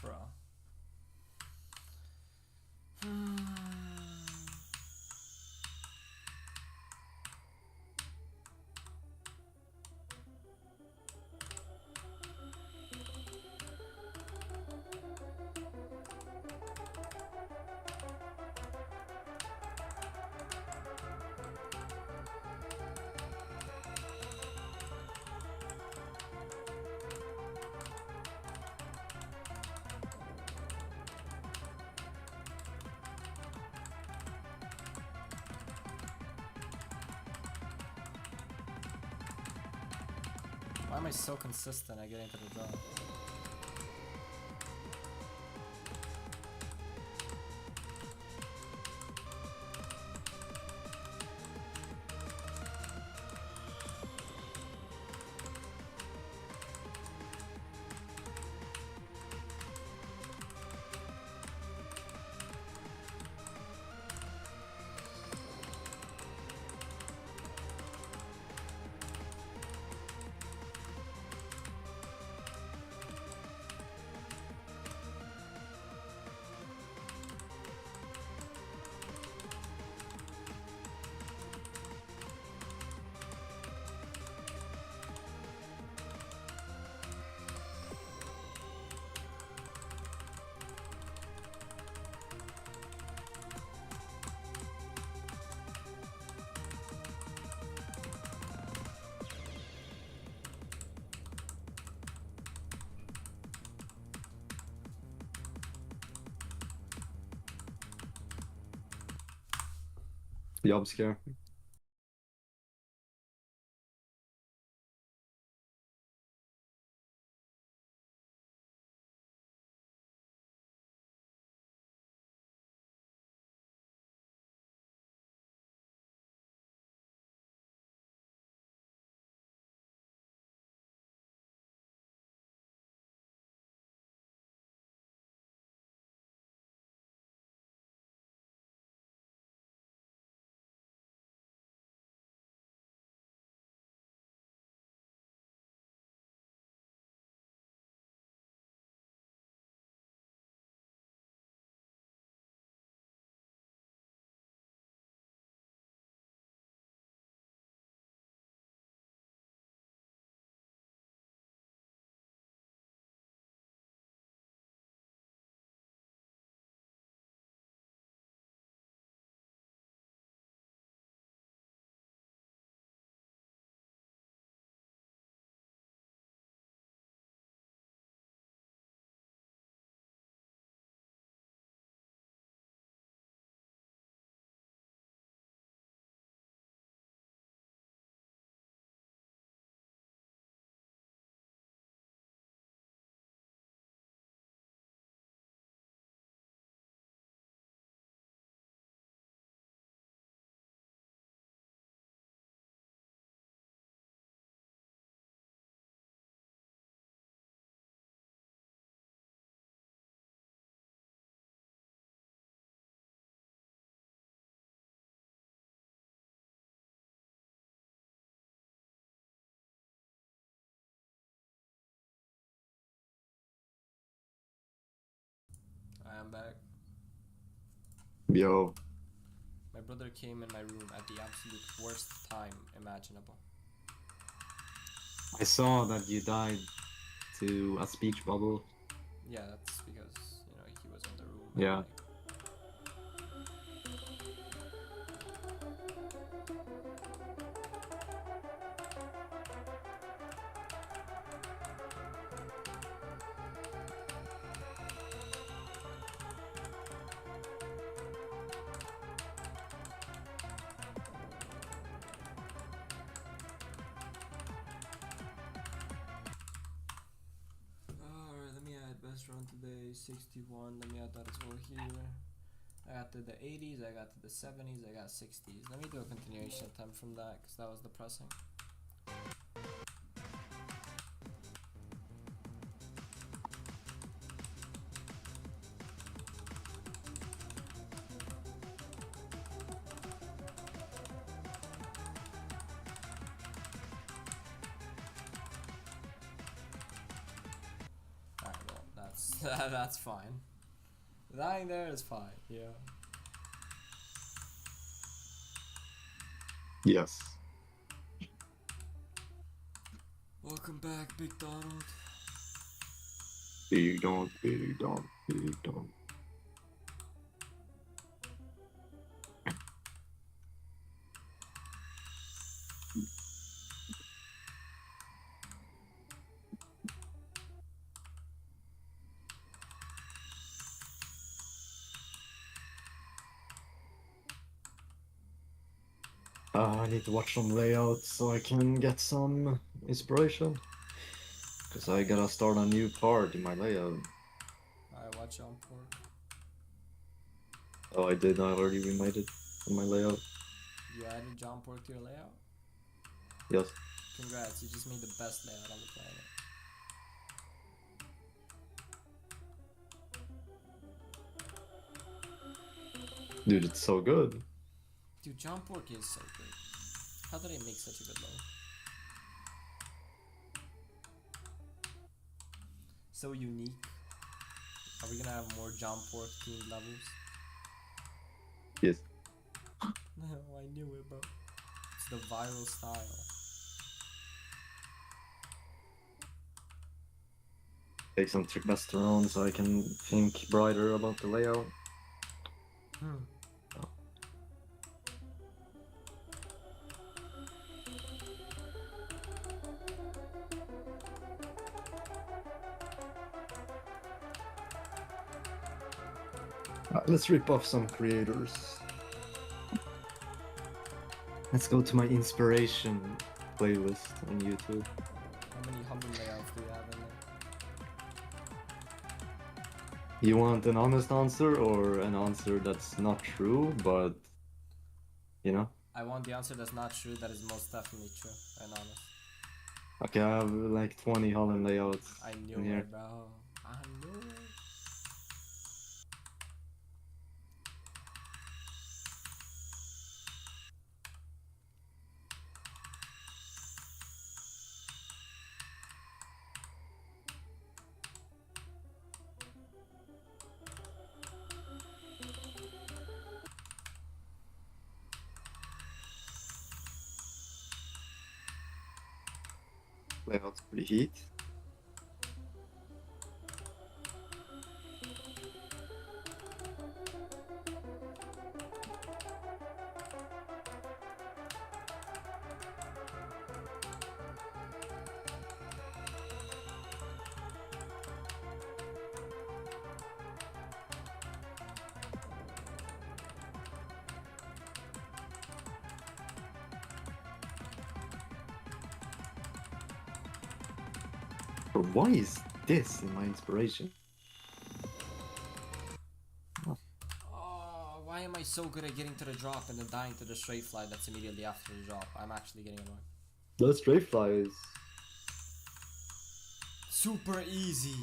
bro. Why am I so consistent at getting to the draw? Job scare. I am back. Yo, My brother came in my room at the absolute worst time imaginable. I saw that you died to a speech bubble. Yeah, that's because, you know, he was in the room. Yeah. Like, alright, let me add best run today, 61. Let me add that as well here. I got to the 80s, I got to the 70s, I got 60s. Let me do a continuation attempt from that because that was depressing. Alright, well, that's fine. Dying there is fine, yeah. Yes. Welcome back, Big Donald. Big dog, big dog, big dog. I need to watch some layouts so I can get some inspiration. Because I gotta start a new part in my layout. Alright, watch on pork. Oh, I did. I already remade it in my layout. You added John Pork to your layout? Yes. Congrats, you just made the best layout on the planet. Dude, it's so good. Dude, John Pork is so good. How did they make such a good logo? So unique. Are we gonna have more John Pork themed levels? Yes. No, I knew it, bro. It's the viral style. Take some testosterone so I can think brighter about the layout. Let's rip off some creators. Let's go to my inspiration playlist on YouTube. How many layouts do you have in there? You want an honest answer or an answer that's not true, but you know? I want the answer that's not true, that is most definitely true and honest. Okay, I have like 20 Holland layouts I knew in here. it, bro. I knew it. Layouts preheat. But why is this in my inspiration? Oh, why am I so good at getting to the drop and then dying to the straight fly that's immediately after the drop? I'm actually getting annoyed. The straight fly is... Super easy.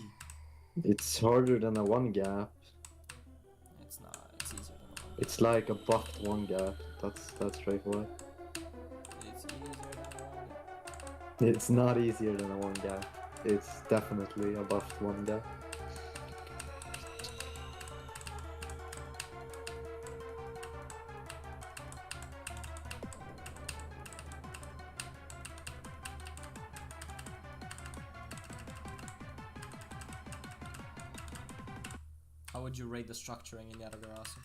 It's harder than a one gap. It's not. It's easier than the one. It's like a buffed one gap. That's straight fly. It's easier than one. It's not easier than a one gap. It's definitely a buffed one gap. How would you rate the structuring in Yatagarasu?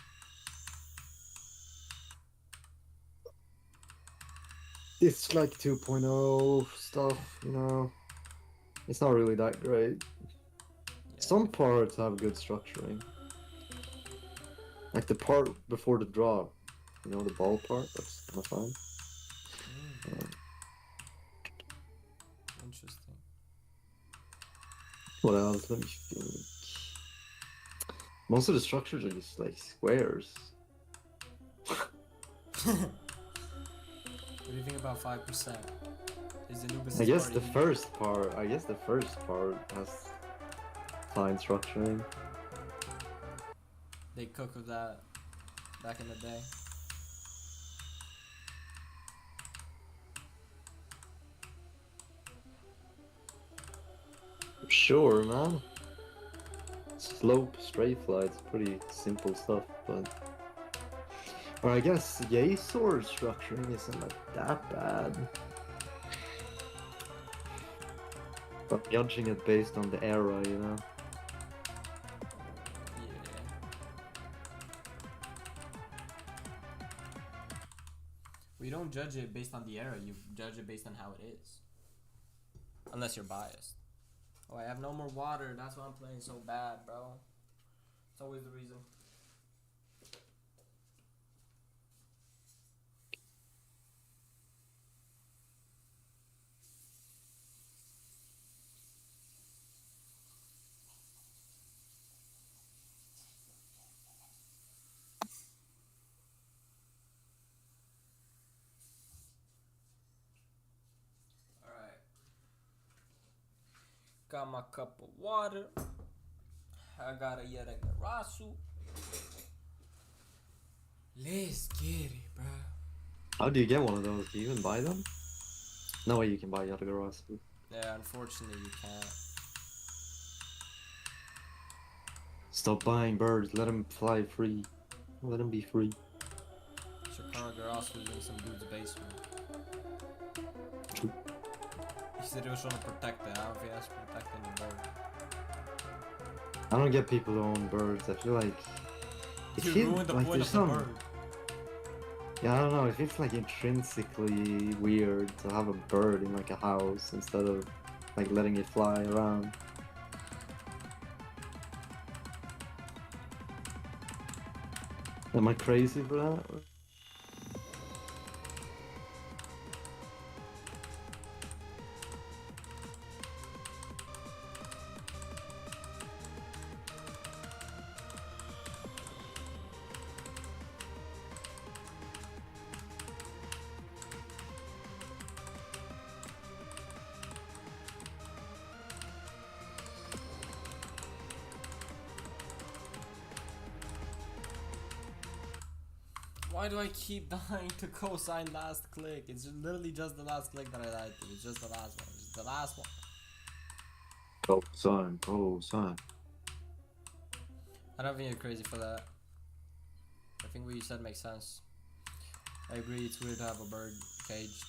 It's like 2.0 stuff, you know. It's not really that great. Yeah. Some parts have good structuring. Like the part before the drop, you know, the ball part, that's kind of fine. Interesting. What else? Let me think. Most of the structures are just like squares. What do you think about 5%? Is Anubis I guess the first part has fine structuring. They cook with that back in the day. Sure, man. Slope, straight flights, pretty simple stuff, but... Or I guess Yay sword structuring isn't like that bad. But judging it based on the era, you know? Yeah. We don't judge it based on the era, you judge it based on how it is. Unless you're biased. Oh, I have no more water, that's why I'm playing so bad, bro. It's always the reason. Got my cup of water. I got a Yatagarasu. Let's get it, bro. How do you get one of those? Do you even buy them? No way you can buy Yatagarasu. Yeah, unfortunately you can't. Stop buying birds, let them fly free. Let them be free. Yatagarasu was in some dude's basement. True. He said he was trying to protect it. I don't think that's protecting the bird. I don't get people who own birds. I feel like... You ruined the point of the bird. Yeah, I don't know. It feels like intrinsically weird to have a bird in like a house instead of like letting it fly around. Am I crazy for that? Why do I keep dying to cosine last click? It's literally just the last click that I died to. It's just the last one. It's the last one. Cosine, cosine. I don't think you're crazy for that. I think what you said makes sense. I agree, it's weird to have a bird caged.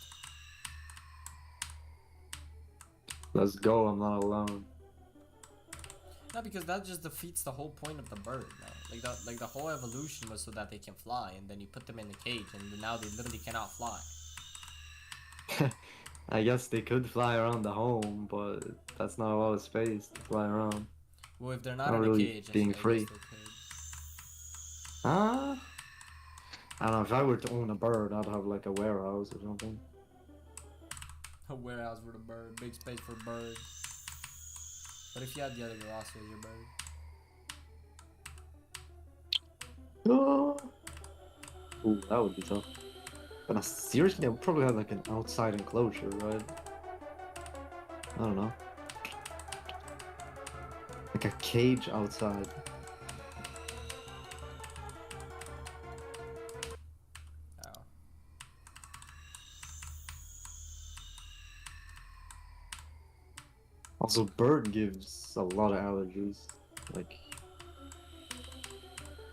Let's go, I'm not alone. No, because that just defeats the whole point of the bird, man. Like the whole evolution was so that they can fly, and then you put them in the cage, and now they literally cannot fly. I guess they could fly around the home, but that's not a lot of space to fly around. Well, if they're not Not in really a cage, being I guess free. they could. Ah, I don't know, if I were to own a bird, I'd have like a warehouse or something. A warehouse for the bird, big space for birds. What if you had the Yatagarasu as your bird? Oh. Ooh, that would be tough. But seriously, I would probably have like an outside enclosure, right? I don't know. Like a cage outside. Oh. Also, bird gives a lot of allergies. Like,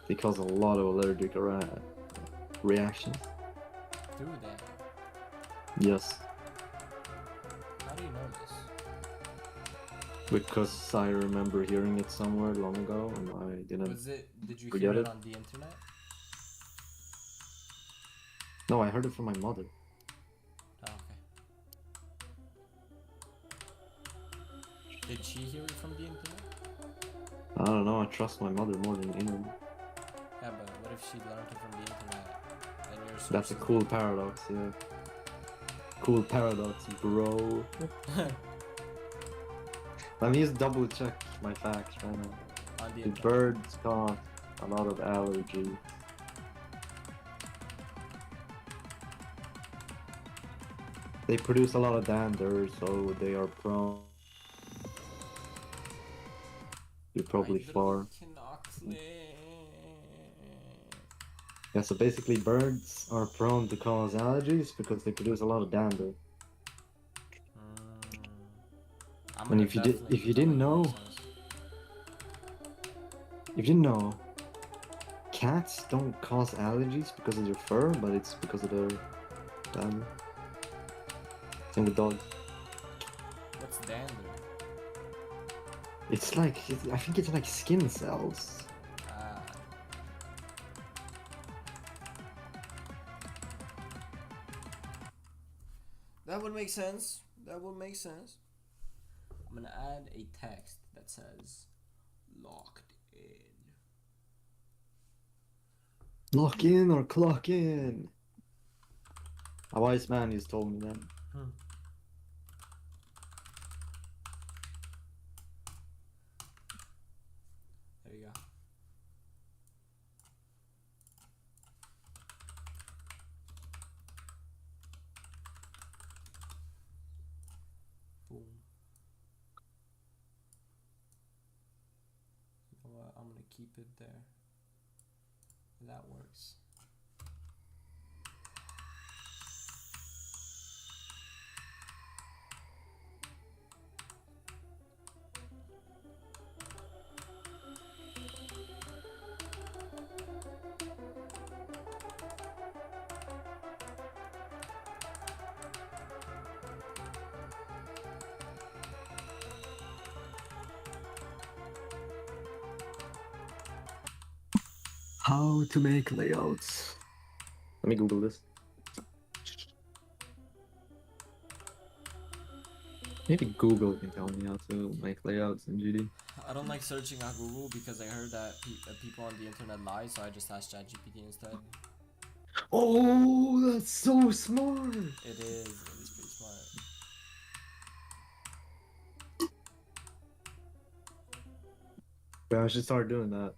they cause a lot of allergic reactions. Do they? Yes, How do you know this? because I remember hearing it somewhere long ago, and I didn't. Did you forget hear it it. on the internet? No, I heard it from my mother. Oh, okay. Did she hear it from the internet? I don't know. I trust my mother more than anyone. Yeah, but what if she learned it from the internet? Then your That's a sources- cool paradox, yeah. Cool paradox, bro. Let me just double check my facts right now. on the The internet. birds cause a lot of allergy. They produce a lot of dander, so they are prone. You're probably I far. cannot click. Yeah, so basically birds are prone to cause allergies because they produce a lot of dander. I'm And gonna if you definitely if you pretend didn't like it know, makes sense. if you didn't know, cats don't cause allergies because of their fur, but it's because of their dander. Same with dogs. What's dander? It's like, I think it's like skin cells. Ah. That would make sense. That would make sense. I'm gonna add a text that says locked in. Lock in or clock in. A wise man just told me that. There you go. Boom. You know what? I'm gonna keep it there. That works. How to make layouts. Let me Google this. Maybe Google can tell me how to make layouts in GD. I don't like searching on Google because I heard that people on the internet lie, so I just asked ChatGPT instead. Oh, that's so smart! It is pretty smart. Yeah, I should start doing that.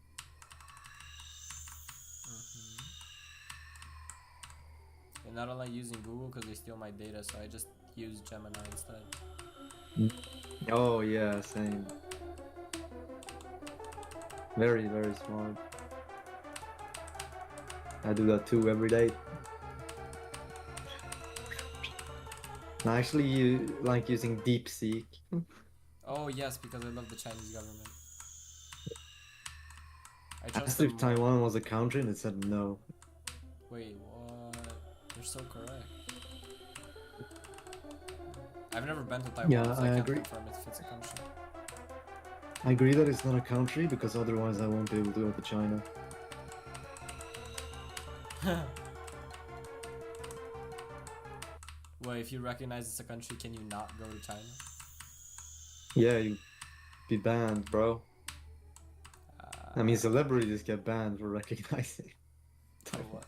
And I don't like using Google because they steal my data, so I just use Gemini instead. Oh yeah, same. Very, very smart. I do that too every day. I actually like using DeepSeek. Oh yes, because I love the Chinese government. I I trust asked them if more. Taiwan was a country and it said no. Wait, what? You're so correct. I've never been to Taiwan, Yeah, so I I can't agree. confirm if it's a country. I agree that it's not a country because otherwise I won't be able to go to China. Well, if you recognize it's a country, can you not go to China? Yeah, you'd be banned, bro. I mean, Uh, celebrities get banned for recognizing for Taiwan. what?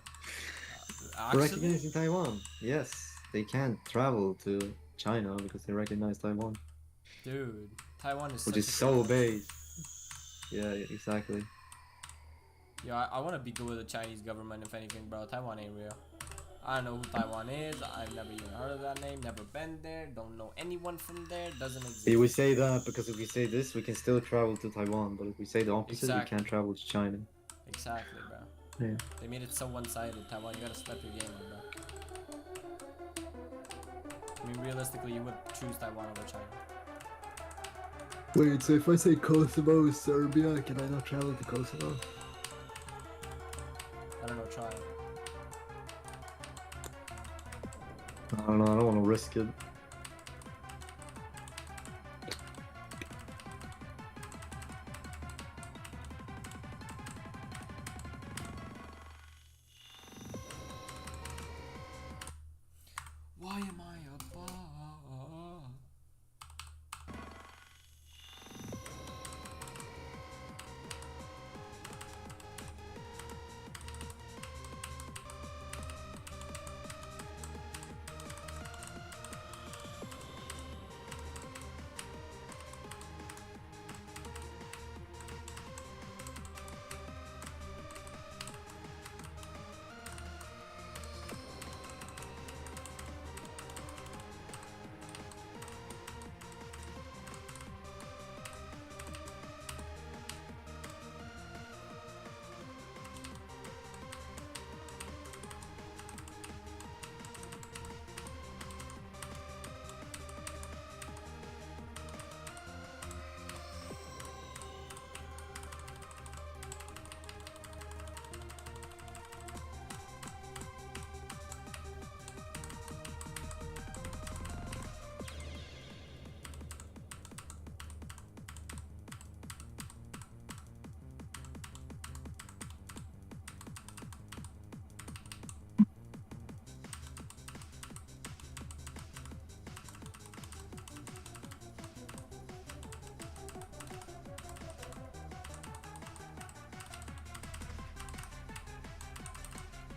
For Actually? recognizing Taiwan. Yes, they can't travel to China because they recognize Taiwan, Dude, Taiwan is which such is a so great country. base. Yeah, exactly. Yeah, I want to be good with the Chinese government, if anything, bro. Taiwan ain't real. I don't know who Taiwan is. I've never even heard of that name. Never been there. Don't know anyone from there. Doesn't exist. See, we say that because if we say this, we can still travel to Taiwan, but if we say the opposite, we Exactly. can't travel to China. Exactly, bro. Yeah. They made it so one-sided. Taiwan, you gotta step your game up, bro. I mean, realistically, you would choose Taiwan over China. Wait, so if I say Kosovo is Serbia, can I not travel to Kosovo? I don't know, try it. I don't know, I don't want to risk it. Why am I a bot?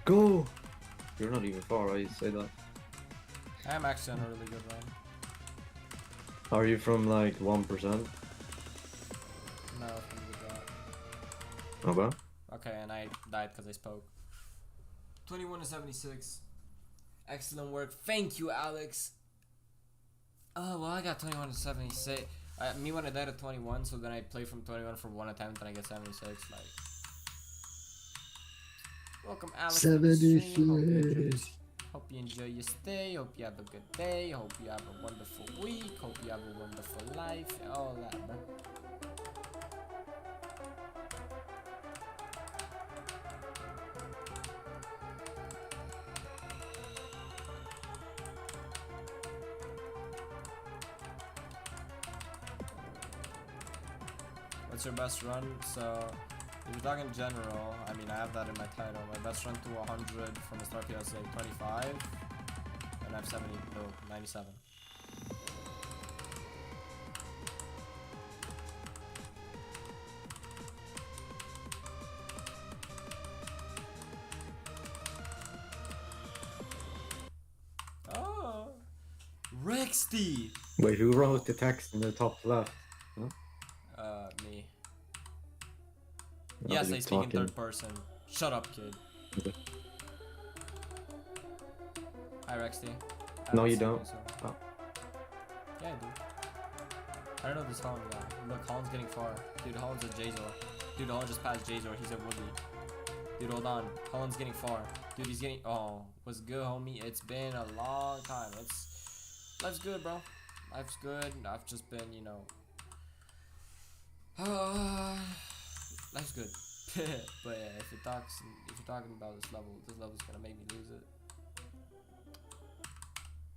Go! You're not even far, I say that. I'm actually on a really good run. Are you from like 1%? No, from the drop. Okay. Okay, and I died because I spoke. 21 to 76. Excellent work. Thank you, Alex. Oh, well, I got 21 to 76. Me when I died at 21, so then I play from 21 for one attempt and I get 76. Like, welcome, Alex. to the stream. Hope you enjoy your stay. Hope you have a good day. Hope you have a wonderful week. Hope you have a wonderful life. All that, bro. What's your best run? So, if you're talking general, I mean, I have that in my title. My best run to 100 from the start to is like 25, and I have 97. Oh, Rexty! Wait, who wrote the text in the top left? Me. Oh, Yes, you're I speak in talking. third person. Shut up, kid. Okay. Hi, Rexty. No, you don't. Oh. Yeah, I do. I don't know this Holland guy. Look, Holland's getting far. Dude, Holland's a Jazor. Dude, Holland just passed Jazor. He's a Woodley. Dude, hold on. Holland's getting far. Dude, he's getting... Oh, what's good, homie? It's been a long time. Life's good, bro. Life's good. I've just been, you know... life's good. But yeah, if you're talking about this level's gonna make me lose it.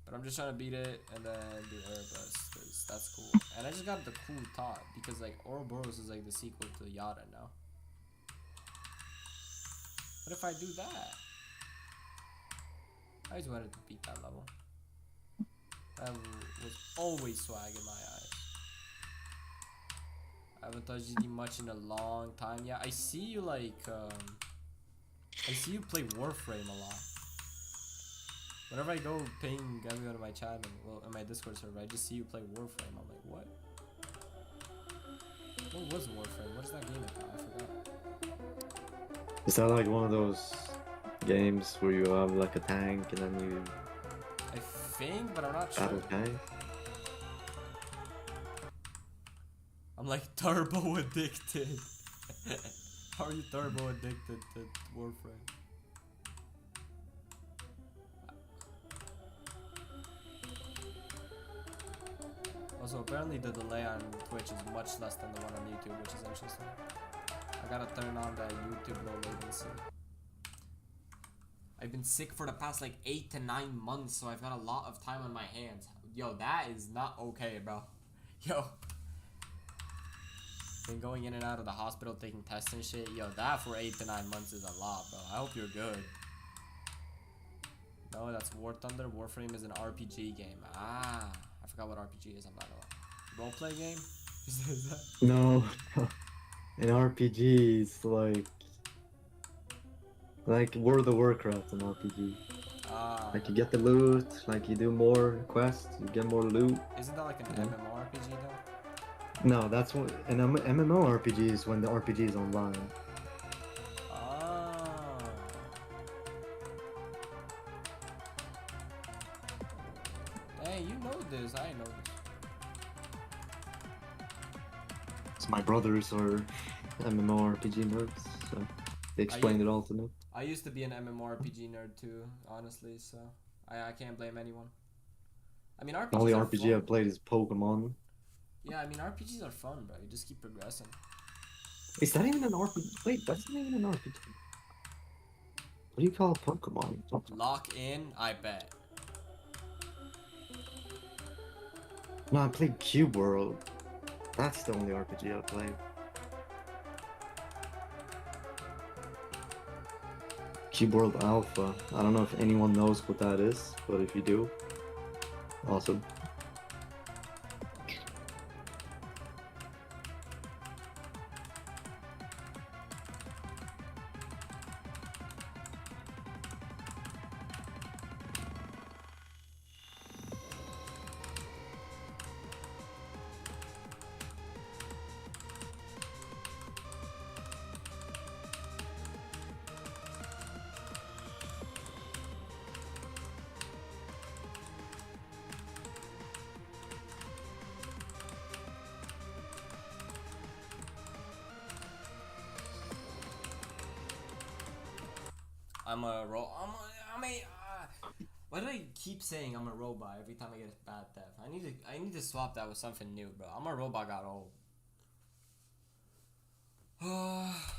But I'm just trying to beat it and then do Erebus, because that's cool. And I just got the cool thought, because like Ouroboros is like the sequel to Yata now. What if I do that? I always wanted to beat that level. That was always swag in my eyes. I haven't touched GD much in a long time. Yeah, I see you like, I see you play Warframe a lot. Whenever I go ping everyone in my chat, well, in my Discord server, I just see you play Warframe. I'm like, what? What was Warframe? What is that game about? I forgot. Is that like one of those games where you have like a tank and then you I think, but I'm not sure. battle tank? I'm like turbo addicted. How are you turbo addicted to Warframe? Also, apparently the delay on Twitch is much less than the one on YouTube, which is interesting. I gotta turn on that YouTube low latency. I've been sick for the past like 8 to 9 months, so I've got a lot of time on my hands. Yo, that is not okay, bro. Yo. Been going in and out of the hospital taking tests and shit. Yo, that for 8 to 9 months is a lot, bro. I hope you're good. No, that's War Thunder. Warframe is an RPG game. Ah, I forgot what RPG is. I'm not gonna lie. Roleplay game? Is that? No. In RPGs, like World of Warcraft, an RPG. Ah. Like you get the loot, like you do more quests, you get more loot. Isn't that like an MMORPG though? No, that's what an MMORPG is when the RPG is online. Ah. Hey, you know this. I know this. So my brothers are MMORPG nerds, so they explained it all to me. I used to be an MMORPG nerd too, honestly, so I can't blame anyone. I mean, RPGs The only are RPG fun. I've played is Pokemon. Yeah, I mean, RPGs are fun, bro. You just keep progressing. Is that even an RPG? Wait, that's not even an RPG. What do you call Pokemon? Lock in, I bet. No, I played Cube World. That's the only RPG I played. Cube World Alpha. I don't know if anyone knows what that is, but if you do, awesome. Why do I keep saying I'm a robot every time I get a bad death? I need to swap that with something new, bro. I'm a robot got old.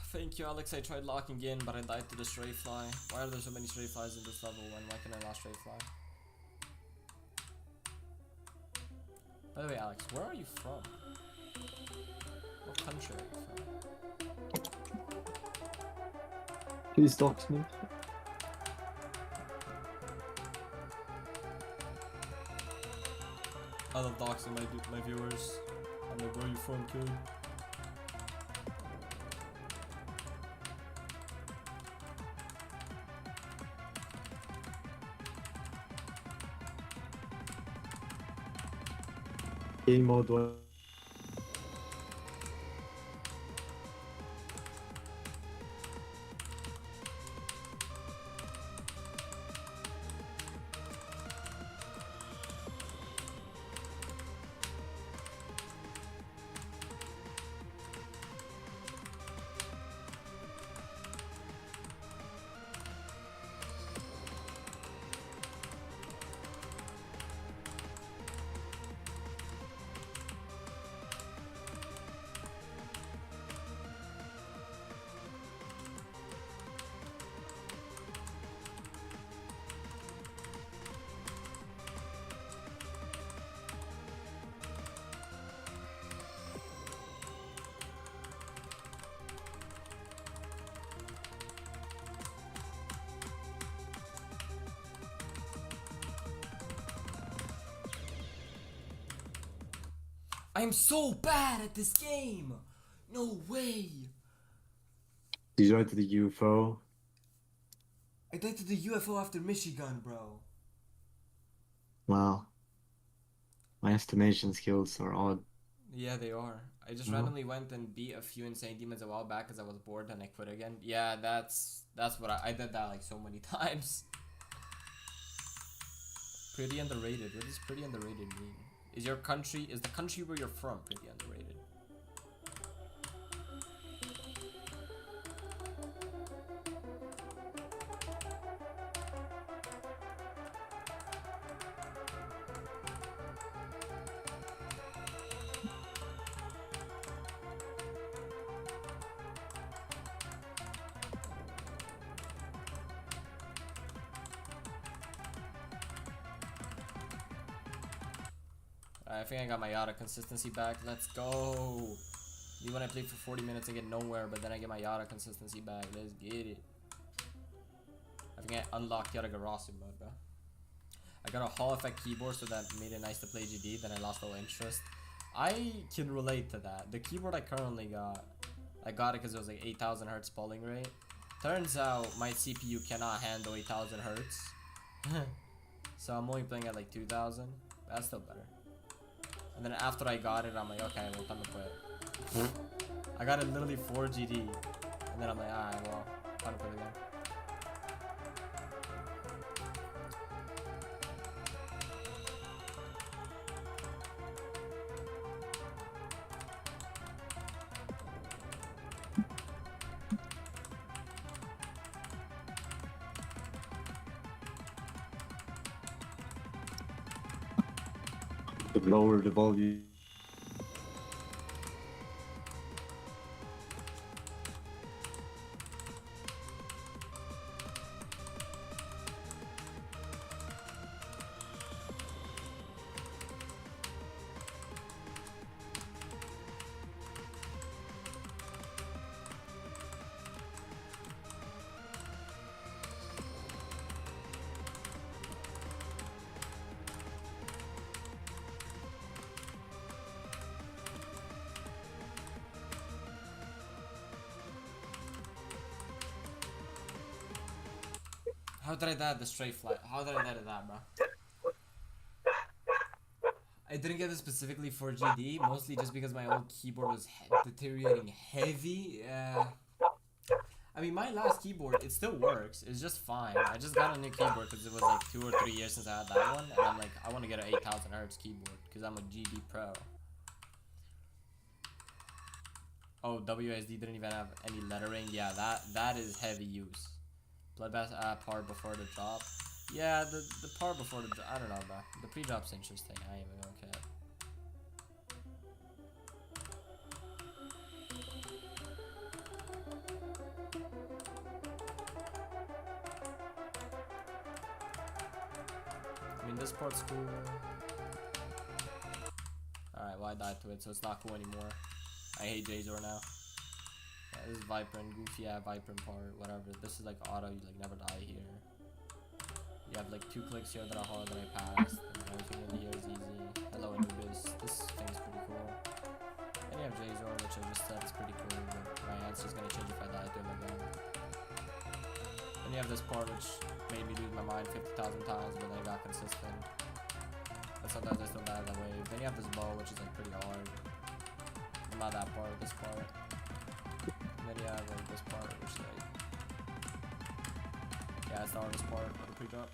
Thank you, Alex. I tried locking in, but I died to the stray fly. Why are there so many stray flies in this level, and why can I not stray fly? By the way, Alex, where are you from? What country are you from? Please dox me. I love doxing my viewers. I'm like, where are you from, kid? Game mode. I am so bad at this game. No way. Did you join to the UFO? I died to the UFO after Michigan, bro. Wow. My estimation skills are odd. Yeah, they are. I just No. randomly went and beat a few insane demons a while back because I was bored and I quit again. Yeah, that's what I did that like so many times. Pretty underrated. What does pretty underrated mean? Is the country where you're from pretty underrated? I think I got my Yata consistency back. Let's go. Me when I played for 40 minutes I get nowhere, but then I get my Yata consistency back. Let's get it. I think I unlocked Yatagarasu mode, bro. I got a Hall effect keyboard, so that made it nice to play GD. Then I lost all interest. I can relate to that. The keyboard I currently got, I got it because it was like 8,000 hertz polling rate. Turns out my CPU cannot handle 8,000 hertz. So I'm only playing at like 2,000. That's still better. And then after I got it, I'm like, okay, well, time to quit. I got it literally for GD. And then I'm like, alright, well, time to quit again. To lower the volume. How did I die at the straight flight? How did I die to that, bro? I didn't get it specifically for GD, mostly just because my old keyboard was deteriorating heavy. I mean, my last keyboard, it still works. It's just fine. I just got a new keyboard because it was like 2 or 3 years since I had that one. And I'm like, I want to get an 8,000 hertz keyboard because I'm a GD pro. Oh, WSD didn't even have any lettering. Yeah, that is heavy use. Bloodbath part before the drop. Yeah, the part before the drop. I don't know, bro. The pre-drop's interesting. I ain't even okay. I mean, this part's cool. Alright, well, I died to it, so it's not cool anymore. I hate Jazor now. Yeah, this is Viper and Goofy, yeah, Viper and part, whatever. This is like auto, you like never die here. You have like 2 clicks here that are hard that I passed, and everything in here is easy. Hello Anubis, this thing's pretty cool. And you have Jazor, which I just said is pretty cool, but my answer's gonna change if I die to him again. And you have this part which made me lose my mind 50,000 times, but then I got consistent. But sometimes I still die that way. Then you have this bow, which is like pretty hard. Not that part, this part. And then you have like this part, which like, yeah, it's the hardest part of the pre-drop.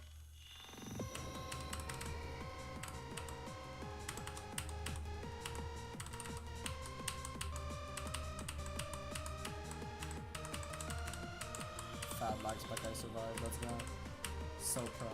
Fat likes, but I survived. Let's go. So pro.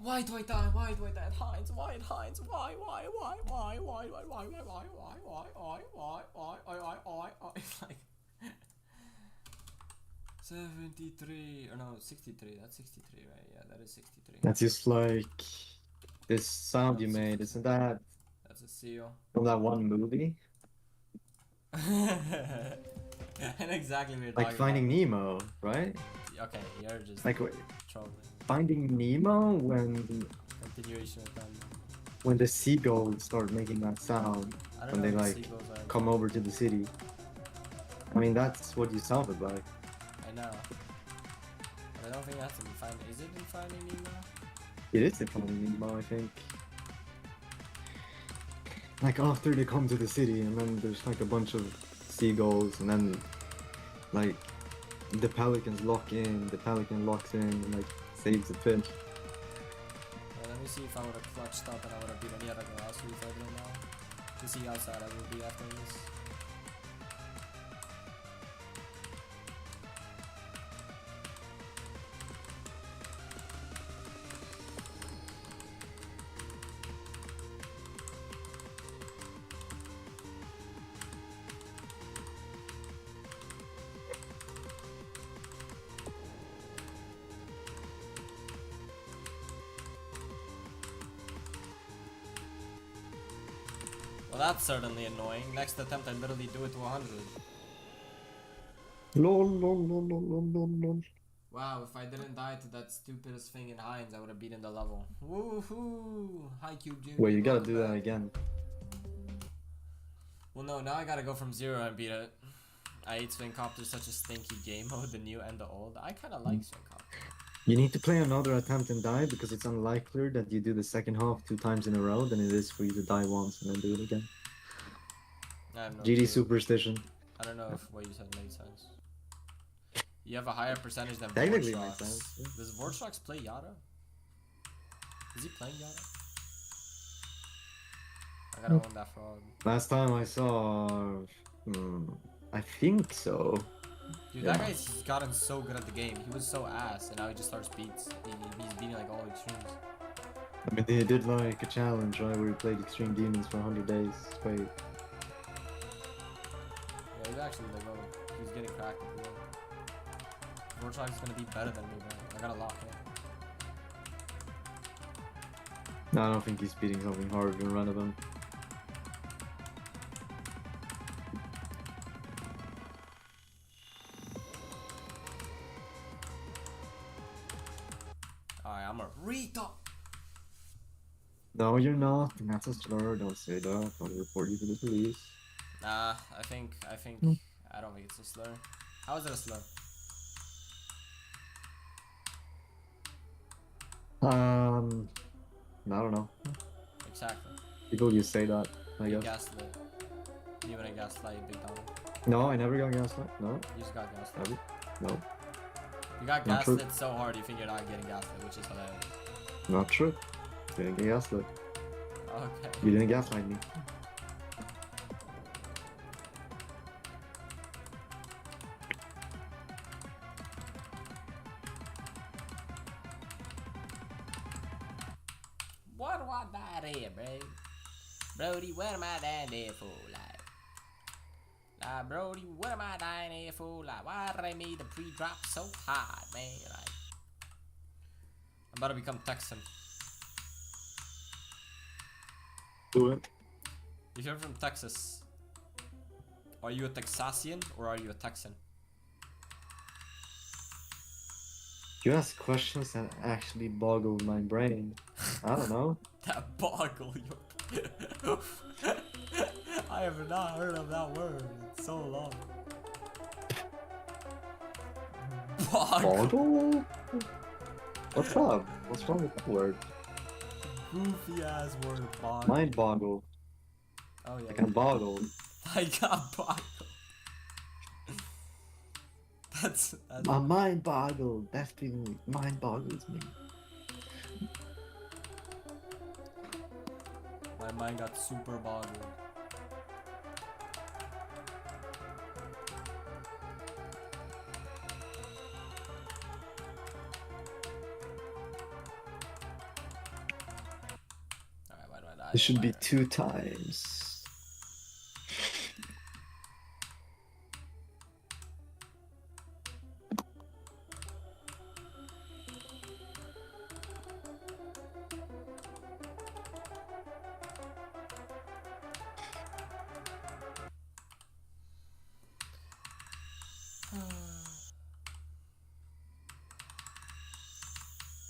Why do I die? Why do I die? Heinz, why Heinz? Why? Like 73 or no 63. That's 63, right? Yeah, that is 63. That's just like this sound you made. Isn't that That's a seal. from that one movie? And exactly what you're Like talking Finding about. Nemo, right? Okay, you're just Like trolling. Finding Nemo when Continuation of that. the seagulls start making that sound I don't when know they if like seagulls are. come over to the city. I mean, that's what you sounded like. I know. But I don't think that's in Finding. Is it in Finding Nemo? It is in Finding Nemo, I think. Like after they come to the city, and then there's like a bunch of seagulls, and then like the pelicans lock in. The pelican locks in and like saves the fish. Well, let me see if I would have clutched up and I would have beaten Yatagarasu if I didn't know. To see how sad I would be after this. Well, that's certainly annoying. Next attempt, I literally do it to 100. Lol, lol, lol, lol, lol, lol, lol. Wow, if I didn't die to that stupidest thing in Heinz, I would have beaten the level. Woohoo! Hi, Cube Junior. Wait, you gotta welcome do that back. again. Well, no, now I gotta go from 0 and beat it. I hate Swing Copter, such a stinky game mode, the new and the old. I kinda like Swing Copter. You need to play another attempt and die because it's unlikelier that you do the second half 2 times in a row than it is for you to die once and then do it again. I have no GD clue. superstition. I don't know if what you said made sense. You have a higher percentage than Technically it Vortrox. makes sense, yeah. Does Vortrox play Yata? Is he playing Yata? I gotta own that frog. Last time I saw... I think so. Dude, Yeah. that guy's gotten so good at the game. He was so ass, and now he just starts beats. He's beating like all extremes. I mean, they did like a challenge, right, where he played Extreme Demons for 100 days straight. Yeah, he's actually like, oh, he's getting cracked at the game. Vortrox is gonna be better than me, man. I gotta lock in. No, I don't think he's beating something harder than Renevant. Alright, I'm a retard. No, you're not. That's a slur. Don't say that. I'll report you to the police. Nah, I think, I don't think it's a slur. How is it a slur? I don't know. Exactly. People just say that, I You guess. gaslit. You wanna gaslight Big Tom. No, I never got gaslit. No, You just got gaslit. never. No, You got Not true. gaslit so hard you think you're not getting gaslit, which is hilarious. not true. You didn't get gaslit. Okay. You didn't gaslight me. What do I die there, bro? Brody, what am I dying there for? Like, Brody, what am I dying here for? Like, why did I make the pre-drop so hard, man? Like, I'm about to become Texan. Do it. If you're from Texas, are you a Texasian or are you a Texan? You ask questions that actually boggle my brain. I don't know. That boggle your... I have not heard of that word in so long. Boggle? Boggle? What's up? What's wrong with that word? Goofy ass word, boggle. Mind boggle. Oh yeah. I can boggle. I got boggle. That's My mind boggled. That feeling mind boggles me. my mind got super boggled. It should be 2 times.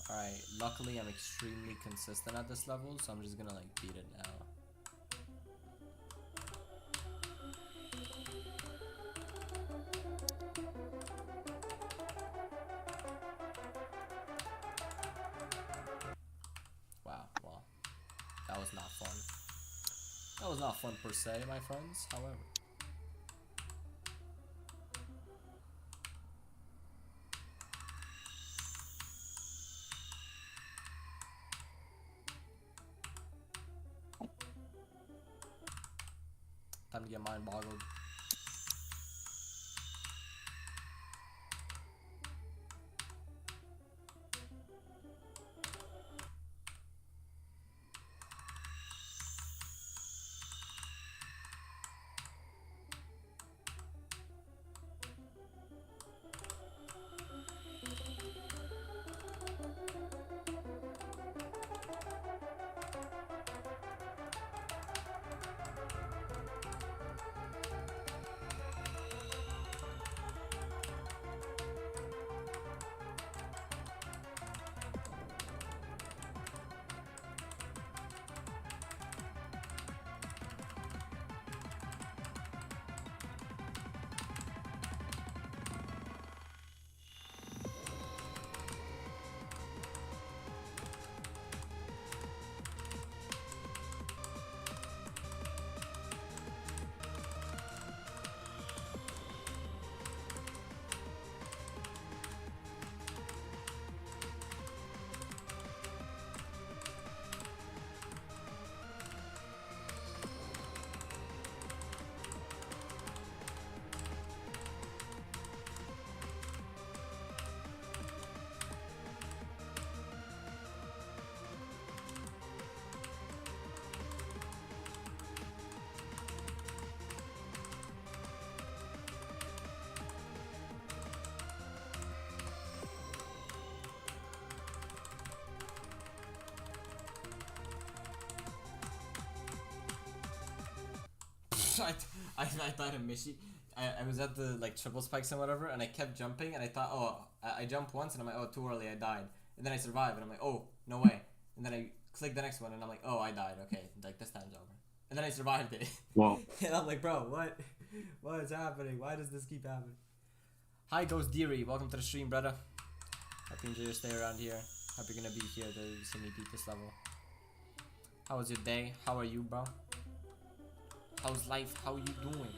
Alright, luckily I'm extremely consistent at this level, so I'm just gonna like beat it now. Wow, well, that was not fun. That was not fun per se, my friends, however. Time to get mind boggled. I thought I missed you. I was at the like triple spikes and whatever, and I kept jumping, and I thought, oh, I jumped once, and I'm like, oh, too early, I died. And then I survived, and I'm like, oh, no way. And then I clicked the next one, and I'm like, oh, I died. Okay, like this time's over. And then I survived it. Wow. And I'm like, bro, what is happening? Why does this keep happening? Hi, Ghost Deary. Welcome to the stream, brother. Hope you enjoy your stay around here. Hope you're gonna be here to see me beat this level. How was your day? How are you, bro? How's life? How you doing?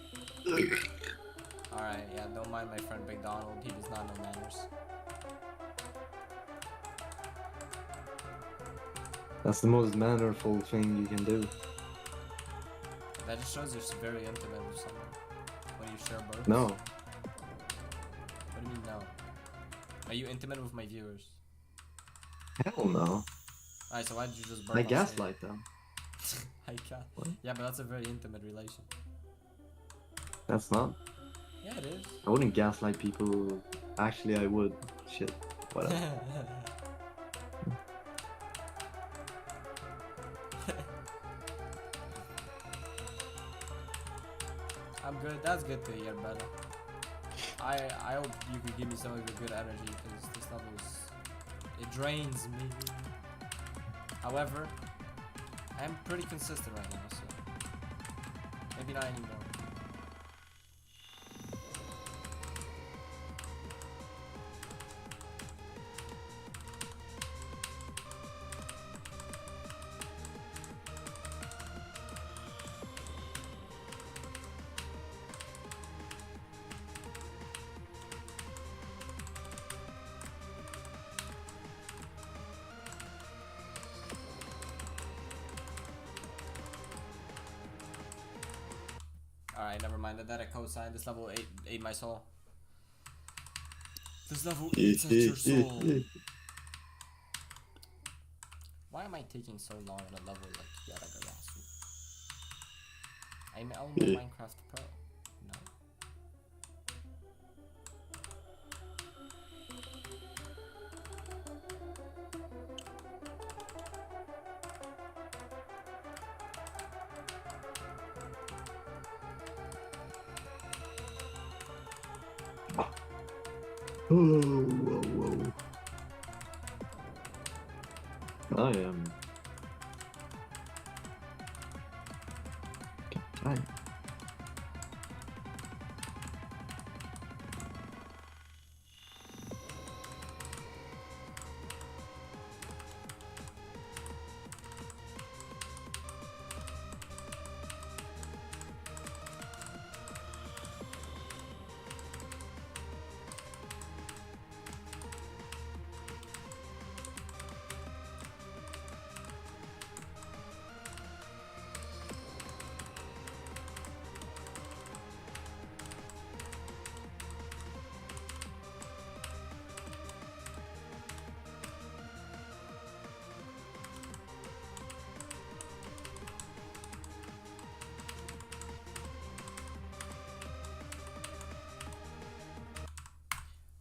Alright, yeah, don't mind my friend Big Donald. He does not know manners. That's the most mannerful thing you can do. That just shows you're very intimate with someone. When you share births. No. What do you mean no? Are you intimate with my viewers? Hell no. Alright, so why did you just burn I my gaslight them. I can't. What? Yeah, but that's a very intimate relation. That's not. Yeah, it is. I wouldn't gaslight people. Actually, I would. Shit. Whatever. I'm good. That's good to hear, brother. I hope you could give me some of your good energy because this level it drains me. However, I'm pretty consistent right now, so maybe not anymore. Alright, never mind that I co-signed. This level ate my soul. This level eats at your soul. Why am I taking so long on a level like Yatagarasu? I'm Elmo Yeah. Minecraft Pro. No. Whoa. I am. Hi.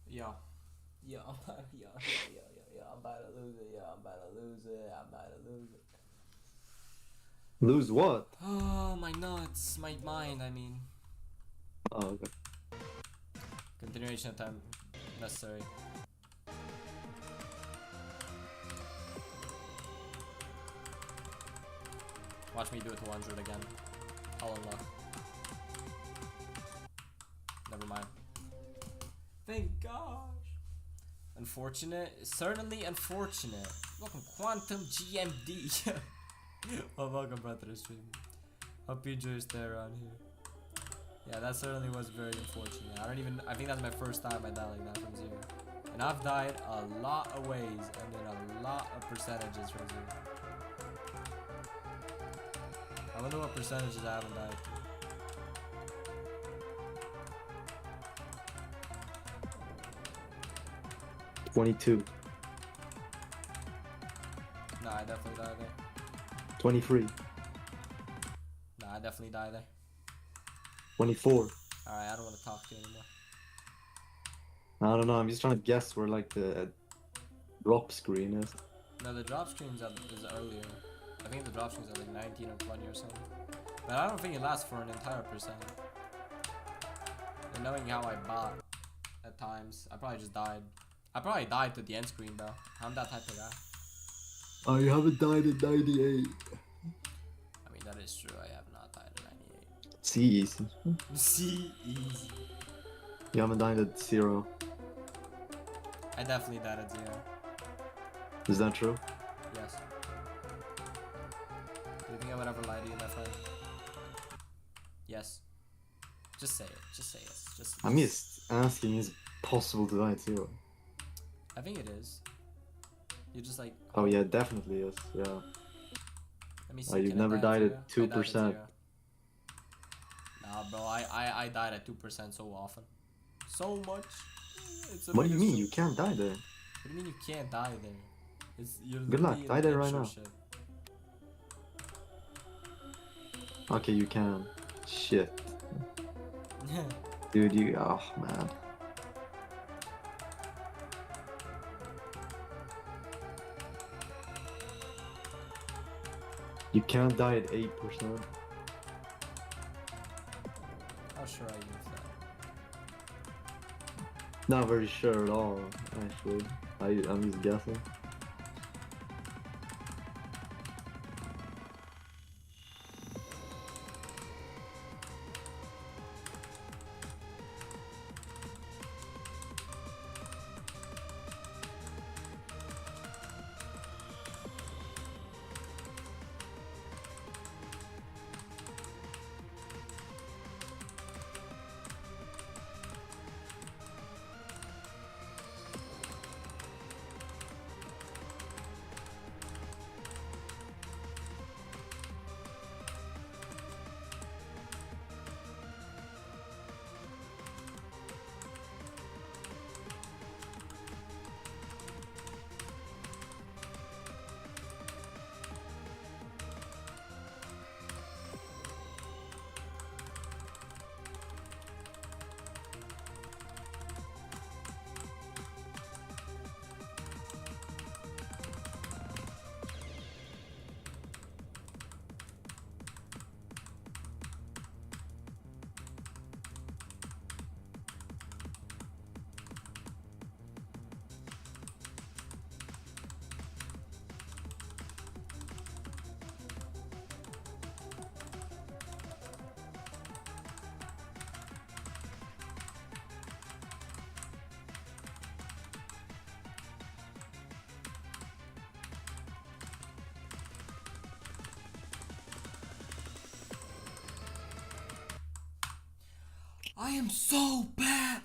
Yeah. Yeah, I'm about to lose it. I'm about to lose it. Lose what? Oh, my nuts. My mind, I mean. Oh, okay. Continuation of time necessary. Watch me do it to 100 again. I'll unlock. Never mind. Thank gosh. Unfortunate. Certainly unfortunate. Welcome, Quantum GMD. Well, welcome, brother, to the stream. Hope you enjoy your stay around here. Yeah, that certainly was very unfortunate. I think that's my first time I died like that from zero. And I've died a lot of ways and in a lot of percentages from zero. I wonder what percentages I haven't died to. $22. Nah, I definitely died there. 23. Nah, I definitely died there. 24. Alright, I don't want to talk to you anymore. I don't know, I'm just trying to guess where like the drop screen is. No, the drop screen's is earlier. I think the drop screen's at like 19 or 20 or something. But I don't think it lasts for an entire percent. And knowing how I bought at times, I probably just died. I probably died to the end screen, bro. I'm that type of guy. Oh, you haven't died at 98. I mean, that is true. I have not died at 98. See, easy. See, easy. You haven't died at 0. I definitely died at 0. Is that true? Yes. Do you think I would ever lie to you, my friend? Yes. Just say it. Just say yes. Just. I'm just asking, is it possible to die at 0? I think it is. You just like. Oh yeah, definitely is. Yeah. Let me see. Oh, you've can I never die died at at 0? I died 2%. 0. Nah, bro. I died at 2% so often. So much. It's What do you mean? You can't die there. What do you mean you can't die there? You're Good luck. literally in Die the there right intro now. ship. Okay, you can. Shit. Dude, you. Oh, man. You can't die at 8%. How sure are you of that? Not very sure at all, actually. I'm just guessing. I am so bad.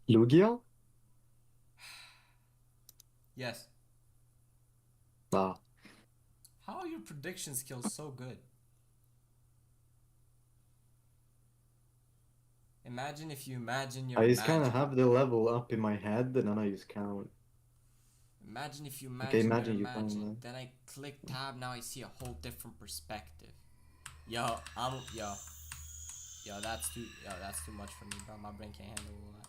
Lugia? Yes. Ah. How are your prediction skills so good? Imagine if you imagine your I just kind of imagine. have the level up in my head and then I just count. Imagine if you Okay, imagine your imagine you count imagine. that. Then I click tab. Now I see a whole different perspective. Yo, that's too much for me, bro. My brain can't handle all that.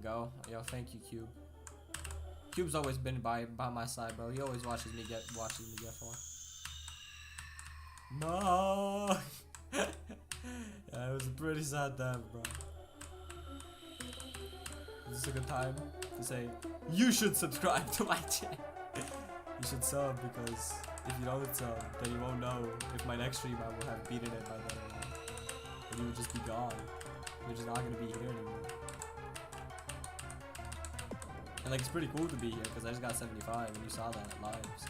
Go, yo, thank you, Cube. Cube's always been by my side, bro. He always watches me get far. No. Yeah, it was a pretty sad time, bro. This is a good time to say you should subscribe to my channel. You should sub, because if you don't sub, then you won't know if my next stream I will have beaten it by then or not. And you will just be gone. You're just not gonna be here anymore. And like, it's pretty cool to be here because I just got 75 and you saw that live. So.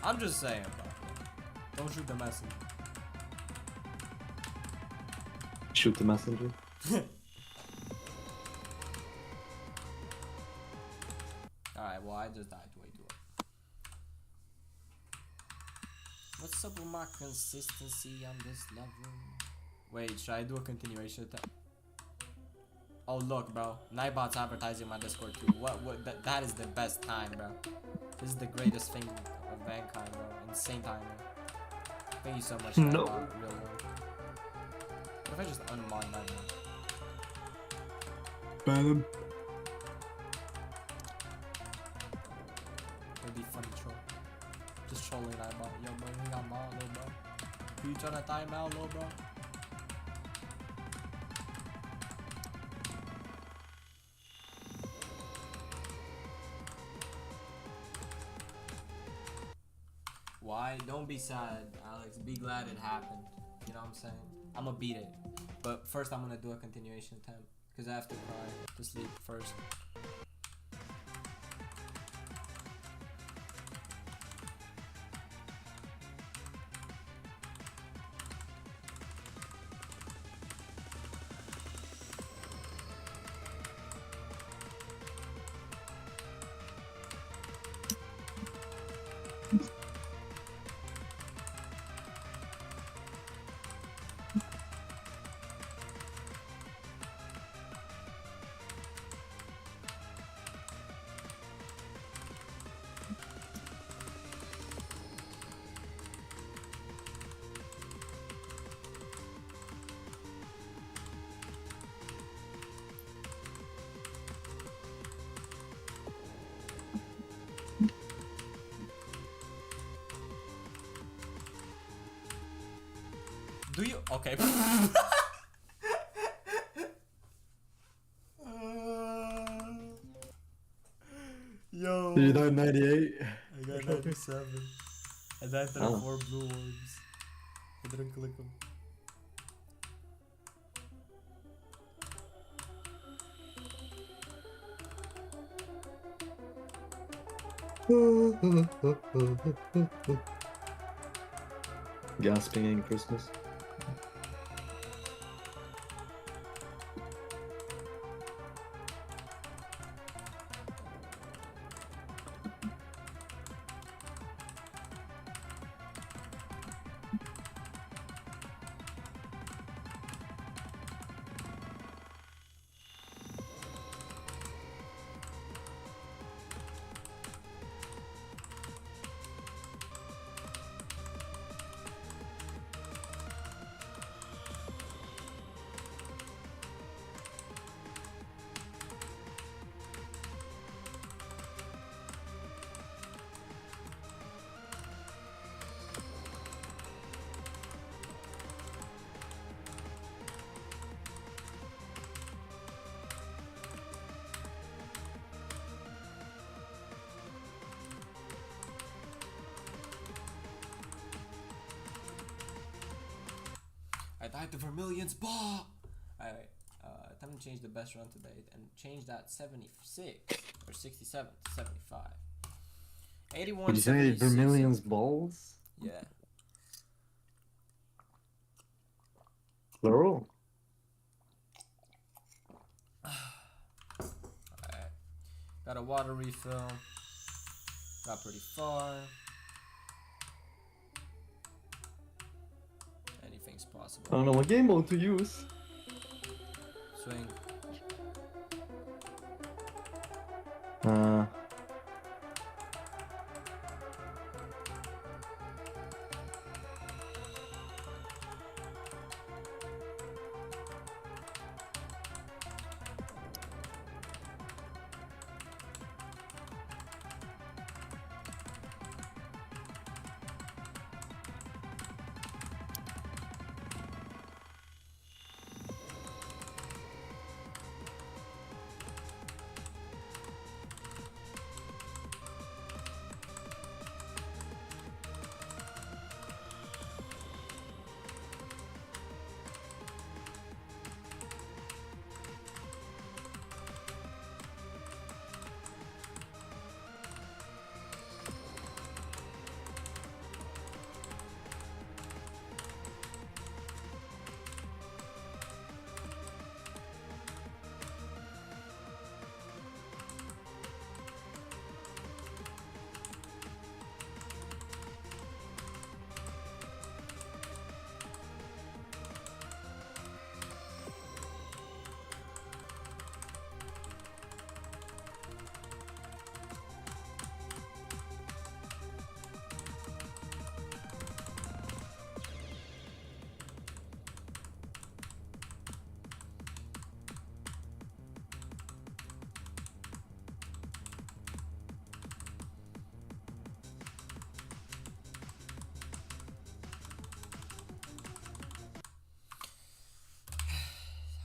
I'm just saying, bro. Don't shoot the messenger. Shoot the messenger. Alright, well, I just died way too early. What's up with my consistency on this level? Wait, should I do a continuation attack? Oh, look, bro. Nightbot's advertising my Discord too. That is the best time, bro. This is the greatest thing of mankind, bro. Insane time, bro. Thank you so much, Nightbot. No. Real world. What if I just unmod Nightbot? Ban him. It'd be funny troll. Just trolling Nightbot. Yo, bro, you got mod, little bro. Who you trying to time out, little bro? Why? Don't be sad, Alex. Be glad it happened. You know what I'm saying? I'm gonna beat it. But first I'm gonna do a continuation attempt. Because I have to cry to sleep first. Do you? Okay. Yo. You died 98? I got 97. I died to the 4 blue orbs. I didn't click them. Gasping in Christmas. I died to Vermilion's ball. Alright, time to change the best run today and change that 76 or 67 to 75. 81. Did you say Vermilion's balls? Yeah. Plural? Alright. Got a water refill. Got pretty far. Anything's I possible. don't know what game mode to use. Swing.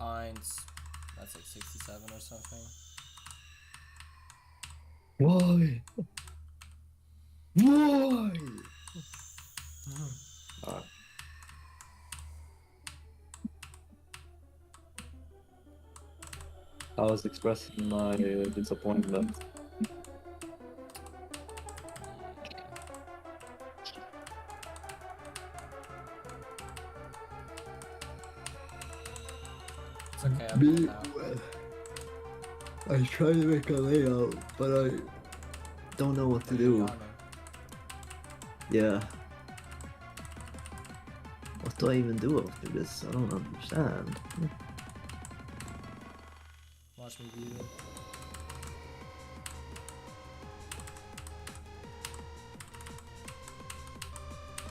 Heinz. That's like 67 or something. Why? Why? I was expressing my disappointment. It's okay, I'm good now. I try to make a layout, but I don't know what to do. Yeah. What do I even do after this? I don't understand. Watch me beat it.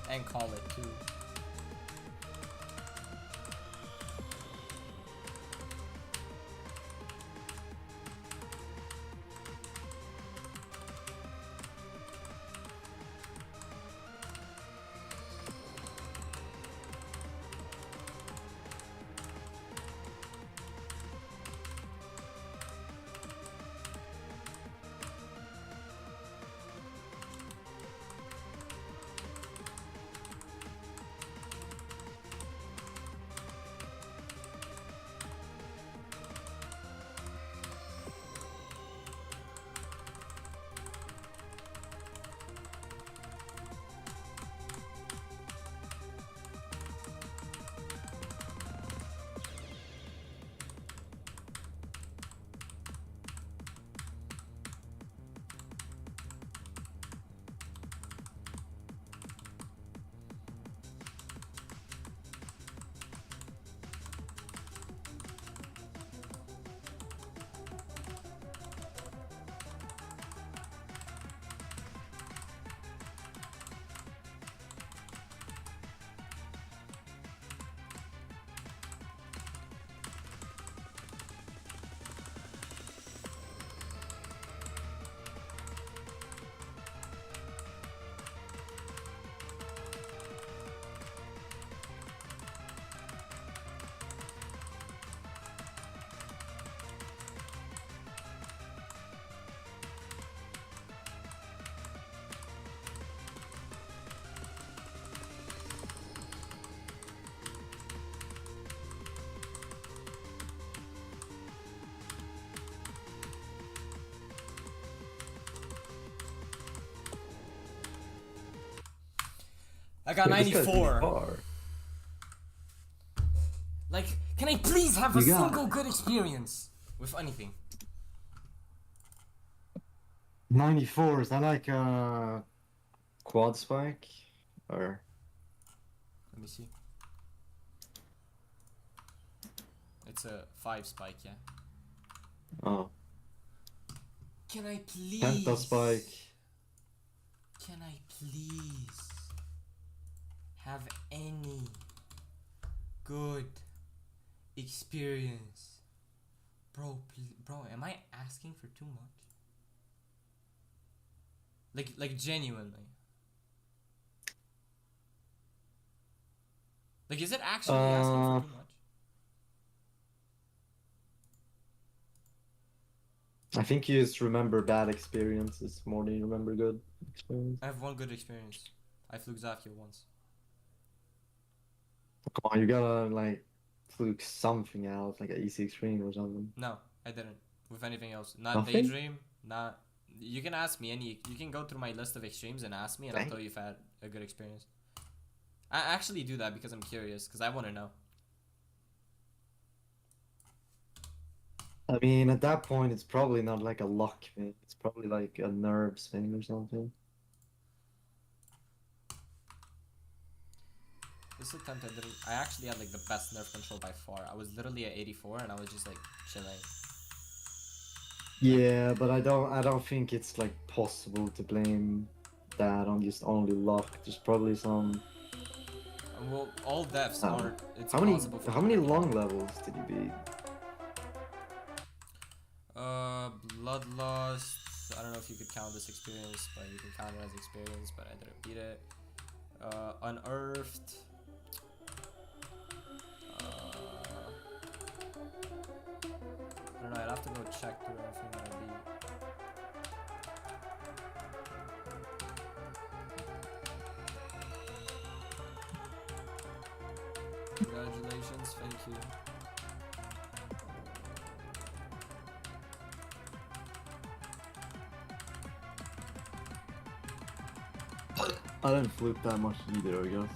And call it too. I got Wait, this guy's 94. really far. Please have a You got- single good experience with anything. 94s. I like quad spike or Let me see. It's a 5 spike, yeah. oh Can I please? penta spike. Can I please have any good experience? Bro, bro, am I asking for too much? Like genuinely. Like, is it actually asking for too much? I think you just remember bad experiences more than you remember good experience. I have one good experience. I flew Zafia once. Come on, you gotta like fluke something out, like an easy extreme or something. No, I didn't. With anything else. Not Nothing? Daydream, not... You can ask me any... You can go through my list of extremes and ask me and I'll Dang. tell you if I had a good experience. I actually do that because I'm curious, because I want to know. I mean, at that point, it's probably not like a luck thing. It's probably like a nerves thing or something. This attempt I didn't... I actually had like the best nerve control by far. I was literally at 84 and I was just like chilling. Yeah, but I don't think it's like possible to blame that on just only luck. There's probably some. Well, all deaths aren't... It's How many impossible for how many long levels did you beat? Bloodlust. I don't know if you could count this experience, but you can count it as experience, but I didn't beat it. Unearthed. I don't know, I'd have to go check through everything that I beat. Congratulations, thank you. I didn't fluke that much either, I guess.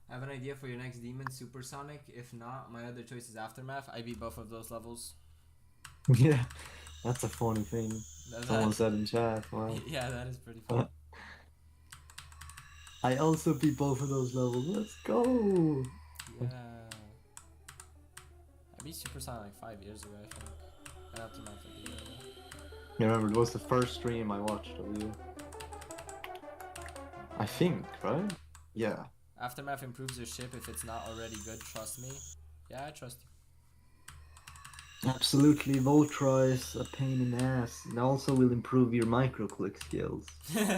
I have an idea for your next demon, Supersonic. If not, my other choice is Aftermath. I beat both of those levels. Yeah, that's a funny thing. Someone said in chat. Wow. Yeah, that is pretty fun. I also beat both of those levels. Let's go. Yeah. I beat Supersonic like 5 years ago, I think. And Aftermath like a year ago. I remember it was the first stream I watched of you. I think, right? Yeah. Aftermath improves your ship if it's not already good, trust me. Yeah, I trust Absolutely, Voltra is a pain in the ass, and also will improve your micro-click skills. you.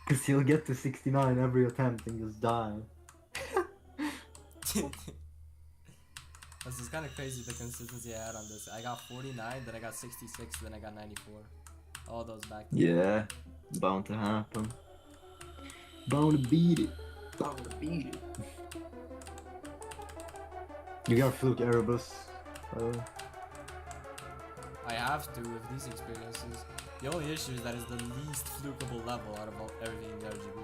Because he'll get to 69 every attempt and just die. This is kind of crazy the consistency I had on this. I got 49, then I got 66, then I got 94. All those back. Yeah, bound to happen. Bound to beat it. Bound to beat it. You got Fluke Erebus. I have to with these experiences. The only issue is that it's the least flukable level out of everything in the RGB.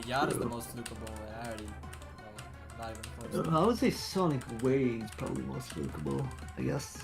The Yacht is the most flukable, and I already... Well, not even close. I would say Sonic Wave is probably most flukeable, I guess.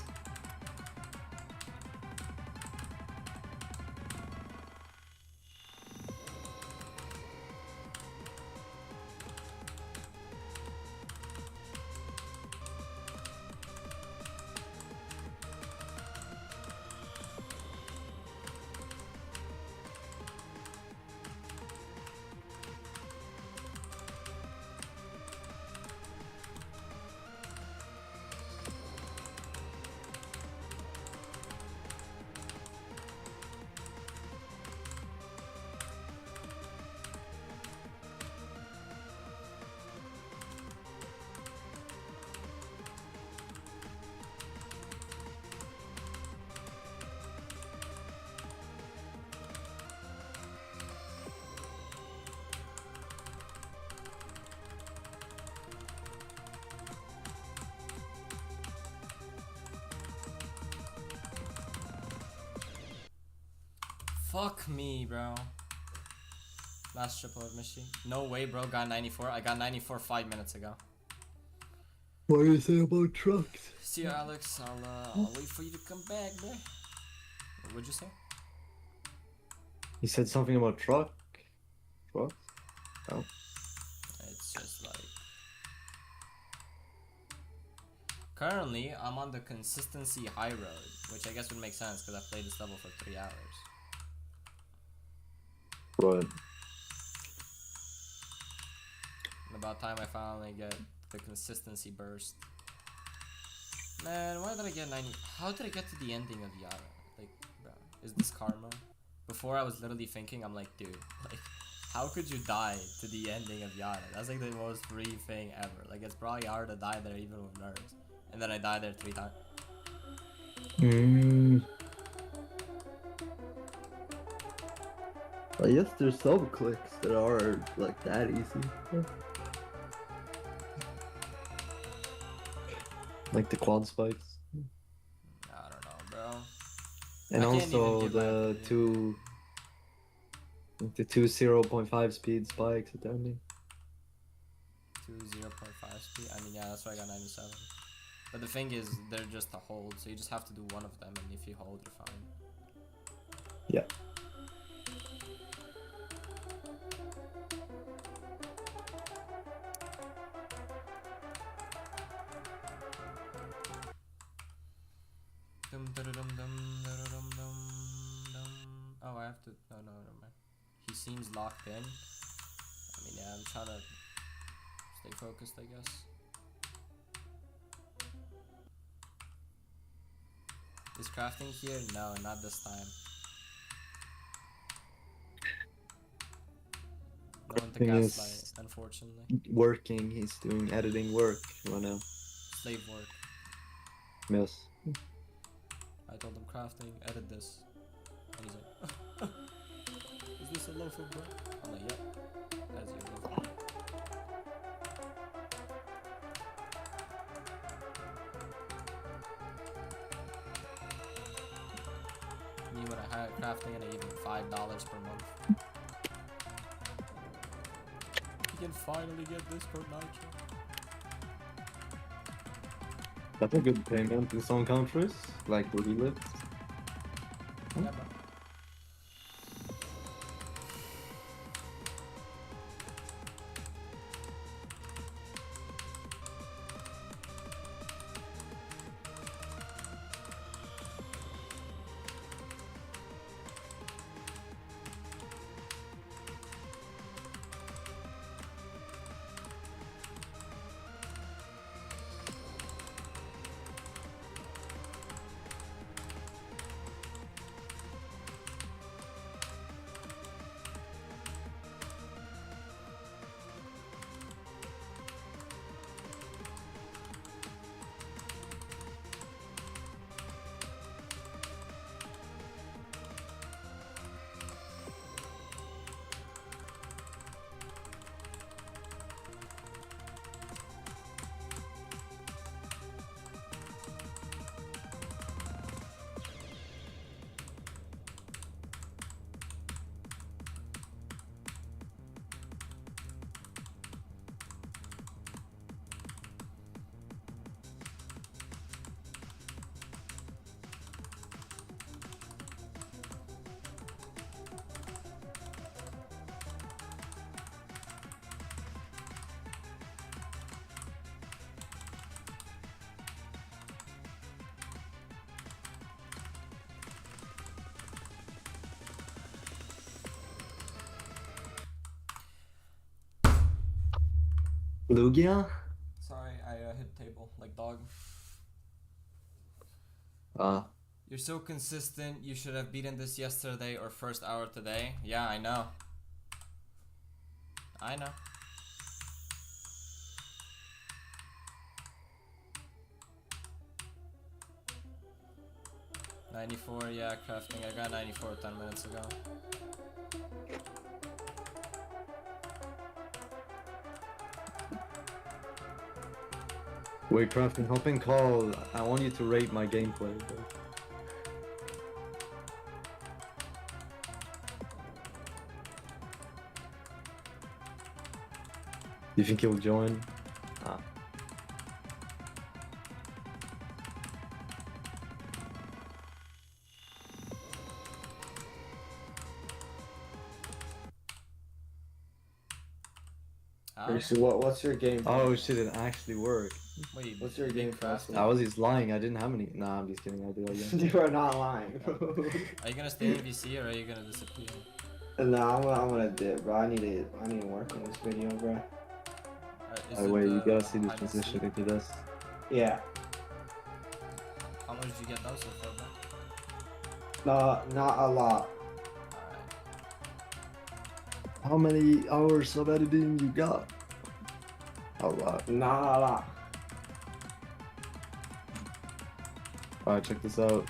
Fuck me, bro. Last triple of machine. No way, bro. Got 94. I got 94 5 minutes ago. What do you say about trucks? See you, Alex. I'll wait for you to come back, bro. What'd you say? He said something about trucks? Oh. It's just like... Currently, I'm on the consistency high road, which I guess would make sense because I've played this level for 3 hours. Right. About time I finally get the consistency burst. Man, why did I get 90? How did I get to the ending of Yara? Like, bro, is this karma? Before I was literally thinking, I'm like, dude, like, how could you die to the ending of Yara? That's like the most free thing ever. Like, it's probably hard to die there even with nerves. And then I died there 3 times. I guess there's some clicks that are like that easy. Like the quad spikes. I don't know, bro. And I can't also even give the two 0.5 speed spikes at the ending. 2 0.5 speed. I mean, yeah, that's why I got 97. But the thing is, they're just a hold, so you just have to do one of them, and if you hold, you're fine. Yeah. Oh, I have to. No, never mind. He seems locked in. I mean, yeah, I'm trying to stay focused, I guess. Is crafting here? No, not this time. No one to gaslight, unfortunately. Working, he's doing editing work right now. Slave work. Yes. I told him crafting, edit this. And he's like, is this a loaf of bread? I'm like, yep, that's your loaf of bread. Me when I hired crafting and I gave him $5 per month. You can finally get Discord Nitro. That's a good payment in some countries, like where he lives. Yeah, bro. Lugia? Sorry, I hit table like dog. Ah. You're so consistent, you should have beaten this yesterday or first hour today. Yeah, I know. I know. $94, yeah, crafting. I got 94 10 minutes ago. Wait, crafting, hop in call. I want you to rate my gameplay. you think he'll join? Ah. So what's your game? Oh shit! It actually worked. Wait, What's your big game crafting? crafting? I was just lying. I didn't have any. Nah, I'm just kidding. I do again. You are not lying, bro. Are you gonna stay in VC or are you gonna disappear? Nah, I'm gonna dip, bro. I need to work on this video, bro. Is By the it way, you the gotta see this hide and position seek? if he does. Yeah. How much did you get done so far, bro? No, not a lot. Alright. How many hours of editing you got? A lot. Not a lot. Alright, check this out.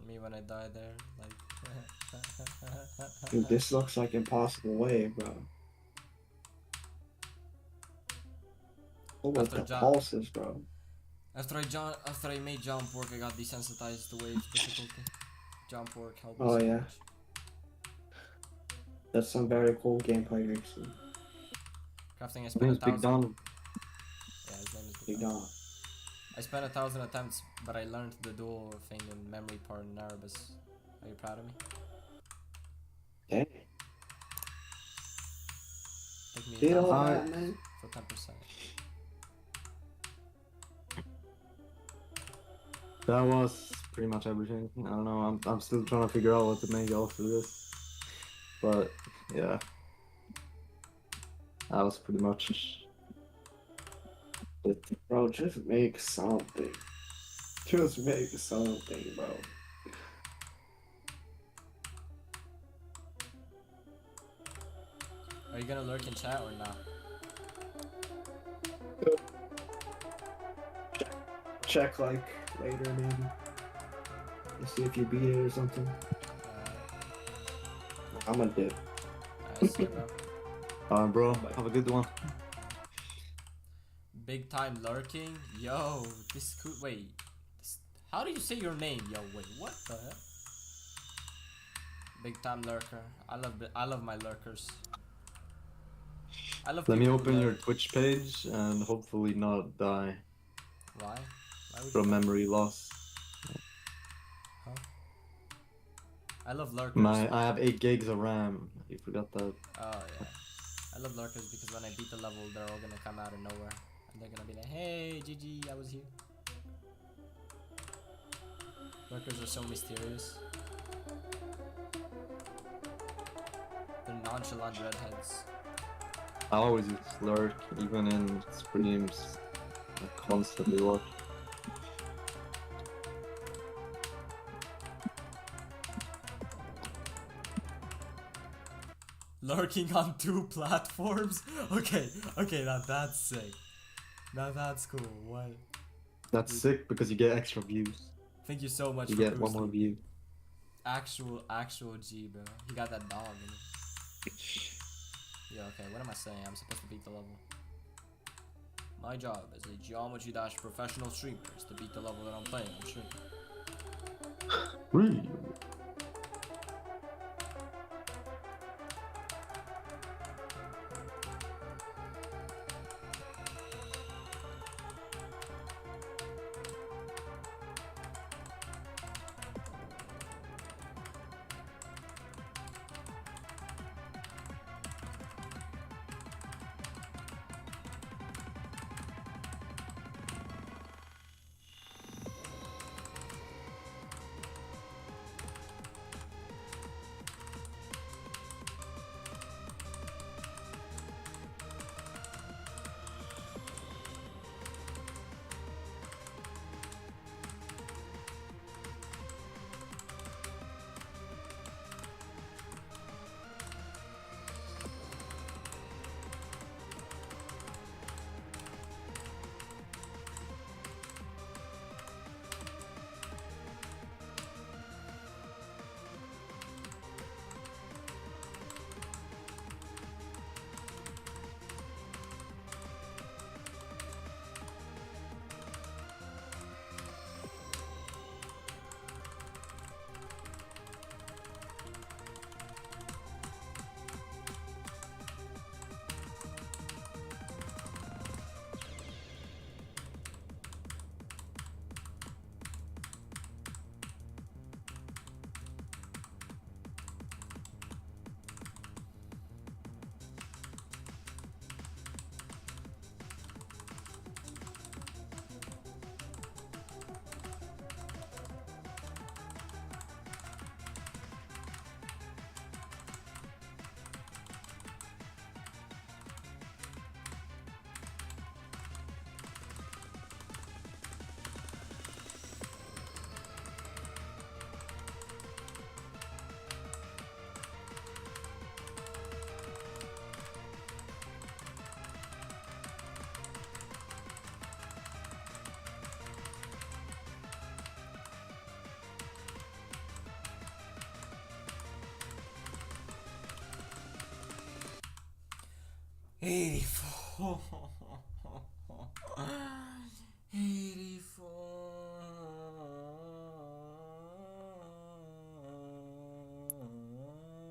Me when I die there, like. Dude, this looks like impossible way, bro. What was After the jump. pulses, bro? After I made jump work, I got desensitized to wave difficulty. Jump work helped me Oh, so yeah. much. That's some very cool gameplay, actually. Crafting, I His spent name's Big 1,000. Don. Yeah, his name is You Big Don. don't. I spent 1,000 attempts, but I learned the dual thing in memory part in Erebus. Are you proud of me? Dang. Took me Did all 1,000 that, man? for 10%. That was pretty much everything. I don't know. I'm still trying to figure out what to make after this. But yeah, that was pretty much it. Bro, just make something. Just make something, bro. Are you gonna lurk in chat or not? Check like later, maybe. Let's see if you beat it or something. I'm gonna dip. See you, bro. Bro, have a good one. Big time lurking? Yo, this could. Wait. How do you say your name? Yo, wait, what the heck? Big time lurker. I love my lurkers. I love Let me people who open your lurk. Twitch page and hopefully not die Why? Why would from you? memory loss. Huh? I love lurkers. I have 8 gigs of RAM. You forgot that. Oh yeah. I love lurkers because when I beat the level, they're all gonna come out of nowhere. And they're gonna be like, hey, GG, I was here. Lurkers are so mysterious. They're nonchalant redheads. I always just lurk, even in streams. I constantly watch. Lurking on 2 platforms? Okay, now that's sick. Now that's cool. What? That's sick because you get extra views. Thank you so much You for get one more boosting. view. Actual G, bro. He got that dog in it. Yeah, okay, what am I saying? I'm supposed to beat the level. My job as a Geometry Dash professional streamer is to beat the level that I'm playing on stream. Really? 84. 84.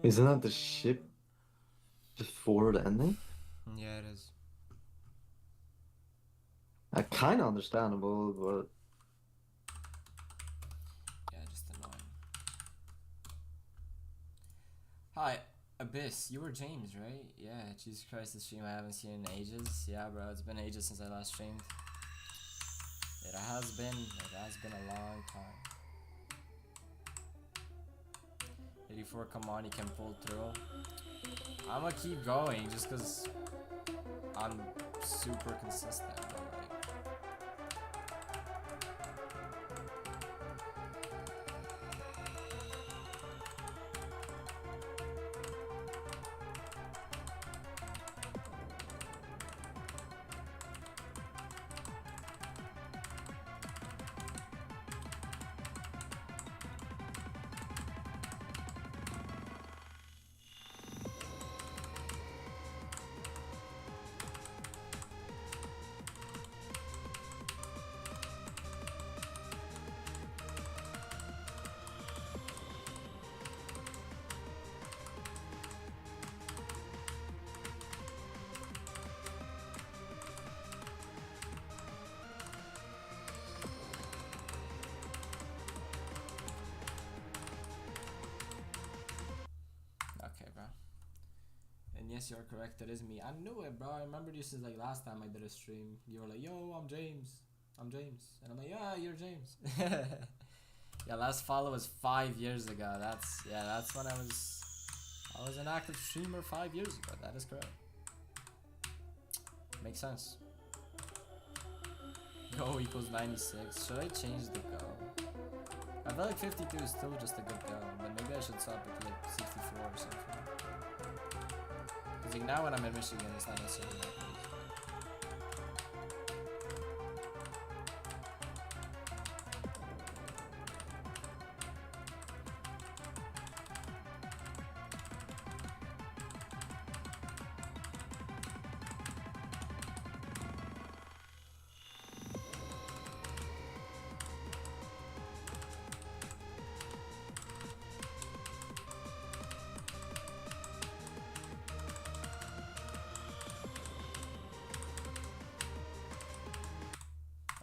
Isn't that the ship before the ending? Yeah, it is. Kind of understandable, but Yeah, just annoying. Hi, Abyss. You were James, right? Yeah, Jesus Christ, this stream I haven't seen in ages. Yeah, bro, it's been ages since I last streamed. It has been a long time. 84, come on, you can pull through. I'ma keep going just cause I'm super consistent, but like okay, bro. And yes, you're correct. It is me. I knew it, bro. I remember you since like last time I did a stream. You were like, "Yo, I'm James. I'm James," and I'm like, "Yeah, you're James." Yeah, last follow was 5 years ago. That's when I was an active streamer 5 years ago. That is correct. Makes sense. Go equals 96. Should I change the go? I feel like 52 is still just a good go, but maybe I should swap it to like 64 or something. Cause like now when I'm in Michigan, it's not necessarily that crazy.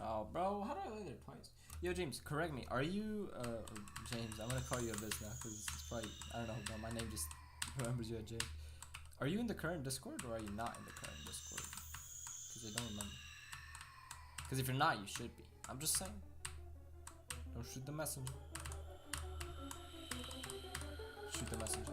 Oh, bro, how do I land there twice? Yo, James, correct me. Are you, James, I'm gonna call you Abyss now, because it's probably, I don't know, bro, my name just remembers you at James. Are you in the current Discord, or are you not in the current Discord? Because I don't remember. Because if you're not, you should be. I'm just saying. Don't shoot the messenger. Shoot the messenger.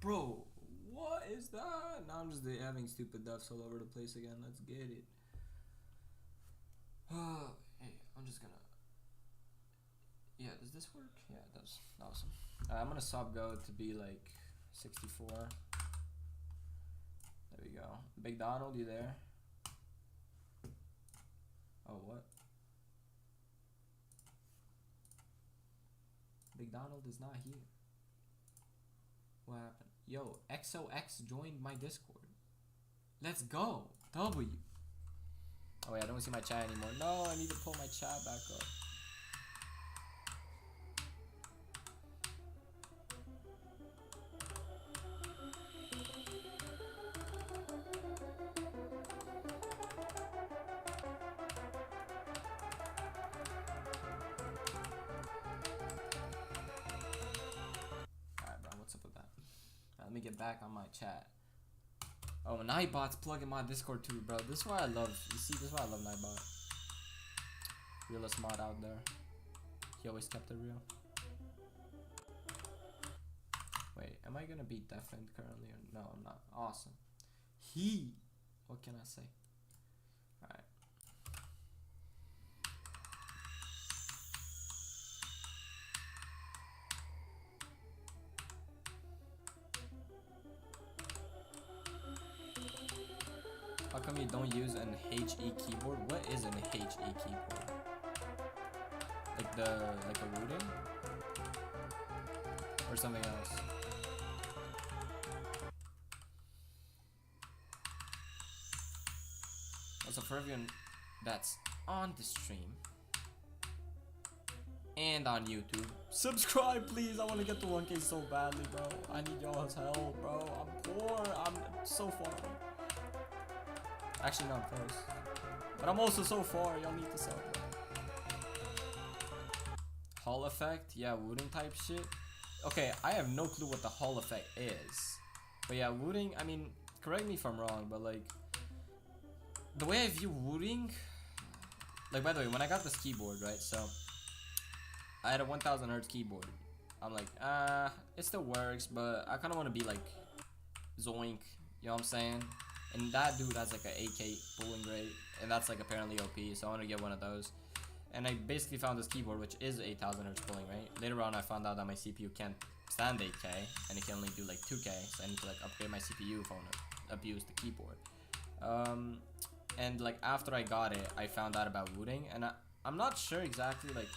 Bro, what is that? Now I'm just having stupid deaths all over the place again. Let's get it. Hey, I'm just gonna... Yeah, does this work? Yeah, it does. Awesome. I'm gonna sub go to be like 64. There we go. Big Donald, you there? Oh, what? Big Donald is not here. What happened? Yo, XOX joined my Discord. Let's go. W. Oh wait, I don't see my chat anymore. No, I need to pull my chat back up. Alright, bro, what's up with that? Let me get back on my chat. Oh, Nightbot's plugging my Discord too, bro. This is why I love. You see, this is why I love Nightbot. Realest mod out there. He always kept it real. Wait, am I gonna be deafened currently? Or no, I'm not. Awesome. What can I say? Alright. How come you don't use an HE keyboard? What is an HE keyboard? Like a rooting? Or something else? Also, for everyone that's on the stream and on YouTube, subscribe please. I want to get to 1K so badly, bro. I need y'all's help, bro. I'm poor. I'm so far. Actually, no, I'm close. But I'm also so far. Y'all need to sub, bro. Hall effect? Yeah, wooting type shit. Okay, I have no clue what the Hall effect is. But yeah, wooting, I mean, correct me if I'm wrong, but like, the way I view wooting, like, by the way, when I got this keyboard, right, so I had a 1000 hertz keyboard. I'm like, it still works, but I kind of want to be like Zoink, you know what I'm saying? And that dude has like an 8K pulling rate, and that's like apparently OP, so I want to get one of those. And I basically found this keyboard, which is 8000 hertz pulling rate. Later on, I found out that my CPU can't stand 8K, and it can only do like 2K, so I need to like upgrade my CPU if I want to abuse the keyboard. And like after I got it, I found out about wooting, and I'm not sure exactly like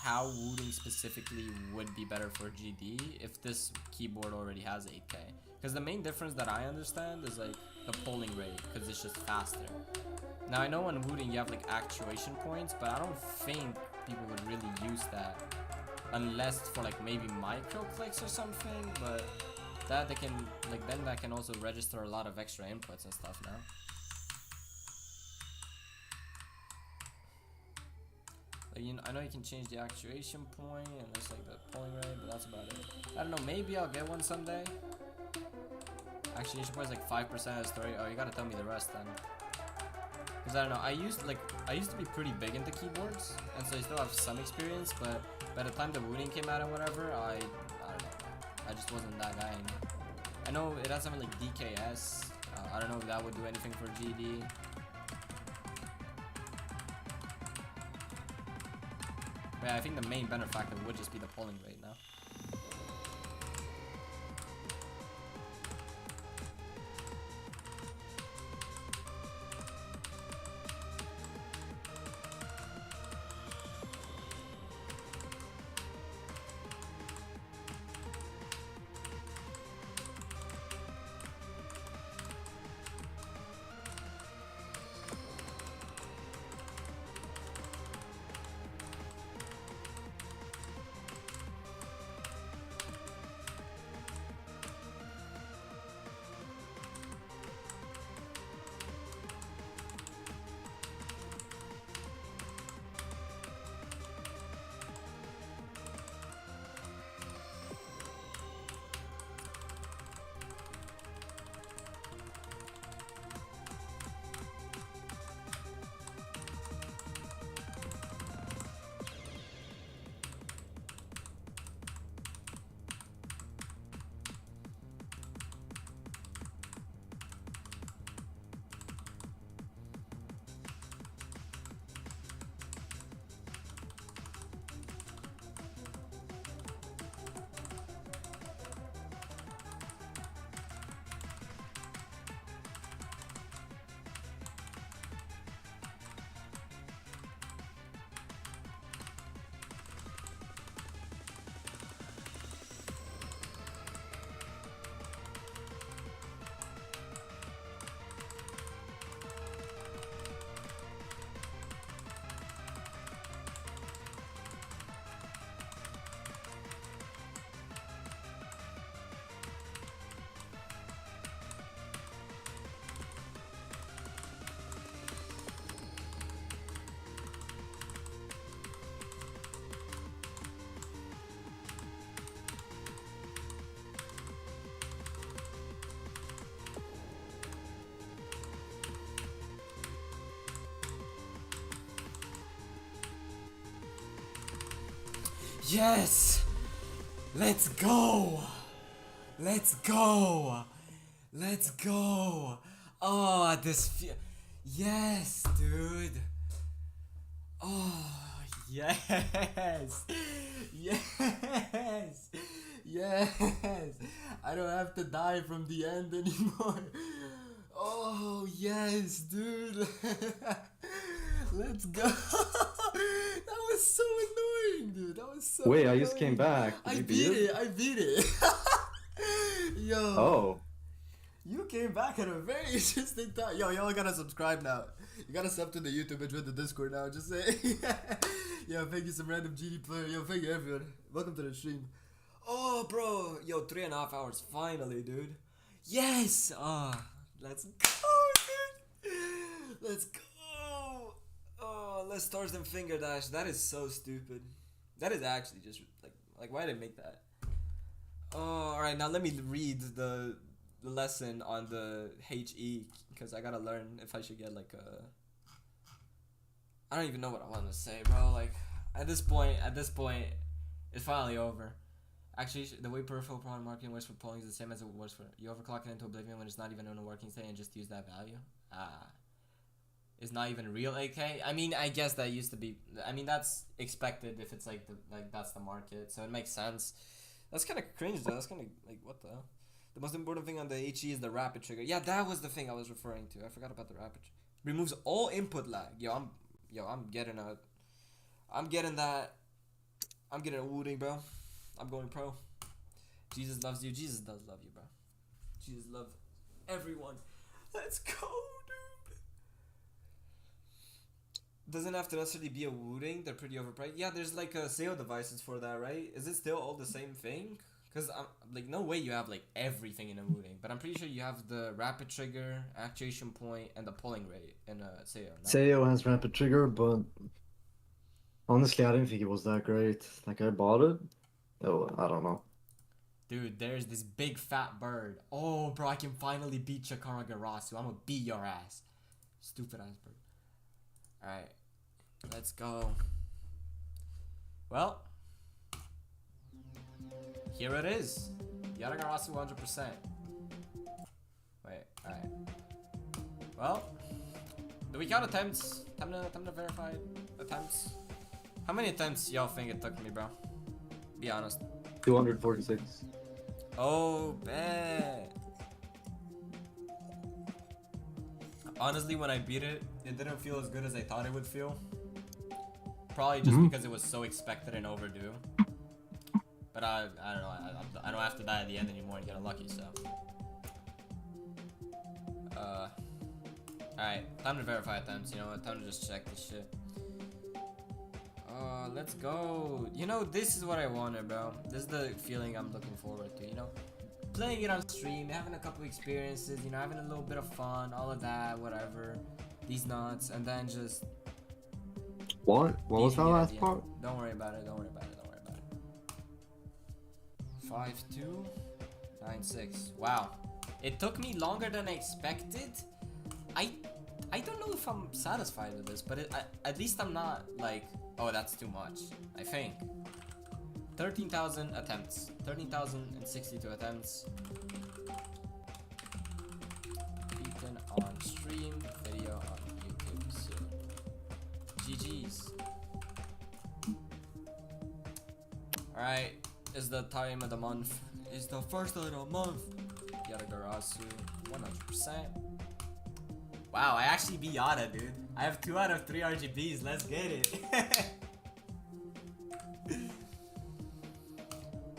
how wooting specifically would be better for GD if this keyboard already has 8K. Because the main difference that I understand is like the polling rate, because it's just faster. Now I know on wooting you have like actuation points, but I don't think people would really use that unless for like maybe micro clicks or something. But that they can like then that can also register a lot of extra inputs and stuff now. Like, you know, I know you can change the actuation point and there's like the polling rate, but that's about it. I don't know, maybe I'll get one someday. Actuation point is like 5% of the story. Oh, you gotta tell me the rest then. Cause I don't know, I used to be pretty big into keyboards, and so I still have some experience. But by the time the wooting came out and whatever, I don't know, I just wasn't that guy anymore. I know it has something like DKS. I don't know if that would do anything for GD. But yeah, I think the main benefactor would just be the polling rate now. Yes! Let's go! Let's go! Let's go! Oh, yes, dude! Oh, yes! Yes! Yes! I don't have to die from the end anymore. Oh, yes, dude! Let's go! That was so annoying, dude. That was so Wait, annoying. I just came back. Did I you beat it. I beat it. Yo. Oh. You came back at a very interesting time. Yo, y'all gotta subscribe now. You gotta sub to the YouTube and join the Discord now. Just say. Yo, thank you, some random GD player. Yo, thank you, everyone. Welcome to the stream. Oh, bro. Yo, 3.5 hours. Finally, dude. Yes. Let's go, dude. Let's go. Oh, let's stars and finger dash. That is so stupid. That is actually just like why did I make that? Oh, all right. Now let me read the lesson on the HE because I gotta learn if I should get like a. I don't even know what I want to say, bro. Like at this point, it's finally over. Actually, the way peripheral prompt marketing works for polling is the same as it works for you overclock it into oblivion when it's not even in a working state and just use that value. It's not even real AK. I mean, I guess that used to be. I mean, that's expected if it's like that's the market, so it makes sense. That's kind of cringe though. That's kind of like what the hell? The most important thing on the HE is the rapid trigger. Yeah, that was the thing I was referring to. I forgot about the rapid. Removes all input lag. I'm getting that. I'm getting a wooting, bro. I'm going pro. Jesus loves you. Jesus does love you, bro. Jesus loves everyone. Let's go, dude. Doesn't have to necessarily be a wooting. They're pretty overpriced. Yeah, there's like sale devices for that, right? Is it still all the same thing? Because I'm like, no way you have like everything in a wooting. But I'm pretty sure you have the rapid trigger, actuation point, and the pulling rate in a Seo. No? Seo has rapid trigger, but honestly, I didn't think it was that great. Like, I bought it. Oh, I don't know. Dude, there's this big fat bird. Oh, bro, I can finally beat Yatagarasu. I'm gonna beat your ass. Stupid ass bird. Alright. Let's go. Well. Here it is. Yatagarasu 100%. Wait, alright. Well. Do we count attempts? Time to verify attempts. How many attempts y'all think it took me, bro? Be honest. 246. Oh, bet. Honestly, when I beat it, it didn't feel as good as I thought it would feel. Probably just because it was so expected and overdue. But I don't know. I don't have to die at the end anymore and get unlucky, so. Alright, time to verify attempts. You know what? Time to just check this shit. Let's go. You know, this is what I wanted, bro. This is the feeling I'm looking forward to, you know? Playing it on stream, having a couple experiences, you know, having a little bit of fun, all of that, whatever. These nuts, and then just... What? What was that last part? Don't worry about it, don't worry about it, don't worry about it. 5296. Wow. It took me longer than I expected. I don't know if I'm satisfied with this, but at least I'm not like, oh, that's too much, I think. 13,000 attempts. 13,062 attempts. Beaten on stream, video on YouTube soon. GG's. Alright, is the time of the month. It's the first of the month. Yatagarasu, 100%. Wow, I actually beat Yata, dude. I have 2 out of 3 RGBs. Let's get it.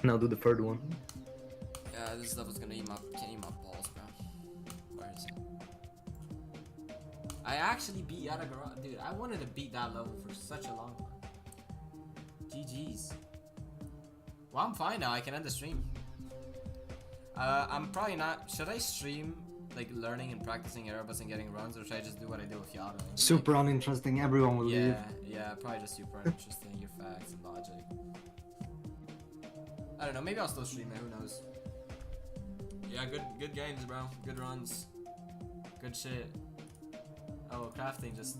Now do the third one. Yeah, this stuff is gonna eat my balls, bro. Where is it? I actually beat Yatagarasu. Dude, I wanted to beat that level for such a long time. GG's. Well, I'm fine now. I can end the stream. I'm probably not. Should I stream like learning and practicing Erebus and getting runs, or should I just do what I do with Yata? Super uninteresting. Everyone will leave. Yeah, probably just super uninteresting. Your facts and logic. I don't know. Maybe I'll still stream it. Who knows? Yeah, good games, bro. Good runs. Good shit. Oh, crafting just.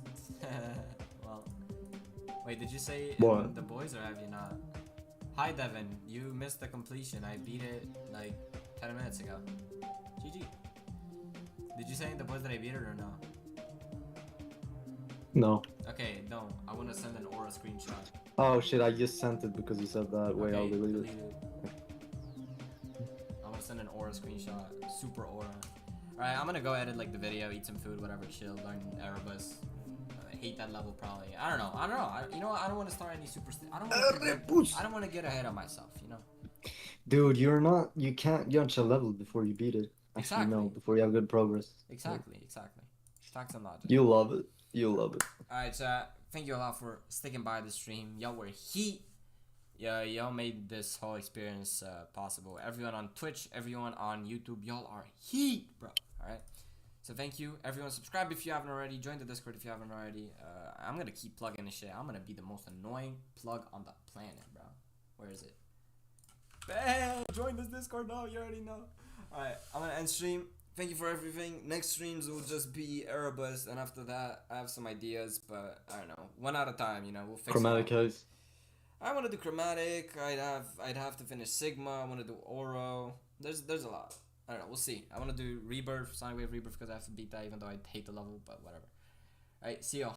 Well, wait. Did you say what? The boys, or have you not? Hi Devin, you missed the completion. I beat it like 10 minutes ago. GG. Did you say in the boys that I beat it or no? No. Okay, no. I want to send an aura screenshot. Oh shit, I just sent it because you said that. Wait, Okay, I'll delete delete it. it. I'm gonna send an aura screenshot. Super aura. Alright, I'm gonna go edit like the video, eat some food, whatever, chill, learn Erebus. I hate that level probably. I don't know. You know what? I don't want to start any super. I don't want to get ahead of myself. You know. Dude, you can't judge a level before you beat it. Actually, no, Exactly. before you have good progress. Exactly. Facts and logic. You love it. You love it. Alright, chat. Thank you a lot for sticking by the stream. Y'all were heat. Yeah, y'all made this whole experience possible. Everyone on Twitch, everyone on YouTube, y'all are heat, bro. Alright? So thank you. Everyone subscribe if you haven't already. Join the Discord if you haven't already. I'm gonna keep plugging this shit. I'm gonna be the most annoying plug on the planet, bro. Where is it? Bam! Join this Discord now. You already know. Alright, I'm gonna end stream. Thank you for everything. Next streams will just be Erebus, and after that, I have some ideas, but I don't know. One at a time, you know. We'll fix Chromatic it. All. Haze. I want to do Chromatic. I'd have to finish Sigma. I want to do Oro. There's a lot. I don't know. We'll see. I want to do Rebirth, Sonic Wave Rebirth, because I have to beat that, even though I hate the level. But whatever. All right. See y'all.